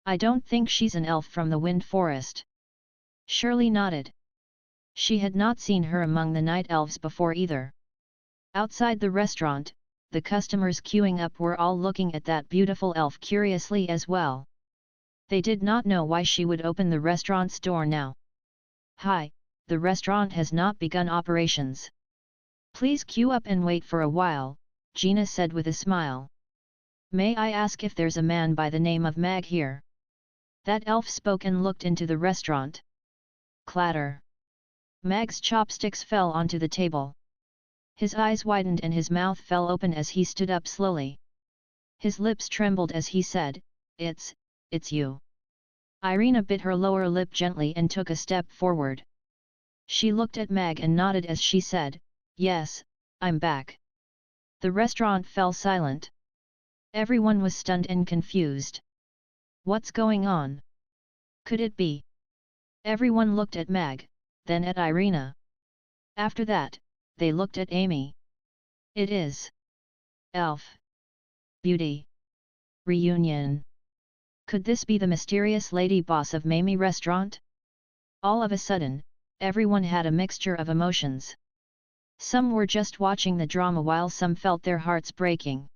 S1: I don't think she's an elf from the Wind Forest. Shirley nodded. She had not seen her among the night elves before either. Outside the restaurant, the customers queuing up were all looking at that beautiful elf curiously as well. They did not know why she would open the restaurant's door now. Hi, the restaurant has not begun operations. Please queue up and wait for a while, Gina said with a smile. May I ask if there's a man by the name of Mag here? That elf spoke and looked into the restaurant. Clatter. Mag's chopsticks fell onto the table. His eyes widened and his mouth fell open as he stood up slowly. His lips trembled as he said, It's you. Irina bit her lower lip gently and took a step forward. She looked at Mag and nodded as she said, Yes, I'm back. The restaurant fell silent. Everyone was stunned and confused. What's going on? Could it be? Everyone looked at Mag, then at Irina. After that, they looked at Amy. It is Elf Beauty Reunion. Could this be the mysterious lady boss of Mamie Restaurant? All of a sudden, everyone had a mixture of emotions. Some were just watching the drama while some felt their hearts breaking.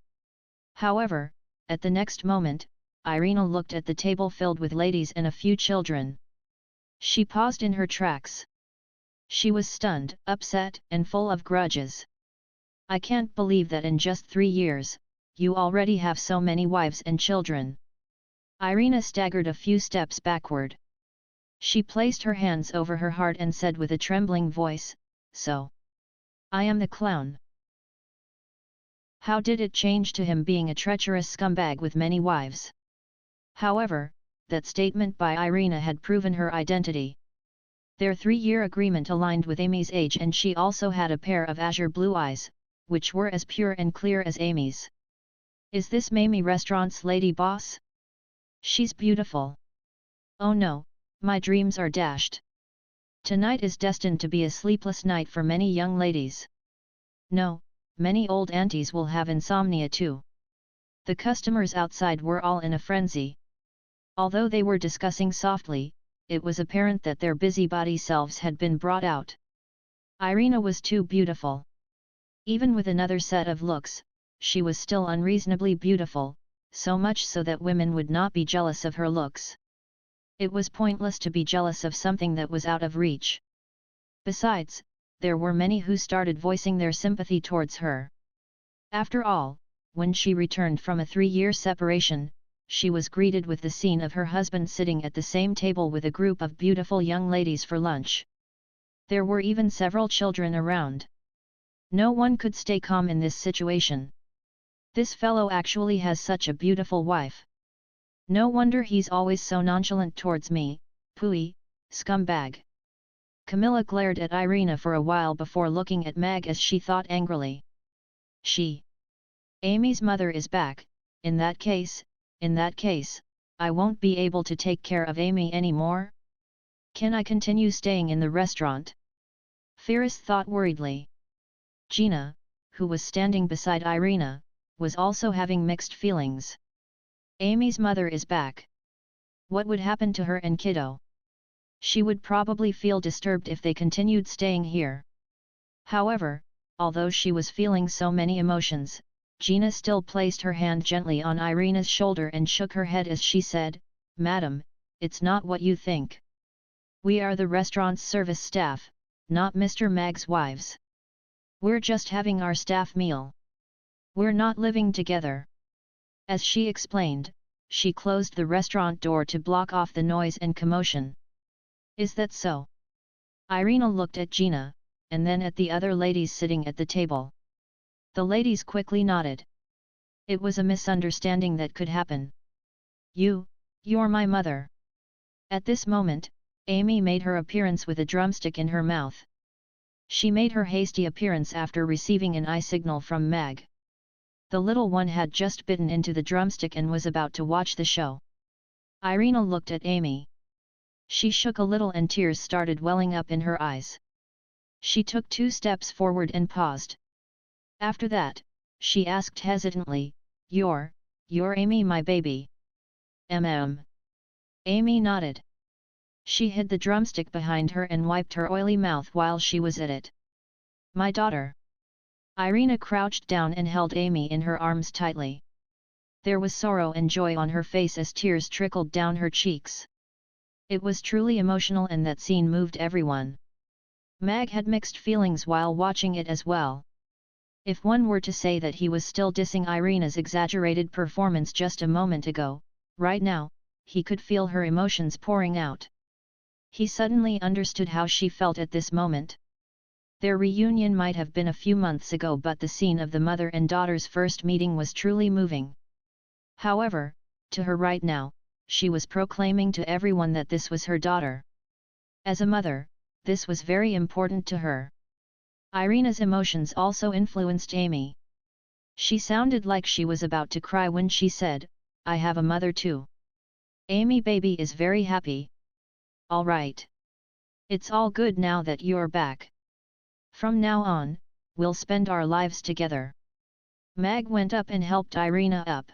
S1: However, at the next moment, Irina looked at the table filled with ladies and a few children. She paused in her tracks. She was stunned, upset, and full of grudges. I can't believe that in just 3 years, you already have so many wives and children. Irina staggered a few steps backward. She placed her hands over her heart and said with a trembling voice, So. I am the clown. How did it change to him being a treacherous scumbag with many wives? However, that statement by Irina had proven her identity. Their 3-year agreement aligned with Amy's age and she also had a pair of azure blue eyes, which were as pure and clear as Amy's. Is this Mamie Restaurant's lady boss? She's beautiful. Oh no, my dreams are dashed. Tonight is destined to be a sleepless night for many young ladies. No, many old aunties will have insomnia too. The customers outside were all in a frenzy. Although they were discussing softly, it was apparent that their busybody selves had been brought out. Irina was too beautiful. Even with another set of looks, she was still unreasonably beautiful, so much so that women would not be jealous of her looks. It was pointless to be jealous of something that was out of reach. Besides, there were many who started voicing their sympathy towards her. After all, when she returned from a 3-year separation, she was greeted with the scene of her husband sitting at the same table with a group of beautiful young ladies for lunch. There were even several children around. No one could stay calm in this situation. This fellow actually has such a beautiful wife. No wonder he's always so nonchalant towards me, pooey, scumbag. Camilla glared at Irina for a while before looking at Mag as she thought angrily. Amy's mother is back, in that case, I won't be able to take care of Amy anymore? Can I continue staying in the restaurant? Firas thought worriedly. Gina, who was standing beside Irina, was also having mixed feelings. Amy's mother is back. What would happen to her and kiddo? She would probably feel disturbed if they continued staying here. However, although she was feeling so many emotions, Gina still placed her hand gently on Irina's shoulder and shook her head as she said, Madam, it's not what you think. We are the restaurant's service staff, not Mr. Mag's wives. We're just having our staff meal. We're not living together. As she explained, she closed the restaurant door to block off the noise and commotion. Is that so? Irina looked at Gina, and then at the other ladies sitting at the table. The ladies quickly nodded. It was a misunderstanding that could happen. You're my mother. At this moment, Amy made her appearance with a drumstick in her mouth. She made her hasty appearance after receiving an eye signal from Mag. The little one had just bitten into the drumstick and was about to watch the show. Irina looked at Amy. She shook a little and tears started welling up in her eyes. She took 2 steps forward and paused. After that, she asked hesitantly, You're Amy, my baby? Amy nodded. She hid the drumstick behind her and wiped her oily mouth while she was at it. My daughter. Irina crouched down and held Amy in her arms tightly. There was sorrow and joy on her face as tears trickled down her cheeks. It was truly emotional, and that scene moved everyone. Mag had mixed feelings while watching it as well. If one were to say that he was still dissing Irina's exaggerated performance just a moment ago, right now, he could feel her emotions pouring out. He suddenly understood how she felt at this moment. Their reunion might have been a few months ago, but the scene of the mother and daughter's first meeting was truly moving. However, to her right now, she was proclaiming to everyone that this was her daughter. As a mother, this was very important to her. Irina's emotions also influenced Amy. She sounded like she was about to cry when she said, I have a mother too. Amy baby is very happy. All right. It's all good now that you're back. From now on, we'll spend our lives together. Mag went up and helped Irina up.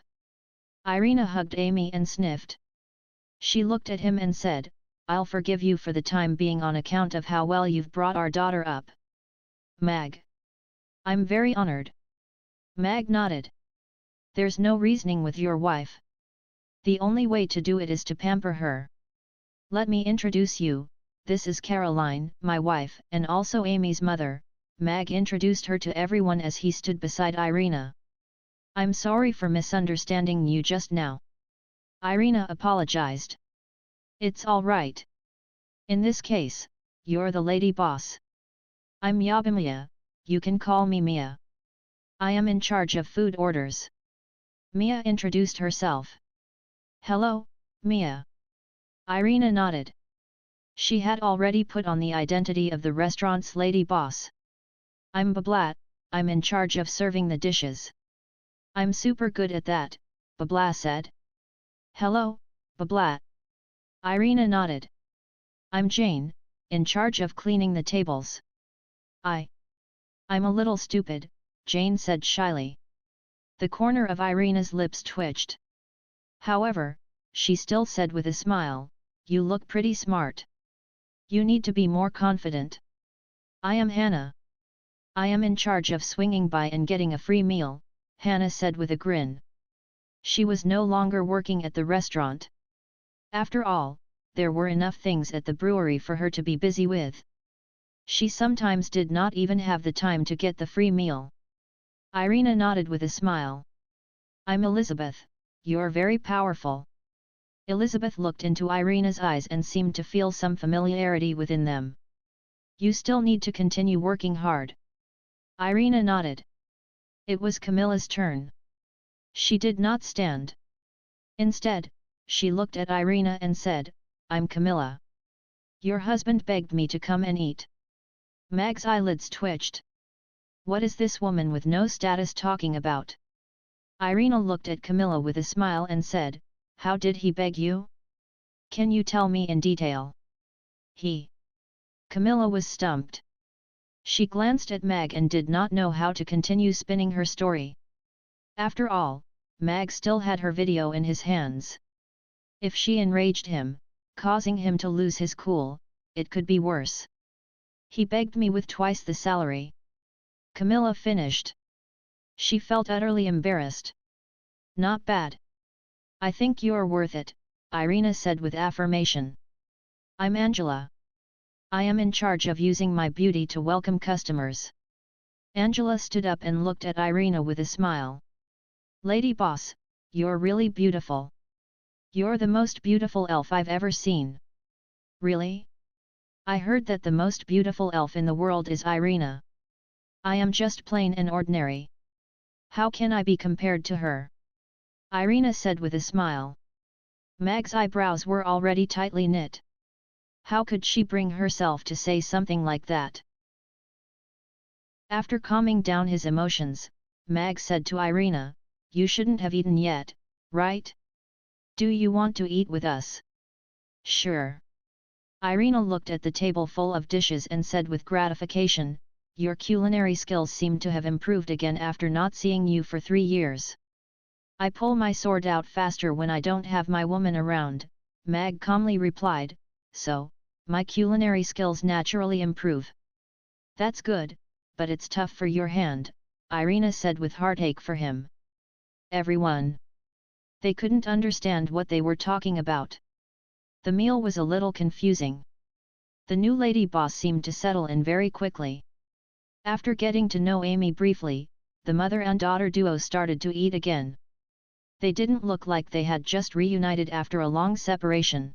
S1: Irina hugged Amy and sniffed. She looked at him and said, I'll forgive you for the time being on account of how well you've brought our daughter up. Mag. I'm very honored. Mag nodded. There's no reasoning with your wife. The only way to do it is to pamper her. Let me introduce you, this is Caroline, my wife, and also Amy's mother. Mag introduced her to everyone as he stood beside Irina. I'm sorry for misunderstanding you just now. Irina apologized. It's all right. In this case, you're the lady boss. I'm Yabimiya, you can call me Mia. I am in charge of food orders. Mia introduced herself. Hello, Mia. Irina nodded. She had already put on the identity of the restaurant's lady boss. I'm Bablat, I'm in charge of serving the dishes. I'm super good at that, Bablat said. Hello, Bablat. Irina nodded. I'm Jane, in charge of cleaning the tables. I'm a little stupid, Jane said shyly. The corner of Irina's lips twitched. However, she still said with a smile, You look pretty smart. You need to be more confident. I am Hannah. I am in charge of swinging by and getting a free meal, Hannah said with a grin. She was no longer working at the restaurant. After all, there were enough things at the brewery for her to be busy with. She sometimes did not even have the time to get the free meal. Irina nodded with a smile. I'm Elizabeth, you're very powerful. Elizabeth looked into Irina's eyes and seemed to feel some familiarity within them. You still need to continue working hard. Irina nodded. It was Camilla's turn. She did not stand. Instead, she looked at Irina and said, I'm Camilla. Your husband begged me to come and eat. Mag's eyelids twitched. What is this woman with no status talking about? Irina looked at Camilla with a smile and said, How did he beg you? Can you tell me in detail? Camilla was stumped. She glanced at Mag and did not know how to continue spinning her story. After all, Mag still had her video in his hands. If she enraged him, causing him to lose his cool, it could be worse. He begged me with twice the salary. Camilla finished. She felt utterly embarrassed. Not bad. I think you're worth it, Irina said with affirmation. I'm Angela. I am in charge of using my beauty to welcome customers. Angela stood up and looked at Irina with a smile. Lady boss, you're really beautiful. You're the most beautiful elf I've ever seen. Really? I heard that the most beautiful elf in the world is Irina. I am just plain and ordinary. How can I be compared to her? Irina said with a smile. Mag's eyebrows were already tightly knit. How could she bring herself to say something like that? After calming down his emotions, Mag said to Irina, You shouldn't have eaten yet, right? Do you want to eat with us? Sure. Irina looked at the table full of dishes and said with gratification, "Your culinary skills seem to have improved again after not seeing you for 3 years. I pull my sword out faster when I don't have my woman around," Mag calmly replied, "so, my culinary skills naturally improve." "That's good, but it's tough for your hand," Irina said with heartache for him. Everyone. They couldn't understand what they were talking about. The meal was a little confusing. The new lady boss seemed to settle in very quickly. After getting to know Amy briefly, the mother and daughter duo started to eat again. They didn't look like they had just reunited after a long separation.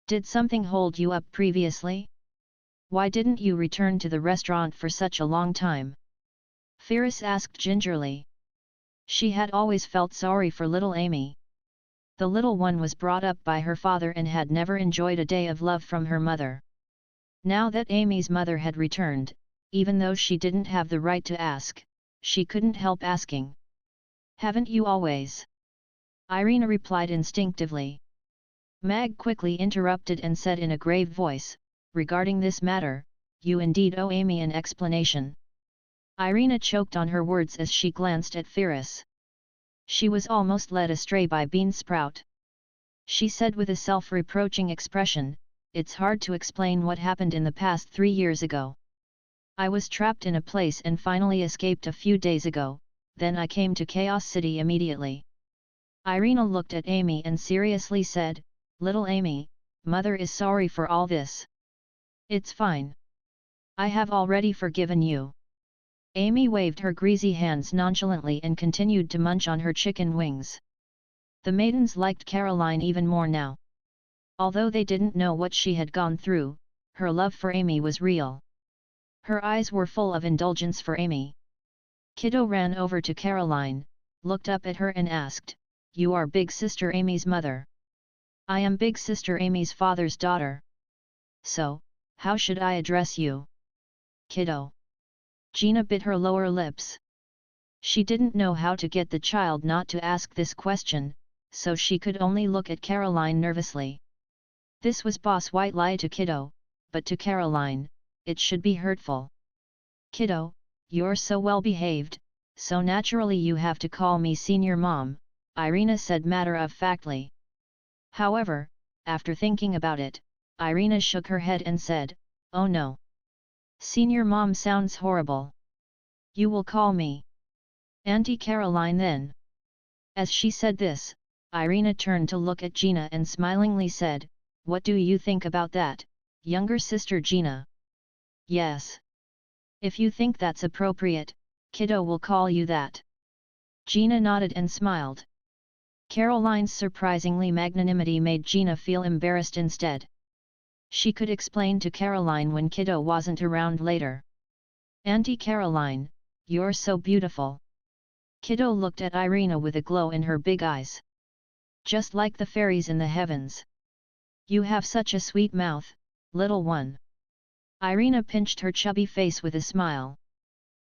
S1: "Did something hold you up previously? Why didn't you return to the restaurant for such a long time?" Firas asked gingerly. She had always felt sorry for little Amy. The little one was brought up by her father and had never enjoyed a day of love from her mother. Now that Amy's mother had returned, even though she didn't have the right to ask, she couldn't help asking. "Haven't you always?" Irina replied instinctively. Mag quickly interrupted and said in a grave voice, "Regarding this matter, you indeed owe Amy an explanation." Irina choked on her words as she glanced at Firas. She was almost led astray by Beansprout. She said with a self-reproaching expression, "It's hard to explain what happened in the past 3 years ago. I was trapped in a place and finally escaped a few days ago, then I came to Chaos City immediately." Irina looked at Amy and seriously said, "Little Amy, Mother is sorry for all this. It's fine. I have already forgiven you." Amy waved her greasy hands nonchalantly and continued to munch on her chicken wings. The maidens liked Caroline even more now. Although they didn't know what she had gone through, her love for Amy was real. Her eyes were full of indulgence for Amy. Kiddo ran over to Caroline, looked up at her and asked, "You are Big Sister Amy's mother?" "I am Big Sister Amy's father's daughter." "So, how should I address you?" "Kiddo." Gina bit her lower lips. She didn't know how to get the child not to ask this question, so she could only look at Caroline nervously. This was Boss White lie to Kiddo, but to Caroline, it should be hurtful. "Kiddo, you're so well behaved, so naturally you have to call me Senior Mom," Irina said matter-of-factly. However, after thinking about it, Irina shook her head and said, "Oh no. Senior Mom sounds horrible. You will call me Auntie Caroline then." As she said this, Irina turned to look at Gina and smilingly said, "What do you think about that, younger sister Gina?" "Yes. If you think that's appropriate, Kiddo will call you that." Gina nodded and smiled. Caroline's surprisingly magnanimity made Gina feel embarrassed instead. She could explain to Caroline when Kiddo wasn't around later. "Auntie Caroline, you're so beautiful." Kiddo looked at Irina with a glow in her big eyes. "Just like the fairies in the heavens. You have such a sweet mouth, little one." Irina pinched her chubby face with a smile.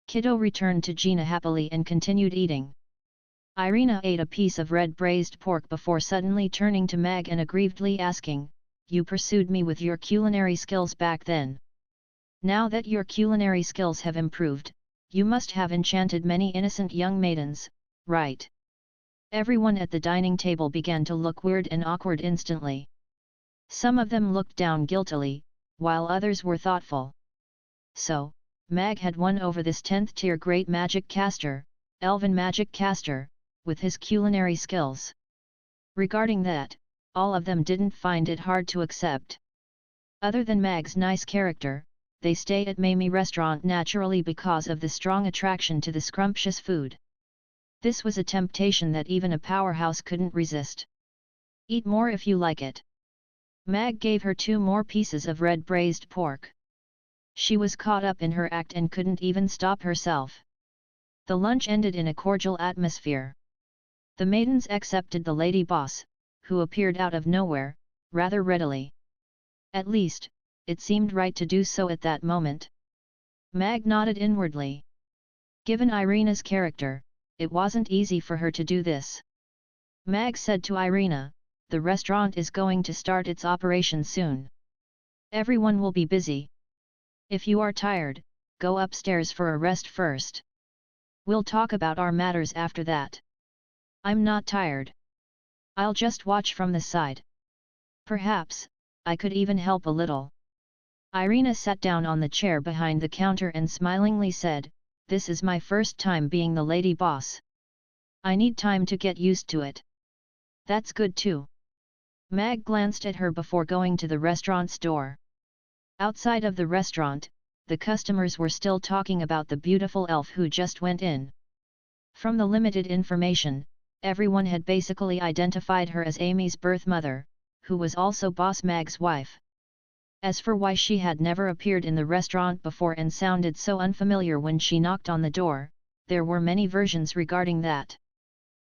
S1: Kiddo returned to Gina happily and continued eating. Irina ate a piece of red braised pork before suddenly turning to Mag and aggrievedly asking, "You pursued me with your culinary skills back then. Now that your culinary skills have improved, you must have enchanted many innocent young maidens, right?" Everyone at the dining table began to look weird and awkward instantly. Some of them looked down guiltily, while others were thoughtful. So, Mag had won over this 10th tier great magic caster, elven magic caster, with his culinary skills. Regarding that, all of them didn't find it hard to accept. Other than Mag's nice character, they stay at Mamie restaurant naturally because of the strong attraction to the scrumptious food. This was a temptation that even a powerhouse couldn't resist. "Eat more if you like it." Mag gave her 2 more pieces of red braised pork. She was caught up in her act and couldn't even stop herself. The lunch ended in a cordial atmosphere. The maidens accepted the lady boss, who appeared out of nowhere, rather readily. At least, it seemed right to do so at that moment. Mag nodded inwardly. Given Irina's character, it wasn't easy for her to do this. Mag said to Irina, "The restaurant is going to start its operation soon. Everyone will be busy. If you are tired, go upstairs for a rest first. We'll talk about our matters after that. I'm not tired. I'll just watch from the side. Perhaps, I could even help a little. Irina sat down on the chair behind the counter and smilingly said, "This is my first time being the lady boss. I need time to get used to it." "That's good too." Mag glanced at her before going to the restaurant's door. Outside of the restaurant, the customers were still talking about the beautiful elf who just went in. From the limited information, everyone had basically identified her as Amy's birth mother, who was also Boss Mag's wife. As for why she had never appeared in the restaurant before and sounded so unfamiliar when she knocked on the door, there were many versions regarding that.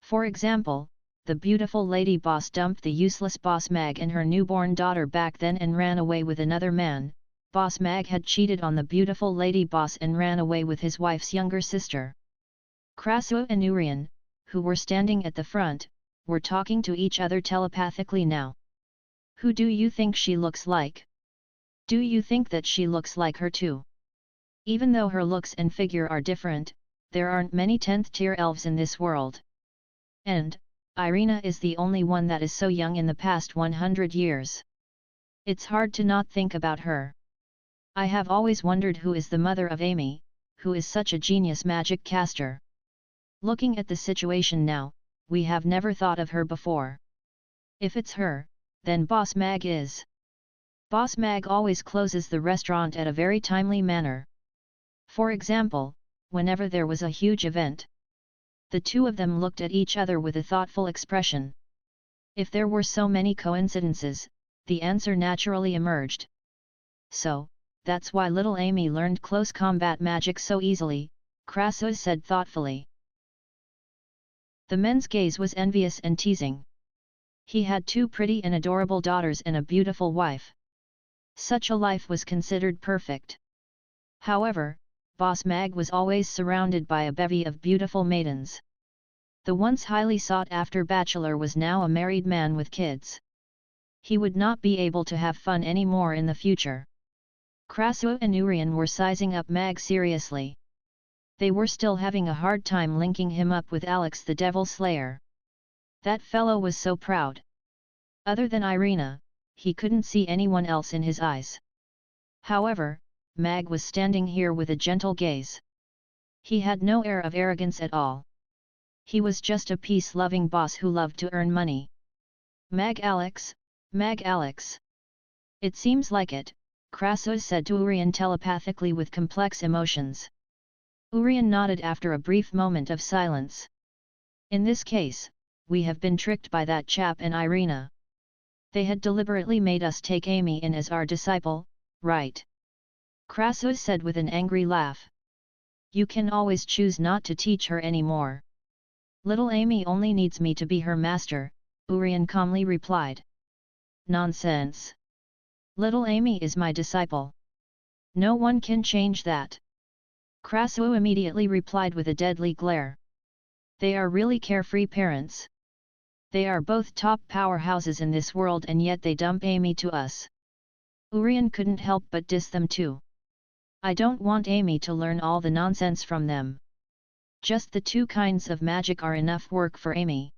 S1: For example, the beautiful lady boss dumped the useless Boss Mag and her newborn daughter back then and ran away with another man. Boss Mag had cheated on the beautiful lady boss and ran away with his wife's younger sister. Krasua and Urian, who were standing at the front, were talking to each other telepathically now. "Who do you think she looks like? Do you think that she looks like her too?" Even though her looks and figure are different, there aren't many 10th tier elves in this world. And, Irina is the only one that is so young in the past 100 years. It's hard to not think about her. I have always wondered who is the mother of Amy, who is such a genius magic caster. Looking at the situation now, we have never thought of her before. If it's her, then Boss Mag is. Boss Mag always closes the restaurant at a very timely manner. For example, whenever there was a huge event. The two of them looked at each other with a thoughtful expression. If there were so many coincidences, the answer naturally emerged. "So, that's why little Amy learned close combat magic so easily," Krasua said thoughtfully. The men's gaze was envious and teasing. He had two pretty and adorable daughters and a beautiful wife. Such a life was considered perfect. However, Boss Mag was always surrounded by a bevy of beautiful maidens. The once highly sought-after bachelor was now a married man with kids. He would not be able to have fun anymore in the future. Krasua and Urian were sizing up Mag seriously. They were still having a hard time linking him up with Alex the Devil Slayer. That fellow was so proud. Other than Irina, he couldn't see anyone else in his eyes. However, Mag was standing here with a gentle gaze. He had no air of arrogance at all. He was just a peace-loving boss who loved to earn money. "Mag Alex, Mag Alex." "It seems like it," Krasua said to Urian telepathically with complex emotions. Urian nodded after a brief moment of silence. "In this case, we have been tricked by that chap and Irina. They had deliberately made us take Amy in as our disciple, right?" Krasua said with an angry laugh. "You can always choose not to teach her anymore." "Little Amy only needs me to be her master," Urian calmly replied. "Nonsense! Little Amy is my disciple. No one can change that." Krasua immediately replied with a deadly glare. "They are really carefree parents. They are both top powerhouses in this world and yet they dump Amy to us." Urian couldn't help but diss them too. "I don't want Amy to learn all the nonsense from them. Just the two kinds of magic are enough work for Amy.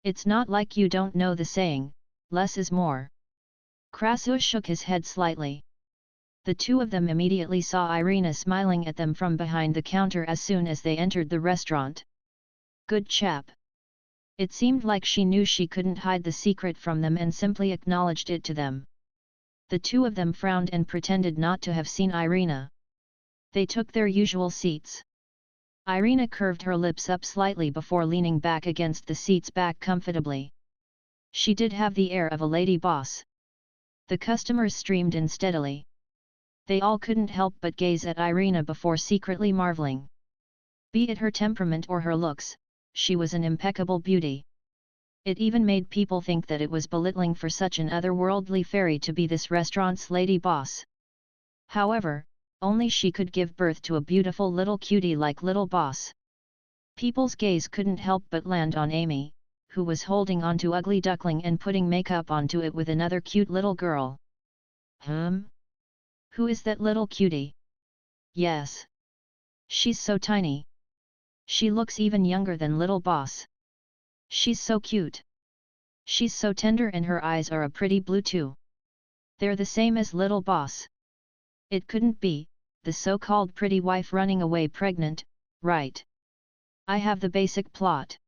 S1: It's not like you don't know the saying, less is more." Krasua shook his head slightly. The two of them immediately saw Irina smiling at them from behind the counter as soon as they entered the restaurant. Good chap. It seemed like she knew she couldn't hide the secret from them and simply acknowledged it to them. The two of them frowned and pretended not to have seen Irina. They took their usual seats. Irina curved her lips up slightly before leaning back against the seat's back comfortably. She did have the air of a lady boss. The customers streamed in steadily. They all couldn't help but gaze at Irina before secretly marveling. Be it her temperament or her looks, she was an impeccable beauty. It even made people think that it was belittling for such an otherworldly fairy to be this restaurant's lady boss. However, only she could give birth to a beautiful little cutie like little boss. People's gaze couldn't help but land on Amy, who was holding onto Ugly Duckling and putting makeup onto it with another cute little girl. Who is that little cutie? Yes. She's so tiny. She looks even younger than little boss. She's so cute. She's so tender and her eyes are a pretty blue too. They're the same as little boss. It couldn't be, the so-called pretty wife running away pregnant, right? I have the basic plot.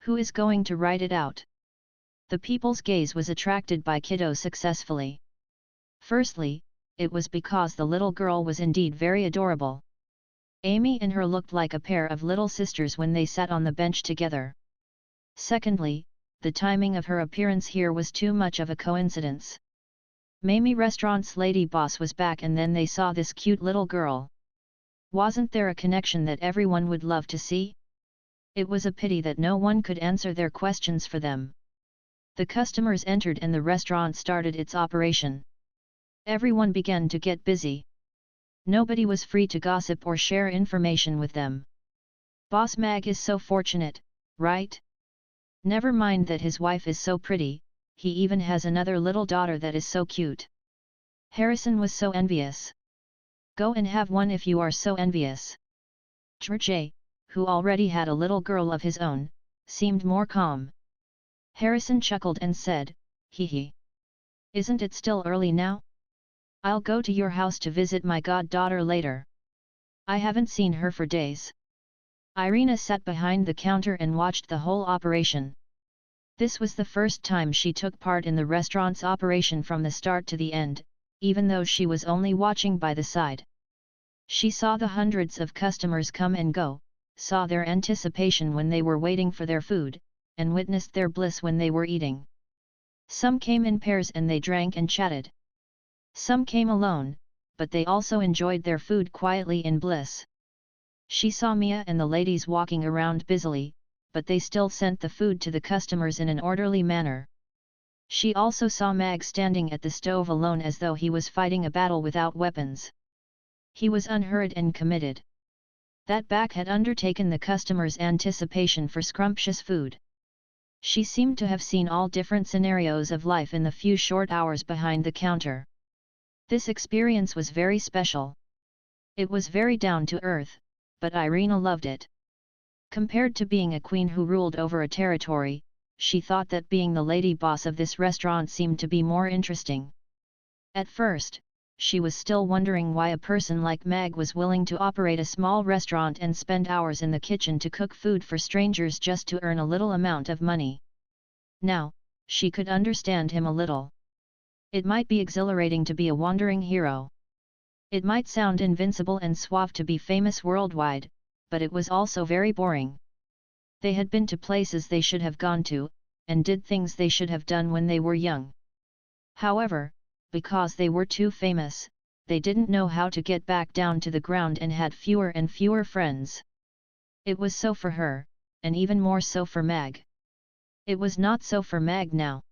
S1: Who is going to write it out? The people's gaze was attracted by Kiddo successfully. Firstly, it was because the little girl was indeed very adorable. Amy and her looked like a pair of little sisters when they sat on the bench together. Secondly, the timing of her appearance here was too much of a coincidence. Mamie Restaurant's lady boss was back and then they saw this cute little girl. Wasn't there a connection that everyone would love to see? It was a pity that no one could answer their questions for them. The customers entered and the restaurant started its operation. Everyone began to get busy. Nobody was free to gossip or share information with them. Boss Mag is so fortunate, right? Never mind that his wife is so pretty, he even has another little daughter that is so cute. Harrison was so envious. Go and have one if you are so envious. George, who already had a little girl of his own, seemed more calm. Harrison chuckled and said, hee hee. Isn't it still early now? I'll go to your house to visit my goddaughter later. I haven't seen her for days. Irina sat behind the counter and watched the whole operation. This was the first time she took part in the restaurant's operation from the start to the end, even though she was only watching by the side. She saw the hundreds of customers come and go, saw their anticipation when they were waiting for their food, and witnessed their bliss when they were eating. Some came in pairs and they drank and chatted. Some came alone, but they also enjoyed their food quietly in bliss. She saw Mia and the ladies walking around busily, but they still sent the food to the customers in an orderly manner. She also saw Mag standing at the stove alone as though he was fighting a battle without weapons. He was unhurried and committed. That back had undertaken the customers' anticipation for scrumptious food. She seemed to have seen all different scenarios of life in the few short hours behind the counter. This experience was very special. It was very down to earth, but Irina loved it. Compared to being a queen who ruled over a territory, she thought that being the lady boss of this restaurant seemed to be more interesting. At first, she was still wondering why a person like Mag was willing to operate a small restaurant and spend hours in the kitchen to cook food for strangers just to earn a little amount of money. Now, she could understand him a little. It might be exhilarating to be a wandering hero. It might sound invincible and suave to be famous worldwide, but it was also very boring. They had been to places they should have gone to, and did things they should have done when they were young. However, because they were too famous, they didn't know how to get back down to the ground and had fewer and fewer friends. It was so for her, and even more so for Mag. It was not so for Mag now.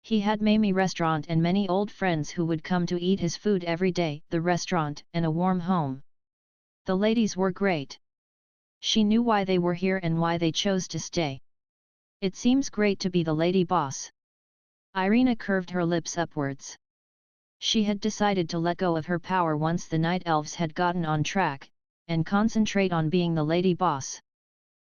S1: He had Mamie Restaurant and many old friends who would come to eat his food every day, the restaurant and a warm home. The ladies were great. She knew why they were here and why they chose to stay. It seems great to be the lady boss. Irina curved her lips upwards. She had decided to let go of her power once the night elves had gotten on track, and concentrate on being the lady boss.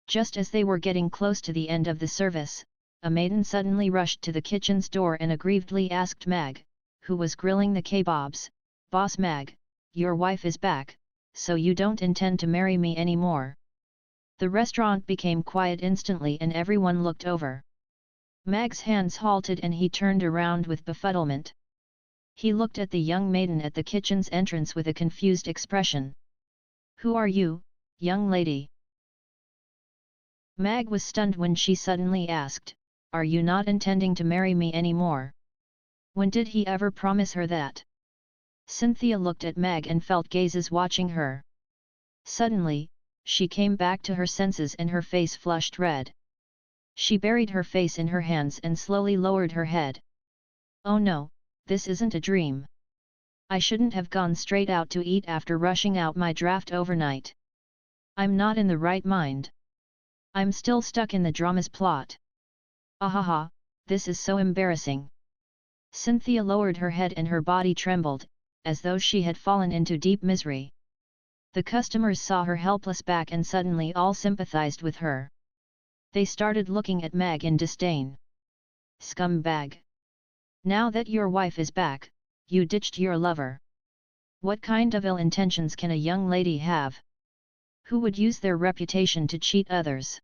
S1: Just as they were getting close to the end of the service, a maiden suddenly rushed to the kitchen's door and aggrievedly asked Mag, who was grilling the kebabs, "Boss Mag, your wife is back, so you don't intend to marry me anymore?" The restaurant became quiet instantly and everyone looked over. Mag's hands halted and he turned around with befuddlement. He looked at the young maiden at the kitchen's entrance with a confused expression. "Who are you, young lady?" Mag was stunned when she suddenly asked, "Are you not intending to marry me anymore?" When did he ever promise her that? Cynthia looked at Mag and felt gazes watching her. Suddenly, she came back to her senses and her face flushed red. She buried her face in her hands and slowly lowered her head. "Oh no, this isn't a dream. I shouldn't have gone straight out to eat after rushing out my draft overnight. I'm not in the right mind. I'm still stuck in the drama's plot. Ahaha, this is so embarrassing." Cynthia lowered her head and her body trembled, as though she had fallen into deep misery. The customers saw her helpless back and suddenly all sympathized with her. They started looking at Mag in disdain. Scumbag! Now that your wife is back, you ditched your lover. What kind of ill intentions can a young lady have? Who would use their reputation to cheat others?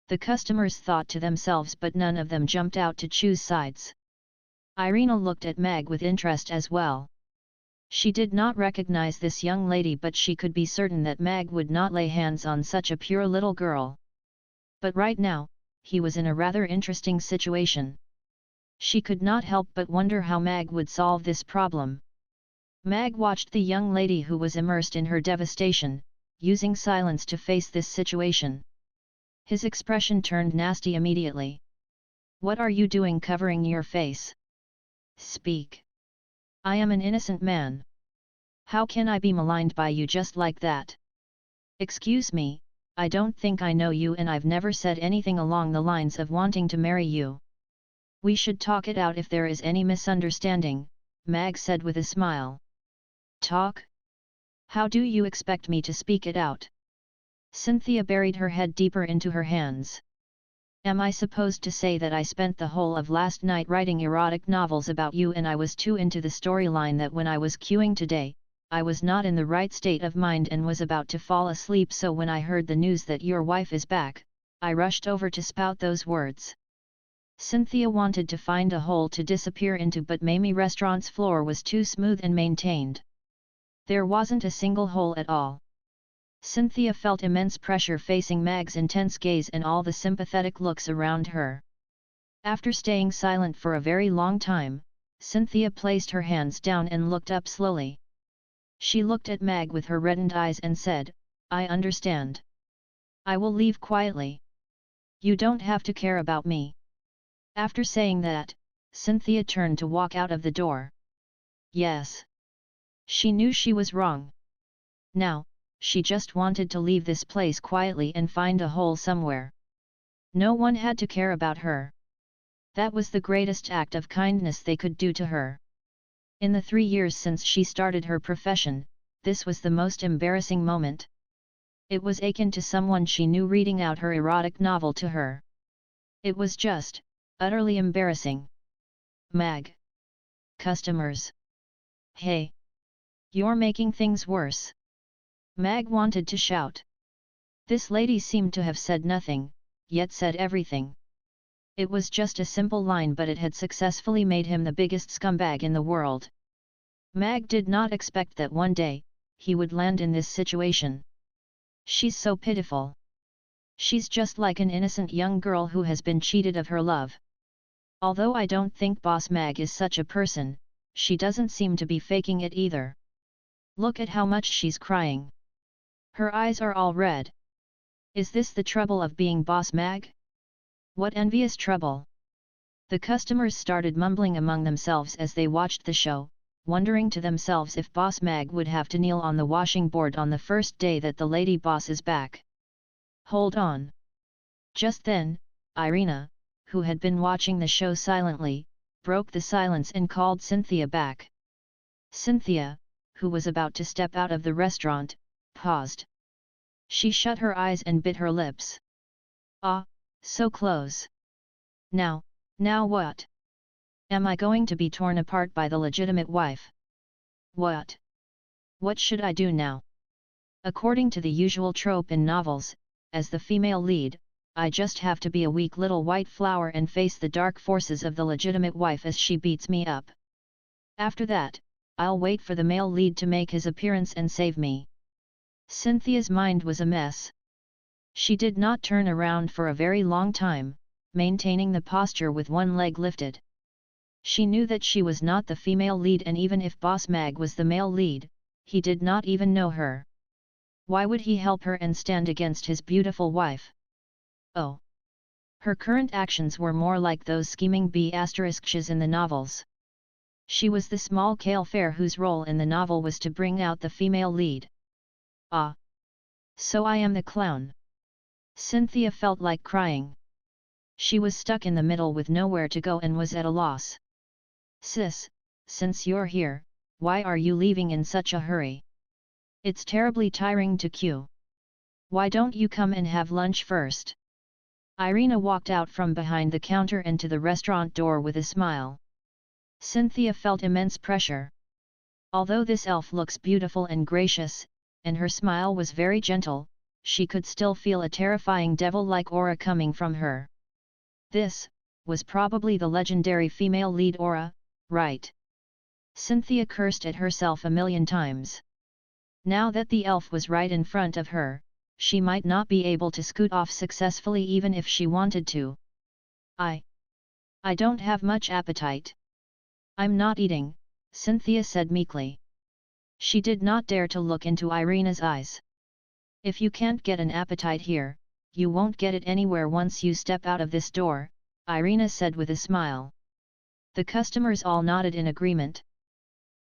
S1: The customers thought to themselves, but none of them jumped out to choose sides. Irina looked at Mag with interest as well. She did not recognize this young lady, but she could be certain that Mag would not lay hands on such a pure little girl. But right now, he was in a rather interesting situation. She could not help but wonder how Mag would solve this problem. Mag watched the young lady who was immersed in her devastation, using silence to face this situation. His expression turned nasty immediately. What are you doing covering your face? Speak. I am an innocent man. How can I be maligned by you just like that? Excuse me, I don't think I know you, and I've never said anything along the lines of wanting to marry you. We should talk it out if there is any misunderstanding, Mag said with a smile. Talk? How do you expect me to speak it out? Cynthia buried her head deeper into her hands. Am I supposed to say that I spent the whole of last night writing erotic novels about you, and I was too into the storyline that when I was queuing today, I was not in the right state of mind and was about to fall asleep, so when I heard the news that your wife is back, I rushed over to spout those words. Cynthia wanted to find a hole to disappear into, but Mamie Restaurant's floor was too smooth and maintained. There wasn't a single hole at all. Cynthia felt immense pressure facing Mag's intense gaze and all the sympathetic looks around her. After staying silent for a very long time, Cynthia placed her hands down and looked up slowly. She looked at Mag with her reddened eyes and said, I understand. I will leave quietly. You don't have to care about me. After saying that, Cynthia turned to walk out of the door. Yes. She knew she was wrong. Now, she just wanted to leave this place quietly and find a hole somewhere. No one had to care about her. That was the greatest act of kindness they could do to her. In the 3 years since she started her profession, this was the most embarrassing moment. It was akin to someone she knew reading out her erotic novel to her. It was just, utterly embarrassing. Mag. Customers. Hey. You're making things worse. Mag wanted to shout. This lady seemed to have said nothing, yet said everything. It was just a simple line, but it had successfully made him the biggest scumbag in the world. Mag did not expect that one day, he would land in this situation. She's so pitiful. She's just like an innocent young girl who has been cheated of her love. Although I don't think Boss Mag is such a person, she doesn't seem to be faking it either. Look at how much she's crying. Her eyes are all red. Is this the trouble of being Boss Mag? What envious trouble! The customers started mumbling among themselves as they watched the show, wondering to themselves if Boss Mag would have to kneel on the washing board on the first day that the lady boss is back. Hold on! Just then, Irina, who had been watching the show silently, broke the silence and called Cynthia back. Cynthia, who was about to step out of the restaurant, paused. She shut her eyes and bit her lips. Ah, so close. Now what? Am I going to be torn apart by the legitimate wife? What? What should I do now? According to the usual trope in novels, as the female lead, I just have to be a weak little white flower and face the dark forces of the legitimate wife as she beats me up. After that, I'll wait for the male lead to make his appearance and save me. Cynthia's mind was a mess. She did not turn around for a very long time, maintaining the posture with one leg lifted. She knew that she was not the female lead, and even if Boss Mag was the male lead, he did not even know her. Why would he help her and stand against his beautiful wife? Oh! Her current actions were more like those scheming B*****s in the novels. She was the small Kale Fair whose role in the novel was to bring out the female lead. Ah! So I am the clown. Cynthia felt like crying. She was stuck in the middle with nowhere to go and was at a loss. Sis, since you're here, why are you leaving in such a hurry? It's terribly tiring to queue. Why don't you come and have lunch first? Irina walked out from behind the counter and to the restaurant door with a smile. Cynthia felt immense pressure. Although this elf looks beautiful and gracious, and her smile was very gentle, she could still feel a terrifying devil-like aura coming from her. This was probably the legendary female lead aura, right? Cynthia cursed at herself a million times. Now that the elf was right in front of her, she might not be able to scoot off successfully even if she wanted to. I don't have much appetite. I'm not eating, Cynthia said meekly. She did not dare to look into Irina's eyes. If you can't get an appetite here, you won't get it anywhere once you step out of this door, Irina said with a smile. The customers all nodded in agreement.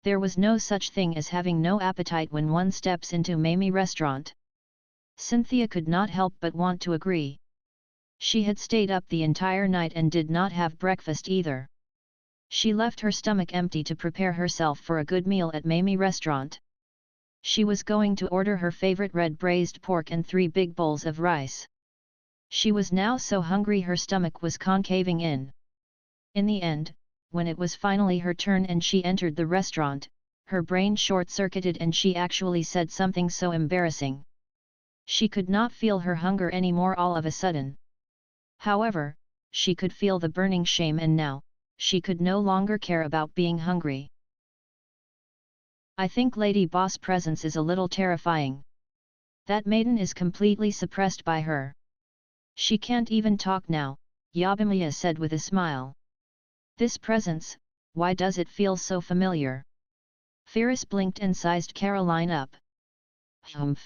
S1: There was no such thing as having no appetite when one steps into Mamie restaurant. Cynthia could not help but want to agree. She had stayed up the entire night and did not have breakfast either. She left her stomach empty to prepare herself for a good meal at Mamie restaurant. She was going to order her favorite red braised pork and 3 big bowls of rice. She was now so hungry her stomach was concaving in. In the end, when it was finally her turn and she entered the restaurant, her brain short-circuited and she actually said something so embarrassing. She could not feel her hunger anymore all of a sudden. However, she could feel the burning shame and now, she could no longer care about being hungry. I think Lady Boss' presence is a little terrifying. That maiden is completely suppressed by her. She can't even talk now, Yabimiya said with a smile. This presence, why does it feel so familiar? Ferris blinked and sized Caroline up. Humph!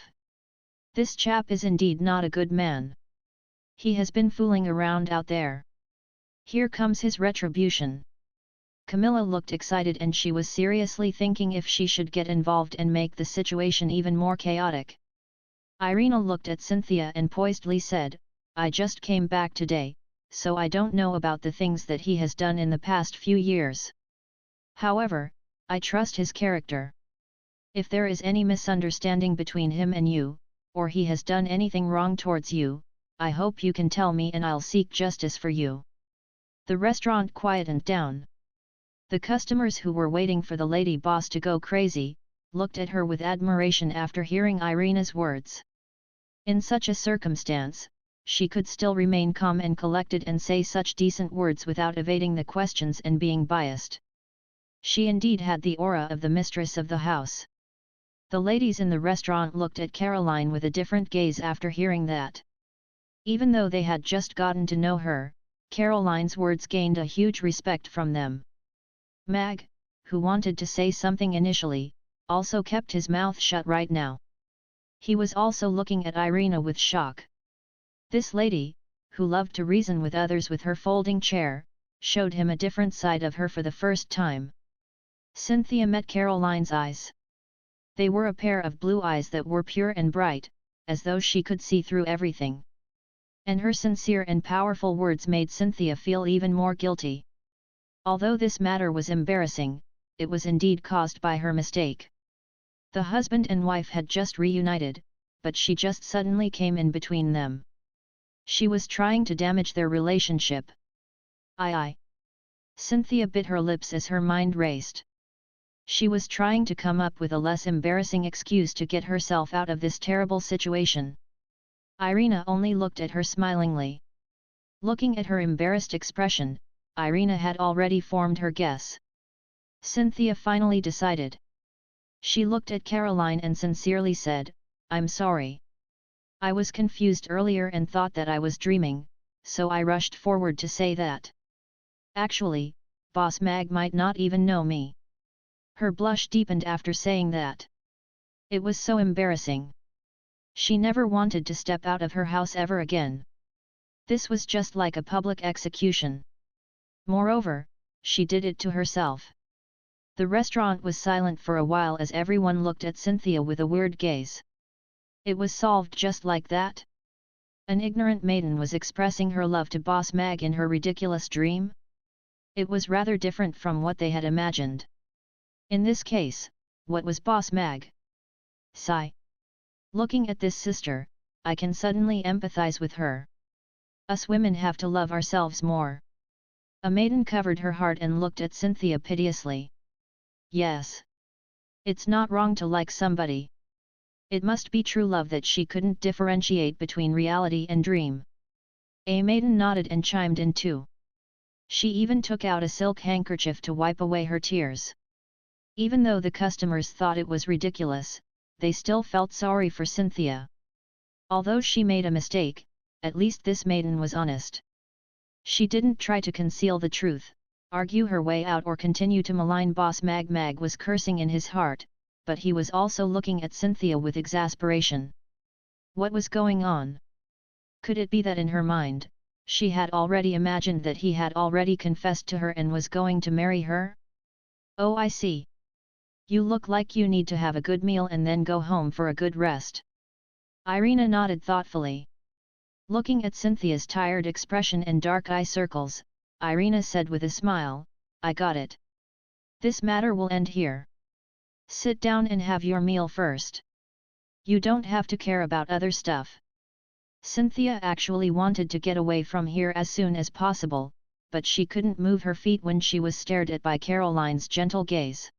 S1: This chap is indeed not a good man. He has been fooling around out there. Here comes his retribution. Camilla looked excited and she was seriously thinking if she should get involved and make the situation even more chaotic. Irina looked at Cynthia and poisedly said, I just came back today, so I don't know about the things that he has done in the past few years. However, I trust his character. If there is any misunderstanding between him and you, or he has done anything wrong towards you, I hope you can tell me and I'll seek justice for you. The restaurant quietened down. The customers who were waiting for the lady boss to go crazy, looked at her with admiration after hearing Irina's words. In such a circumstance, she could still remain calm and collected and say such decent words without evading the questions and being biased. She indeed had the aura of the mistress of the house. The ladies in the restaurant looked at Caroline with a different gaze after hearing that. Even though they had just gotten to know her, Caroline's words gained a huge respect from them. Mag, who wanted to say something initially, also kept his mouth shut right now. He was also looking at Irina with shock. This lady, who loved to reason with others with her folding chair, showed him a different side of her for the first time. Cynthia met Caroline's eyes. They were a pair of blue eyes that were pure and bright, as though she could see through everything. And her sincere and powerful words made Cynthia feel even more guilty. Although this matter was embarrassing, it was indeed caused by her mistake. The husband and wife had just reunited, but she just suddenly came in between them. She was trying to damage their relationship. I. Cynthia bit her lips as her mind raced. She was trying to come up with a less embarrassing excuse to get herself out of this terrible situation. Irina only looked at her smilingly. Looking at her embarrassed expression, Irina had already formed her guess. Cynthia finally decided. She looked at Caroline and sincerely said, I'm sorry. I was confused earlier and thought that I was dreaming, so I rushed forward to say that. Actually, Boss Mag might not even know me. Her blush deepened after saying that. It was so embarrassing. She never wanted to step out of her house ever again. This was just like a public execution. Moreover, she did it to herself. The restaurant was silent for a while as everyone looked at Cynthia with a weird gaze. It was solved just like that? An ignorant maiden was expressing her love to Boss Mag in her ridiculous dream? It was rather different from what they had imagined. In this case, what was Boss Mag? Sigh. Looking at this sister, I can suddenly empathize with her. Us women have to love ourselves more. A maiden covered her heart and looked at Cynthia piteously. Yes. It's not wrong to like somebody. It must be true love that she couldn't differentiate between reality and dream. A maiden nodded and chimed in too. She even took out a silk handkerchief to wipe away her tears. Even though the customers thought it was ridiculous, they still felt sorry for Cynthia. Although she made a mistake, at least this maiden was honest. She didn't try to conceal the truth, argue her way out or continue to malign Boss Mag. Mag was cursing in his heart, but he was also looking at Cynthia with exasperation. What was going on? Could it be that in her mind, she had already imagined that he had already confessed to her and was going to marry her? Oh, I see. You look like you need to have a good meal and then go home for a good rest. Irina nodded thoughtfully. Looking at Cynthia's tired expression and dark eye circles, Irina said with a smile, I got it. This matter will end here. Sit down and have your meal first. You don't have to care about other stuff. Cynthia actually wanted to get away from here as soon as possible, but she couldn't move her feet when she was stared at by Caroline's gentle gaze.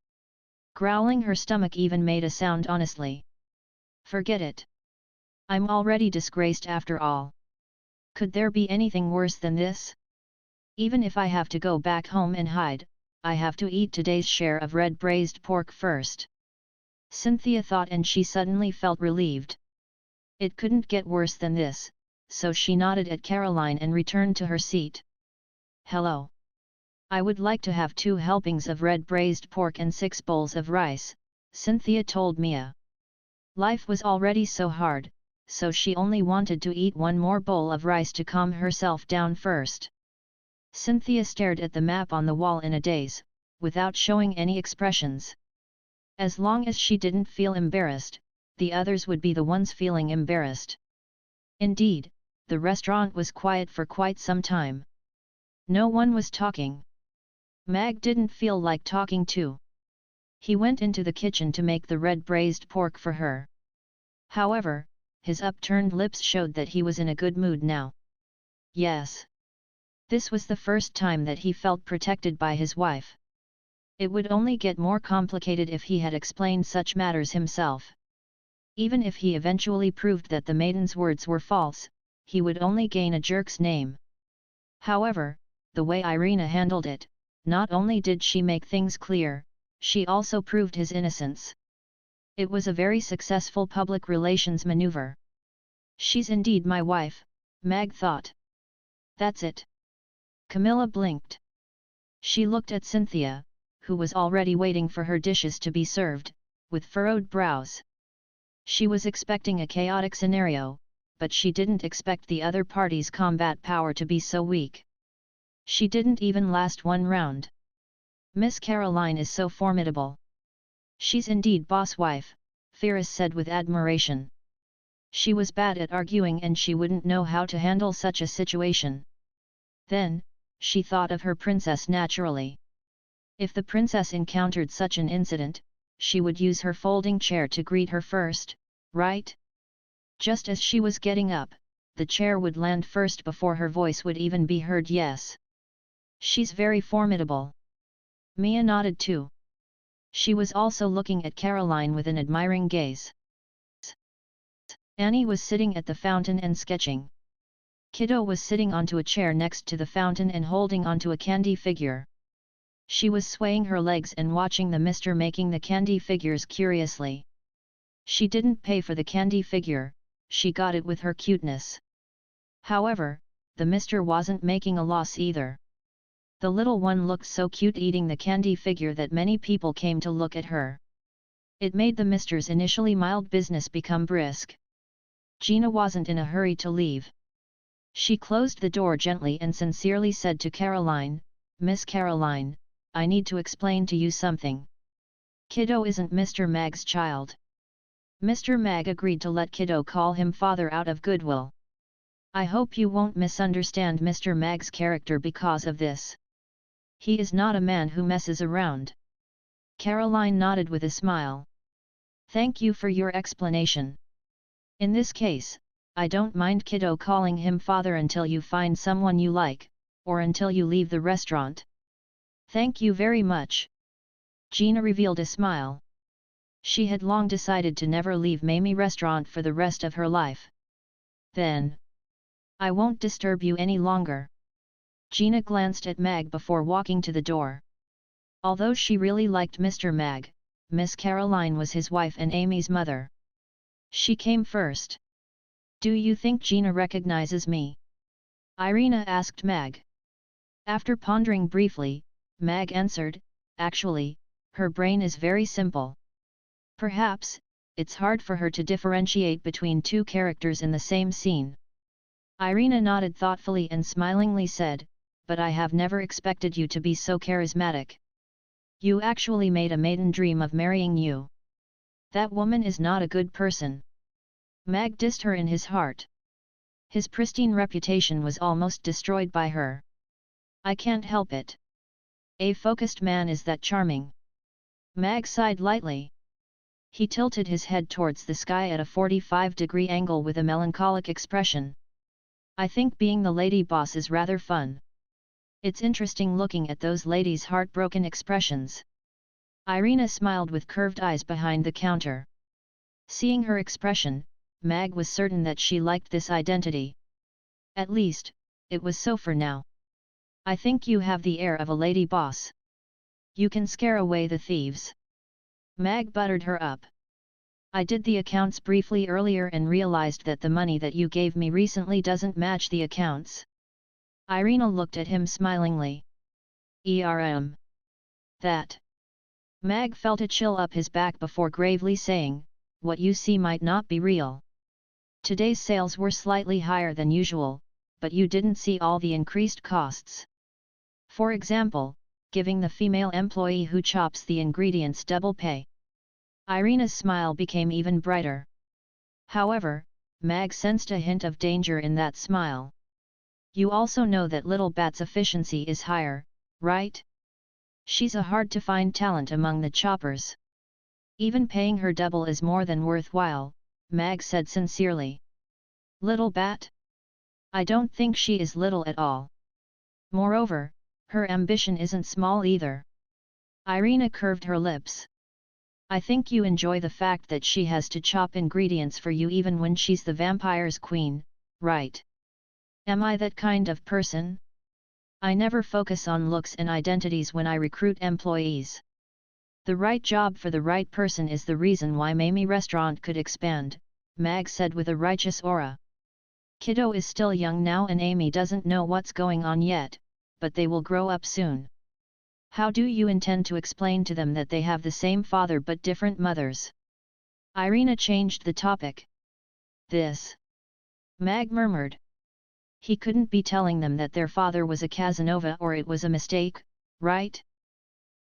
S1: Growling her stomach even made a sound honestly. Forget it. I'm already disgraced after all. Could there be anything worse than this? Even if I have to go back home and hide, I have to eat today's share of red braised pork first. Cynthia thought and she suddenly felt relieved. It couldn't get worse than this, so she nodded at Caroline and returned to her seat. Hello. I would like to have 2 helpings of red braised pork and 6 bowls of rice, Cynthia told Mia. Life was already so hard, so she only wanted to eat 1 more bowl of rice to calm herself down first. Cynthia stared at the map on the wall in a daze, without showing any expressions. As long as she didn't feel embarrassed, the others would be the ones feeling embarrassed. Indeed, the restaurant was quiet for quite some time. No one was talking. Mag didn't feel like talking too. He went into the kitchen to make the red braised pork for her. However, his upturned lips showed that he was in a good mood now. Yes. This was the first time that he felt protected by his wife. It would only get more complicated if he had explained such matters himself. Even if he eventually proved that the maiden's words were false, he would only gain a jerk's name. However, the way Irina handled it, not only did she make things clear, she also proved his innocence. It was a very successful public relations maneuver. She's indeed my wife, Mag thought. That's it. Camilla blinked. She looked at Cynthia, who was already waiting for her dishes to be served, with furrowed brows. She was expecting a chaotic scenario, but she didn't expect the other party's combat power to be so weak. She didn't even last 1 round. Miss Caroline is so formidable. She's indeed boss wife, Firas said with admiration. She was bad at arguing and she wouldn't know how to handle such a situation. Then, she thought of her princess naturally. If the princess encountered such an incident, she would use her folding chair to greet her first, right? Just as she was getting up, the chair would land first before her voice would even be heard. Yes. She's very formidable. Mia nodded too. She was also looking at Caroline with an admiring gaze. Annie was sitting at the fountain and sketching. Kiddo was sitting onto a chair next to the fountain and holding onto a candy figure. She was swaying her legs and watching the mister making the candy figures curiously. She didn't pay for the candy figure, she got it with her cuteness. However, the mister wasn't making a loss either. The little one looked so cute eating the candy figure that many people came to look at her. It made the mister's initially mild business become brisk. Gina wasn't in a hurry to leave. She closed the door gently and sincerely said to Caroline, Miss Caroline, I need to explain to you something. Kiddo isn't Mr. Mag's child. Mr. Mag agreed to let Kiddo call him father out of goodwill. I hope you won't misunderstand Mr. Mag's character because of this. He is not a man who messes around. Caroline nodded with a smile. Thank you for your explanation. In this case, I don't mind kiddo calling him father until you find someone you like, or until you leave the restaurant. Thank you very much. Gina revealed a smile. She had long decided to never leave Mamie restaurant for the rest of her life. Then, I won't disturb you any longer. Gina glanced at Mag before walking to the door. Although she really liked Mr. Mag, Miss Caroline was his wife and Amy's mother. She came first. Do you think Gina recognizes me? Irina asked Mag. After pondering briefly, Mag answered, actually, her brain is very simple. Perhaps, it's hard for her to differentiate between two characters in the same scene. Irina nodded thoughtfully and smilingly said, but I have never expected you to be so charismatic. You actually made a maiden dream of marrying you. That woman is not a good person. Mag dissed her in his heart. His pristine reputation was almost destroyed by her. I can't help it. A focused man is that charming. Mag sighed lightly. He tilted his head towards the sky at a 45-degree angle with a melancholic expression. I think being the lady boss is rather fun. It's interesting looking at those ladies' heartbroken expressions. Irina smiled with curved eyes behind the counter. Seeing her expression, Mag was certain that she liked this identity. At least, it was so for now. I think you have the air of a lady boss. You can scare away the thieves. Mag buttered her up. I did the accounts briefly earlier and realized that the money that you gave me recently doesn't match the accounts. Irina looked at him smilingly. That. Mag felt a chill up his back before gravely saying, what you see might not be real. Today's sales were slightly higher than usual, but you didn't see all the increased costs. For example, giving the female employee who chops the ingredients double pay. Irina's smile became even brighter. However, Mag sensed a hint of danger in that smile. You also know that Little Bat's efficiency is higher, right? She's a hard-to-find talent among the choppers. Even paying her double is more than worthwhile, Mag said sincerely. Little Bat? I don't think she is little at all. Moreover, her ambition isn't small either. Irina curved her lips. I think you enjoy the fact that she has to chop ingredients for you even when she's the vampire's queen, right? Am I that kind of person? I never focus on looks and identities when I recruit employees. The right job for the right person is the reason why Mamie Restaurant could expand, Mag said with a righteous aura. Kiddo is still young now and Amy doesn't know what's going on yet, but they will grow up soon. How do you intend to explain to them that they have the same father but different mothers? Irina changed the topic. This. Mag murmured. He couldn't be telling them that their father was a Casanova or it was a mistake, right?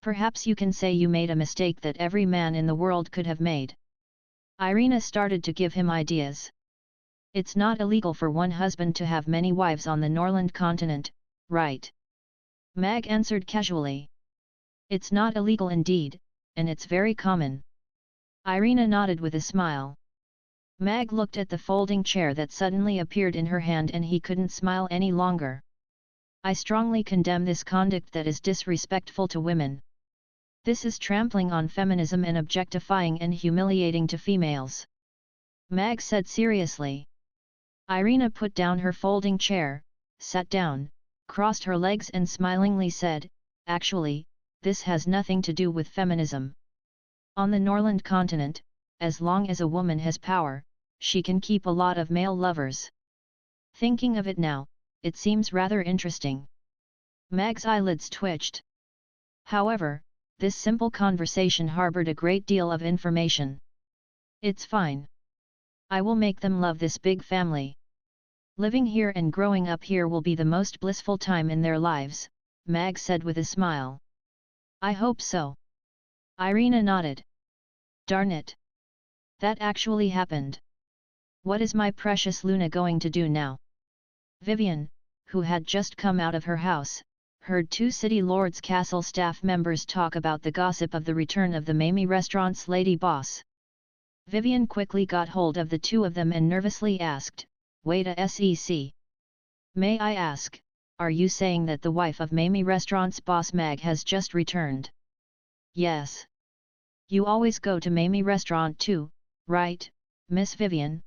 S1: Perhaps you can say you made a mistake that every man in the world could have made. Irina started to give him ideas. It's not illegal for one husband to have many wives on the Norland continent, right? Mag answered casually. It's not illegal indeed, and it's very common. Irina nodded with a smile. Mag looked at the folding chair that suddenly appeared in her hand and he couldn't smile any longer. I strongly condemn this conduct that is disrespectful to women. This is trampling on feminism and objectifying and humiliating to females. Mag said seriously. Irina put down her folding chair, sat down, crossed her legs and smilingly said, actually, this has nothing to do with feminism. On the Norland continent, as long as a woman has power, she can keep a lot of male lovers. Thinking of it now, it seems rather interesting. Mag's eyelids twitched. However, this simple conversation harbored a great deal of information. It's fine. I will make them love this big family. Living here and growing up here will be the most blissful time in their lives, Mag said with a smile. I hope so. Irina nodded. Darn it. That actually happened. What is my precious Luna going to do now? Vivian, who had just come out of her house, heard two city lords' castle staff members talk about the gossip of the return of the Mamie restaurant's lady boss. Vivian quickly got hold of the two of them and nervously asked, "Wait a sec. May I ask, are you saying that the wife of Mamie restaurant's boss Mag has just returned?" "Yes. You always go to Mamie restaurant too, right, Miss Vivian?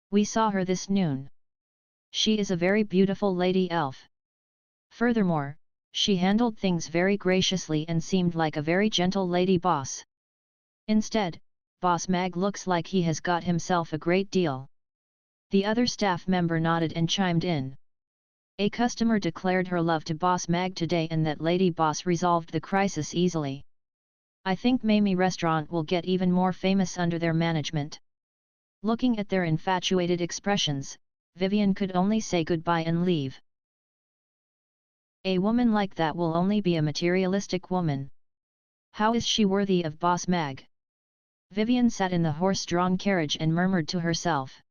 S1: We saw her this noon. She is a very beautiful lady elf. Furthermore, she handled things very graciously and seemed like a very gentle lady boss. Instead, Boss Mag looks like he has got himself a great deal." The other staff member nodded and chimed in. "A customer declared her love to Boss Mag today and that lady boss resolved the crisis easily. I think Mamie restaurant will get even more famous under their management." Looking at their infatuated expressions, Vivian could only say goodbye and leave. A woman like that will only be a materialistic woman. How is she worthy of Boss Mag? Vivian sat in the horse-drawn carriage and murmured to herself.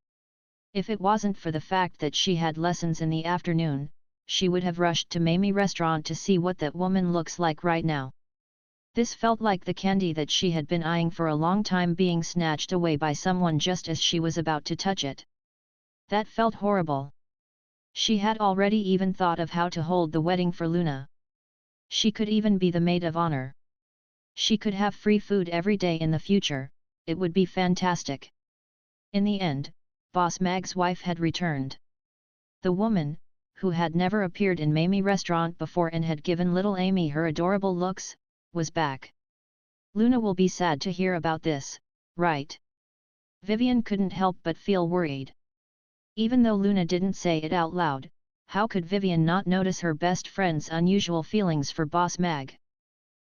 S1: If it wasn't for the fact that she had lessons in the afternoon, she would have rushed to Mamie restaurant to see what that woman looks like right now. This felt like the candy that she had been eyeing for a long time being snatched away by someone just as she was about to touch it. That felt horrible. She had already even thought of how to hold the wedding for Luna. She could even be the maid of honor. She could have free food every day in the future, it would be fantastic. In the end, Boss Mag's wife had returned. The woman, who had never appeared in Mamie restaurant before and had given little Amy her adorable looks, was back. Luna will be sad to hear about this, right? Vivian couldn't help but feel worried. Even though Luna didn't say it out loud, how could Vivian not notice her best friend's unusual feelings for Boss Mag?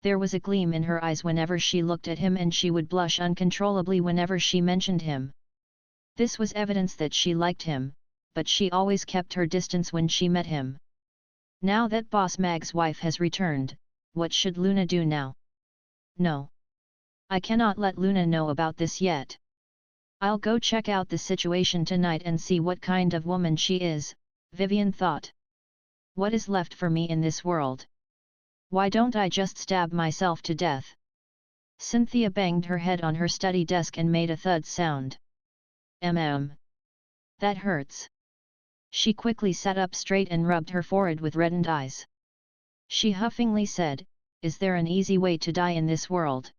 S1: There was a gleam in her eyes whenever she looked at him and she would blush uncontrollably whenever she mentioned him. This was evidence that she liked him, but she always kept her distance when she met him. Now that Boss Mag's wife has returned, what should Luna do now? No. I cannot let Luna know about this yet. I'll go check out the situation tonight and see what kind of woman she is, Vivian thought. What is left for me in this world? Why don't I just stab myself to death? Cynthia banged her head on her study desk and made a thud sound. That hurts. She quickly sat up straight and rubbed her forehead with reddened eyes. She huffingly said, "Is there an easy way to die in this world?"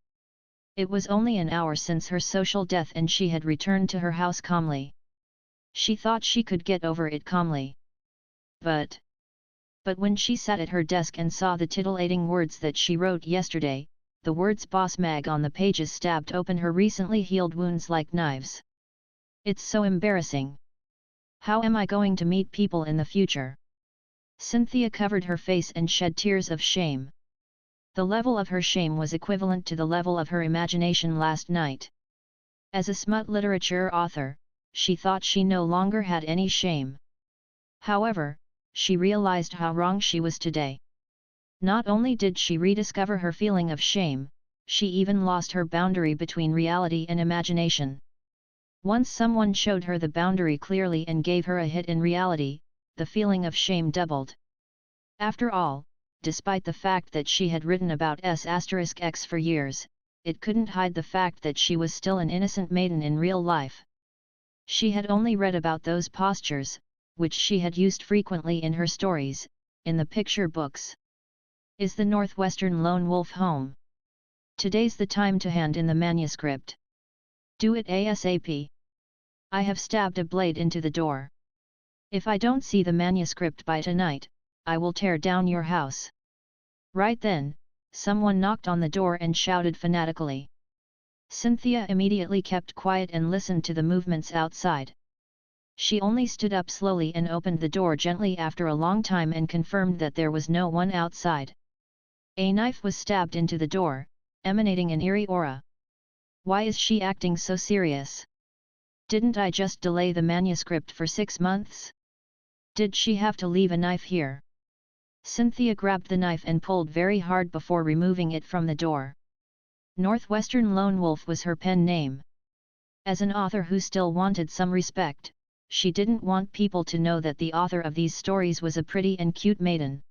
S1: It was only an hour since her social death and she had returned to her house calmly. She thought she could get over it calmly. But when she sat at her desk and saw the titillating words that she wrote yesterday, the words Boss Mag on the pages stabbed open her recently healed wounds like knives. It's so embarrassing. How am I going to meet people in the future? Cynthia covered her face and shed tears of shame. The level of her shame was equivalent to the level of her imagination last night. As a smut literature author, she thought she no longer had any shame. However, she realized how wrong she was today. Not only did she rediscover her feeling of shame, she even lost her boundary between reality and imagination. Once someone showed her the boundary clearly and gave her a hit in reality, the feeling of shame doubled. After all, despite the fact that she had written about S*X for years, it couldn't hide the fact that she was still an innocent maiden in real life. She had only read about those postures, which she had used frequently in her stories, in the picture books. Is the Northwestern Lone Wolf home? Today's the time to hand in the manuscript. Do it ASAP. I have stabbed a blade into the door. If I don't see the manuscript by tonight, I will tear down your house. Right then, someone knocked on the door and shouted fanatically. Cynthia immediately kept quiet and listened to the movements outside. She only stood up slowly and opened the door gently after a long time and confirmed that there was no one outside. A knife was stabbed into the door, emanating an eerie aura. Why is she acting so serious? Didn't I just delay the manuscript for 6 months? Did she have to leave a knife here? Cynthia grabbed the knife and pulled very hard before removing it from the door. Northwestern Lone Wolf was her pen name. As an author who still wanted some respect, she didn't want people to know that the author of these stories was a pretty and cute maiden.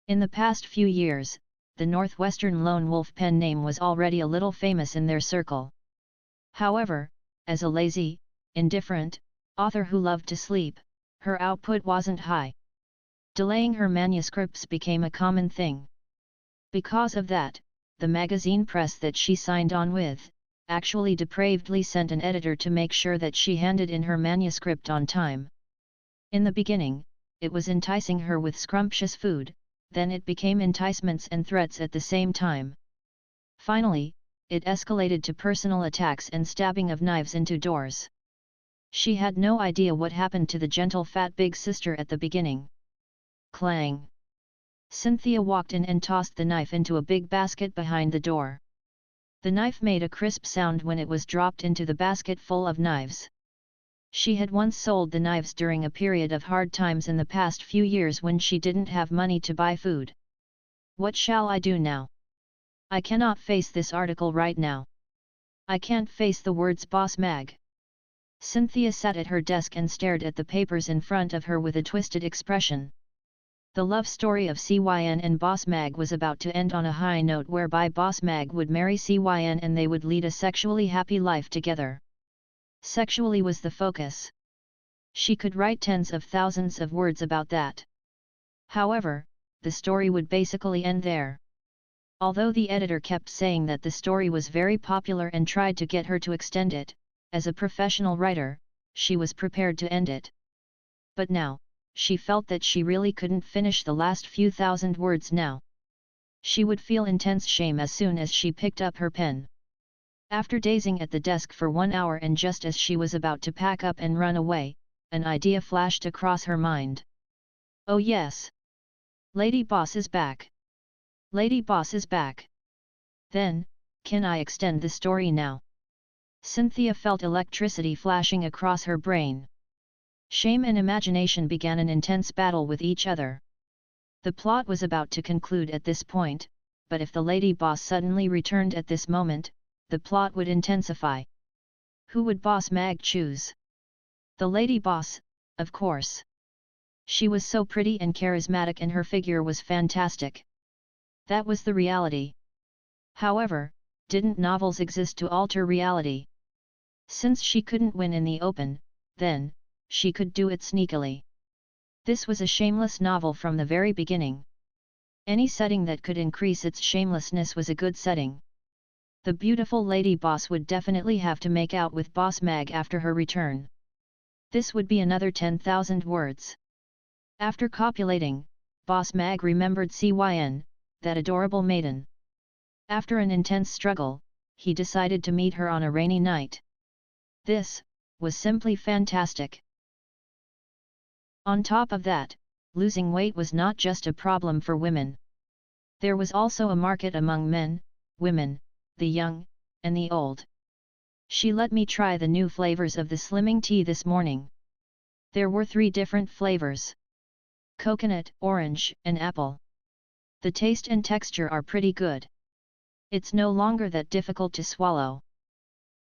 S1: In the past few years, the Northwestern lone wolf pen name was already a little famous in their circle. However, as a lazy, indifferent author who loved to sleep, her output wasn't high. Delaying her manuscripts became a common thing. Because of that, the magazine press that she signed on with, actually depravedly sent an editor to make sure that she handed in her manuscript on time. In the beginning, it was enticing her with scrumptious food, then it became enticements and threats at the same time. Finally, it escalated to personal attacks and stabbing of knives into doors. She had no idea what happened to the gentle fat big sister at the beginning. Clang! Cynthia walked in and tossed the knife into a big basket behind the door. The knife made a crisp sound when it was dropped into the basket full of knives. She had once sold the knives during a period of hard times in the past few years when she didn't have money to buy food. What shall I do now? I cannot face this article right now. I can't face the words Boss Mag. Cynthia sat at her desk and stared at the papers in front of her with a twisted expression. The love story of CYN and Boss Mag was about to end on a high note whereby Boss Mag would marry CYN and they would lead a sexually happy life together. Sexually was the focus. She could write tens of thousands of words about that. However, the story would basically end there. Although the editor kept saying that the story was very popular and tried to get her to extend it, as a professional writer, she was prepared to end it. But now, she felt that she really couldn't finish the last few thousand words now. She would feel intense shame as soon as she picked up her pen. After dazing at the desk for 1 hour and just as she was about to pack up and run away, an idea flashed across her mind. Oh yes! Lady Boss is back! Lady Boss is back! Then, can I extend the story now? Cynthia felt electricity flashing across her brain. Shame and imagination began an intense battle with each other. The plot was about to conclude at this point, but if the Lady Boss suddenly returned at this moment, the plot would intensify. Who would Boss Mag choose? The Lady Boss, of course. She was so pretty and charismatic and her figure was fantastic. That was the reality. However, didn't novels exist to alter reality? Since she couldn't win in the open, then, she could do it sneakily. This was a shameless novel from the very beginning. Any setting that could increase its shamelessness was a good setting. The beautiful Lady Boss would definitely have to make out with Boss Mag after her return. This would be another 10,000 words. After copulating, Boss Mag remembered CYN, that adorable maiden. After an intense struggle, he decided to meet her on a rainy night. This was simply fantastic. On top of that, losing weight was not just a problem for women. There was also a market among men, women, the young, and the old. She let me try the new flavors of the slimming tea this morning. There were 3 different flavors: coconut, orange, and apple. The taste and texture are pretty good. It's no longer that difficult to swallow.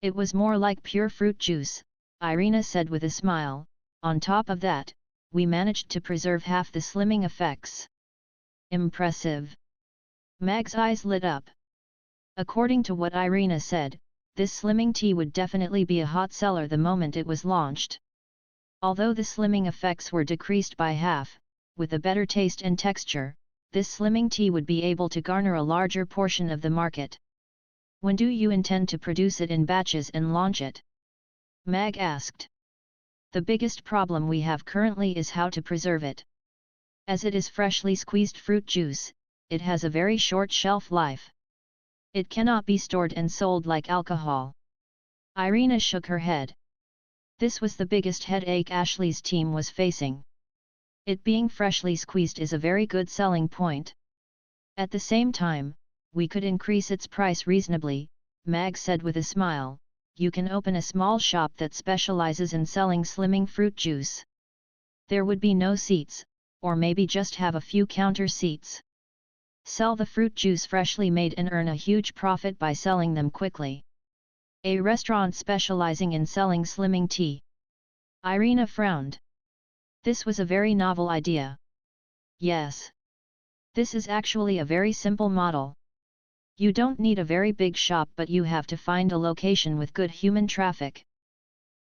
S1: It was more like pure fruit juice, Irina said with a smile. On top of that, we managed to preserve half the slimming effects. Impressive. Mag's eyes lit up. According to what Irina said, this slimming tea would definitely be a hot seller the moment it was launched. Although the slimming effects were decreased by half, with a better taste and texture, this slimming tea would be able to garner a larger portion of the market. When do you intend to produce it in batches and launch it? Mag asked. The biggest problem we have currently is how to preserve it. As it is freshly squeezed fruit juice, it has a very short shelf life. It cannot be stored and sold like alcohol. Irina shook her head. This was the biggest headache Ashley's team was facing. It being freshly squeezed is a very good selling point. At the same time, we could increase its price reasonably, Mag said with a smile. You can open a small shop that specializes in selling slimming fruit juice. There would be no seats, or maybe just have a few counter seats. Sell the fruit juice freshly made and earn a huge profit by selling them quickly. A restaurant specializing in selling slimming tea. Irina frowned. This was a very novel idea. Yes. This is actually a very simple model. You don't need a very big shop, but you have to find a location with good human traffic.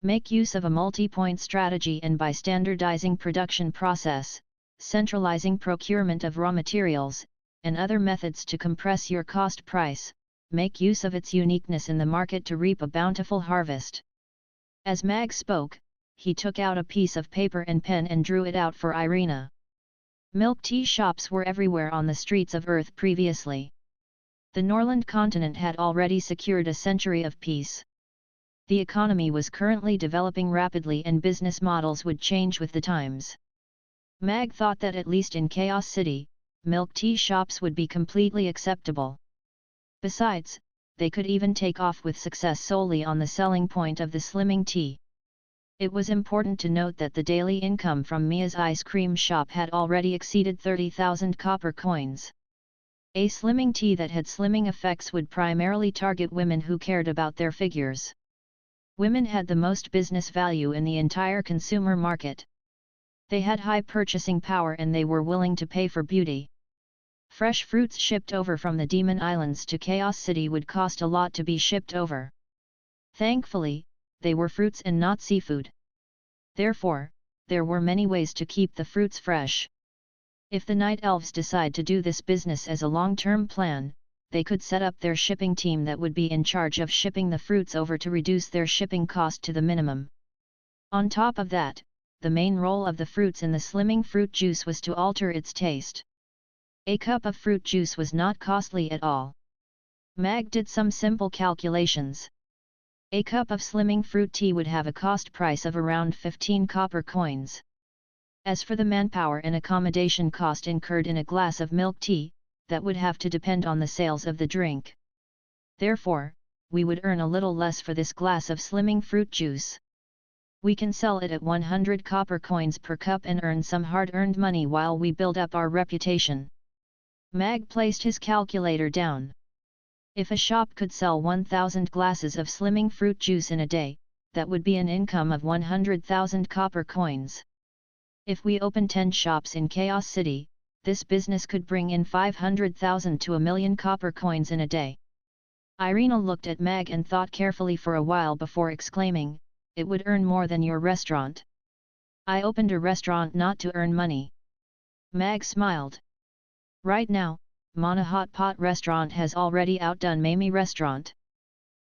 S1: Make use of a multi-point strategy, and by standardizing production process, centralizing procurement of raw materials, and other methods to compress your cost price, make use of its uniqueness in the market to reap a bountiful harvest. As Mag spoke, he took out a piece of paper and pen and drew it out for Irina. Milk tea shops were everywhere on the streets of Earth previously. The Norland continent had already secured a century of peace. The economy was currently developing rapidly, and business models would change with the times. Mag thought that at least in Chaos City, milk tea shops would be completely acceptable. Besides, they could even take off with success solely on the selling point of the slimming tea. It was important to note that the daily income from Mia's ice cream shop had already exceeded 30,000 copper coins. A slimming tea that had slimming effects would primarily target women who cared about their figures. Women had the most business value in the entire consumer market. They had high purchasing power, and they were willing to pay for beauty. Fresh fruits shipped over from the Demon Islands to Chaos City would cost a lot to be shipped over. Thankfully, they were fruits and not seafood. Therefore, there were many ways to keep the fruits fresh. If the Night Elves decide to do this business as a long-term plan, they could set up their shipping team that would be in charge of shipping the fruits over to reduce their shipping cost to the minimum. On top of that, the main role of the fruits in the slimming fruit juice was to alter its taste. A cup of fruit juice was not costly at all. Mag did some simple calculations. A cup of slimming fruit tea would have a cost price of around 15 copper coins. As for the manpower and accommodation cost incurred in a glass of milk tea, that would have to depend on the sales of the drink. Therefore, we would earn a little less for this glass of slimming fruit juice. We can sell it at 100 copper coins per cup and earn some hard-earned money while we build up our reputation. Mag placed his calculator down. If a shop could sell 1,000 glasses of slimming fruit juice in a day, that would be an income of 100,000 copper coins. If we open 10 shops in Chaos City, this business could bring in 500,000 to 1,000,000 copper coins in a day. Irina looked at Mag and thought carefully for a while before exclaiming, "It would earn more than your restaurant." "I opened a restaurant not to earn money." Mag smiled. "Right now, Mana Hot Pot Restaurant has already outdone Mamie Restaurant.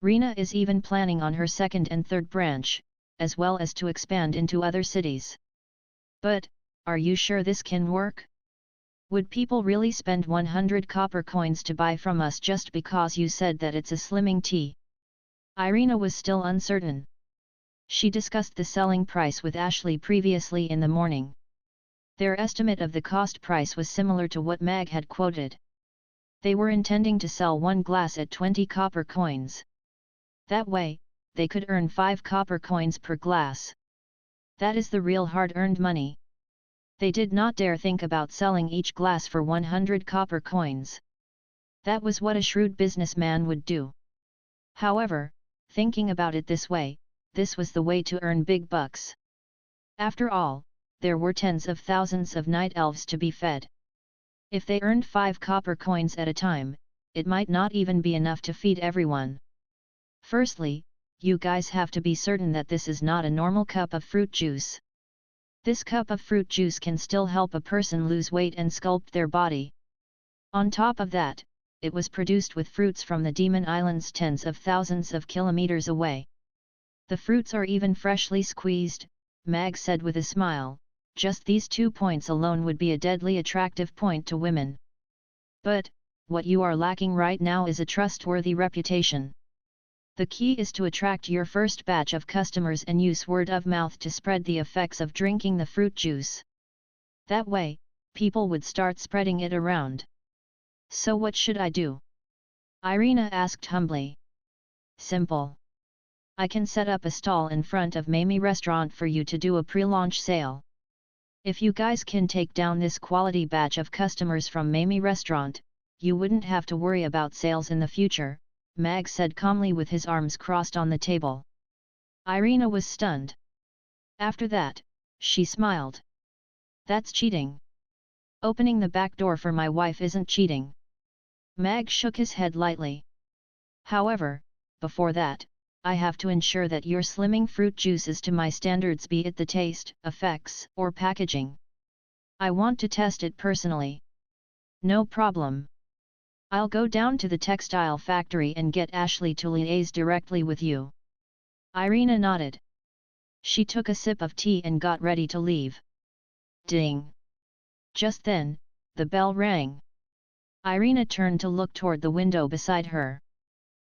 S1: Rina is even planning on her second and third branch, as well as to expand into other cities. But, are you sure this can work? Would people really spend 100 copper coins to buy from us just because you said that it's a slimming tea?" Irina was still uncertain. She discussed the selling price with Ashley previously in the morning. Their estimate of the cost price was similar to what Mag had quoted. They were intending to sell one glass at 20 copper coins. That way, they could earn 5 copper coins per glass. That is the real hard-earned money. They did not dare think about selling each glass for 100 copper coins. That was what a shrewd businessman would do. However, thinking about it this way, this was the way to earn big bucks. After all, there were tens of thousands of night elves to be fed. If they earned 5 copper coins at a time, it might not even be enough to feed everyone. Firstly, you guys have to be certain that this is not a normal cup of fruit juice. This cup of fruit juice can still help a person lose weight and sculpt their body. On top of that, it was produced with fruits from the Demon Islands tens of thousands of kilometers away. The fruits are even freshly squeezed, Mag said with a smile. Just these 2 points alone would be a deadly attractive point to women. But, what you are lacking right now is a trustworthy reputation. The key is to attract your first batch of customers and use word of mouth to spread the effects of drinking the fruit juice. That way, people would start spreading it around. So what should I do? Irina asked humbly. Simple. I can set up a stall in front of Mamie Restaurant for you to do a pre-launch sale. If you guys can take down this quality batch of customers from Mamie Restaurant, you wouldn't have to worry about sales in the future, Mag said calmly with his arms crossed on the table. Irina was stunned. After that, she smiled. That's cheating. Opening the back door for my wife isn't cheating. Mag shook his head lightly. However, before that, I have to ensure that your slimming fruit juice is to my standards, be it the taste, effects, or packaging. I want to test it personally. No problem. I'll go down to the textile factory and get Ashley to liaise directly with you. Irina nodded. She took a sip of tea and got ready to leave. Ding! Just then, the bell rang. Irina turned to look toward the window beside her.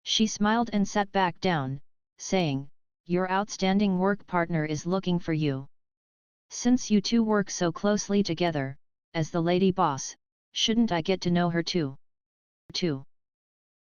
S1: She smiled and sat back down, saying, "Your outstanding work partner is looking for you. Since you two work so closely together, as the lady boss, shouldn't I get to know her too?"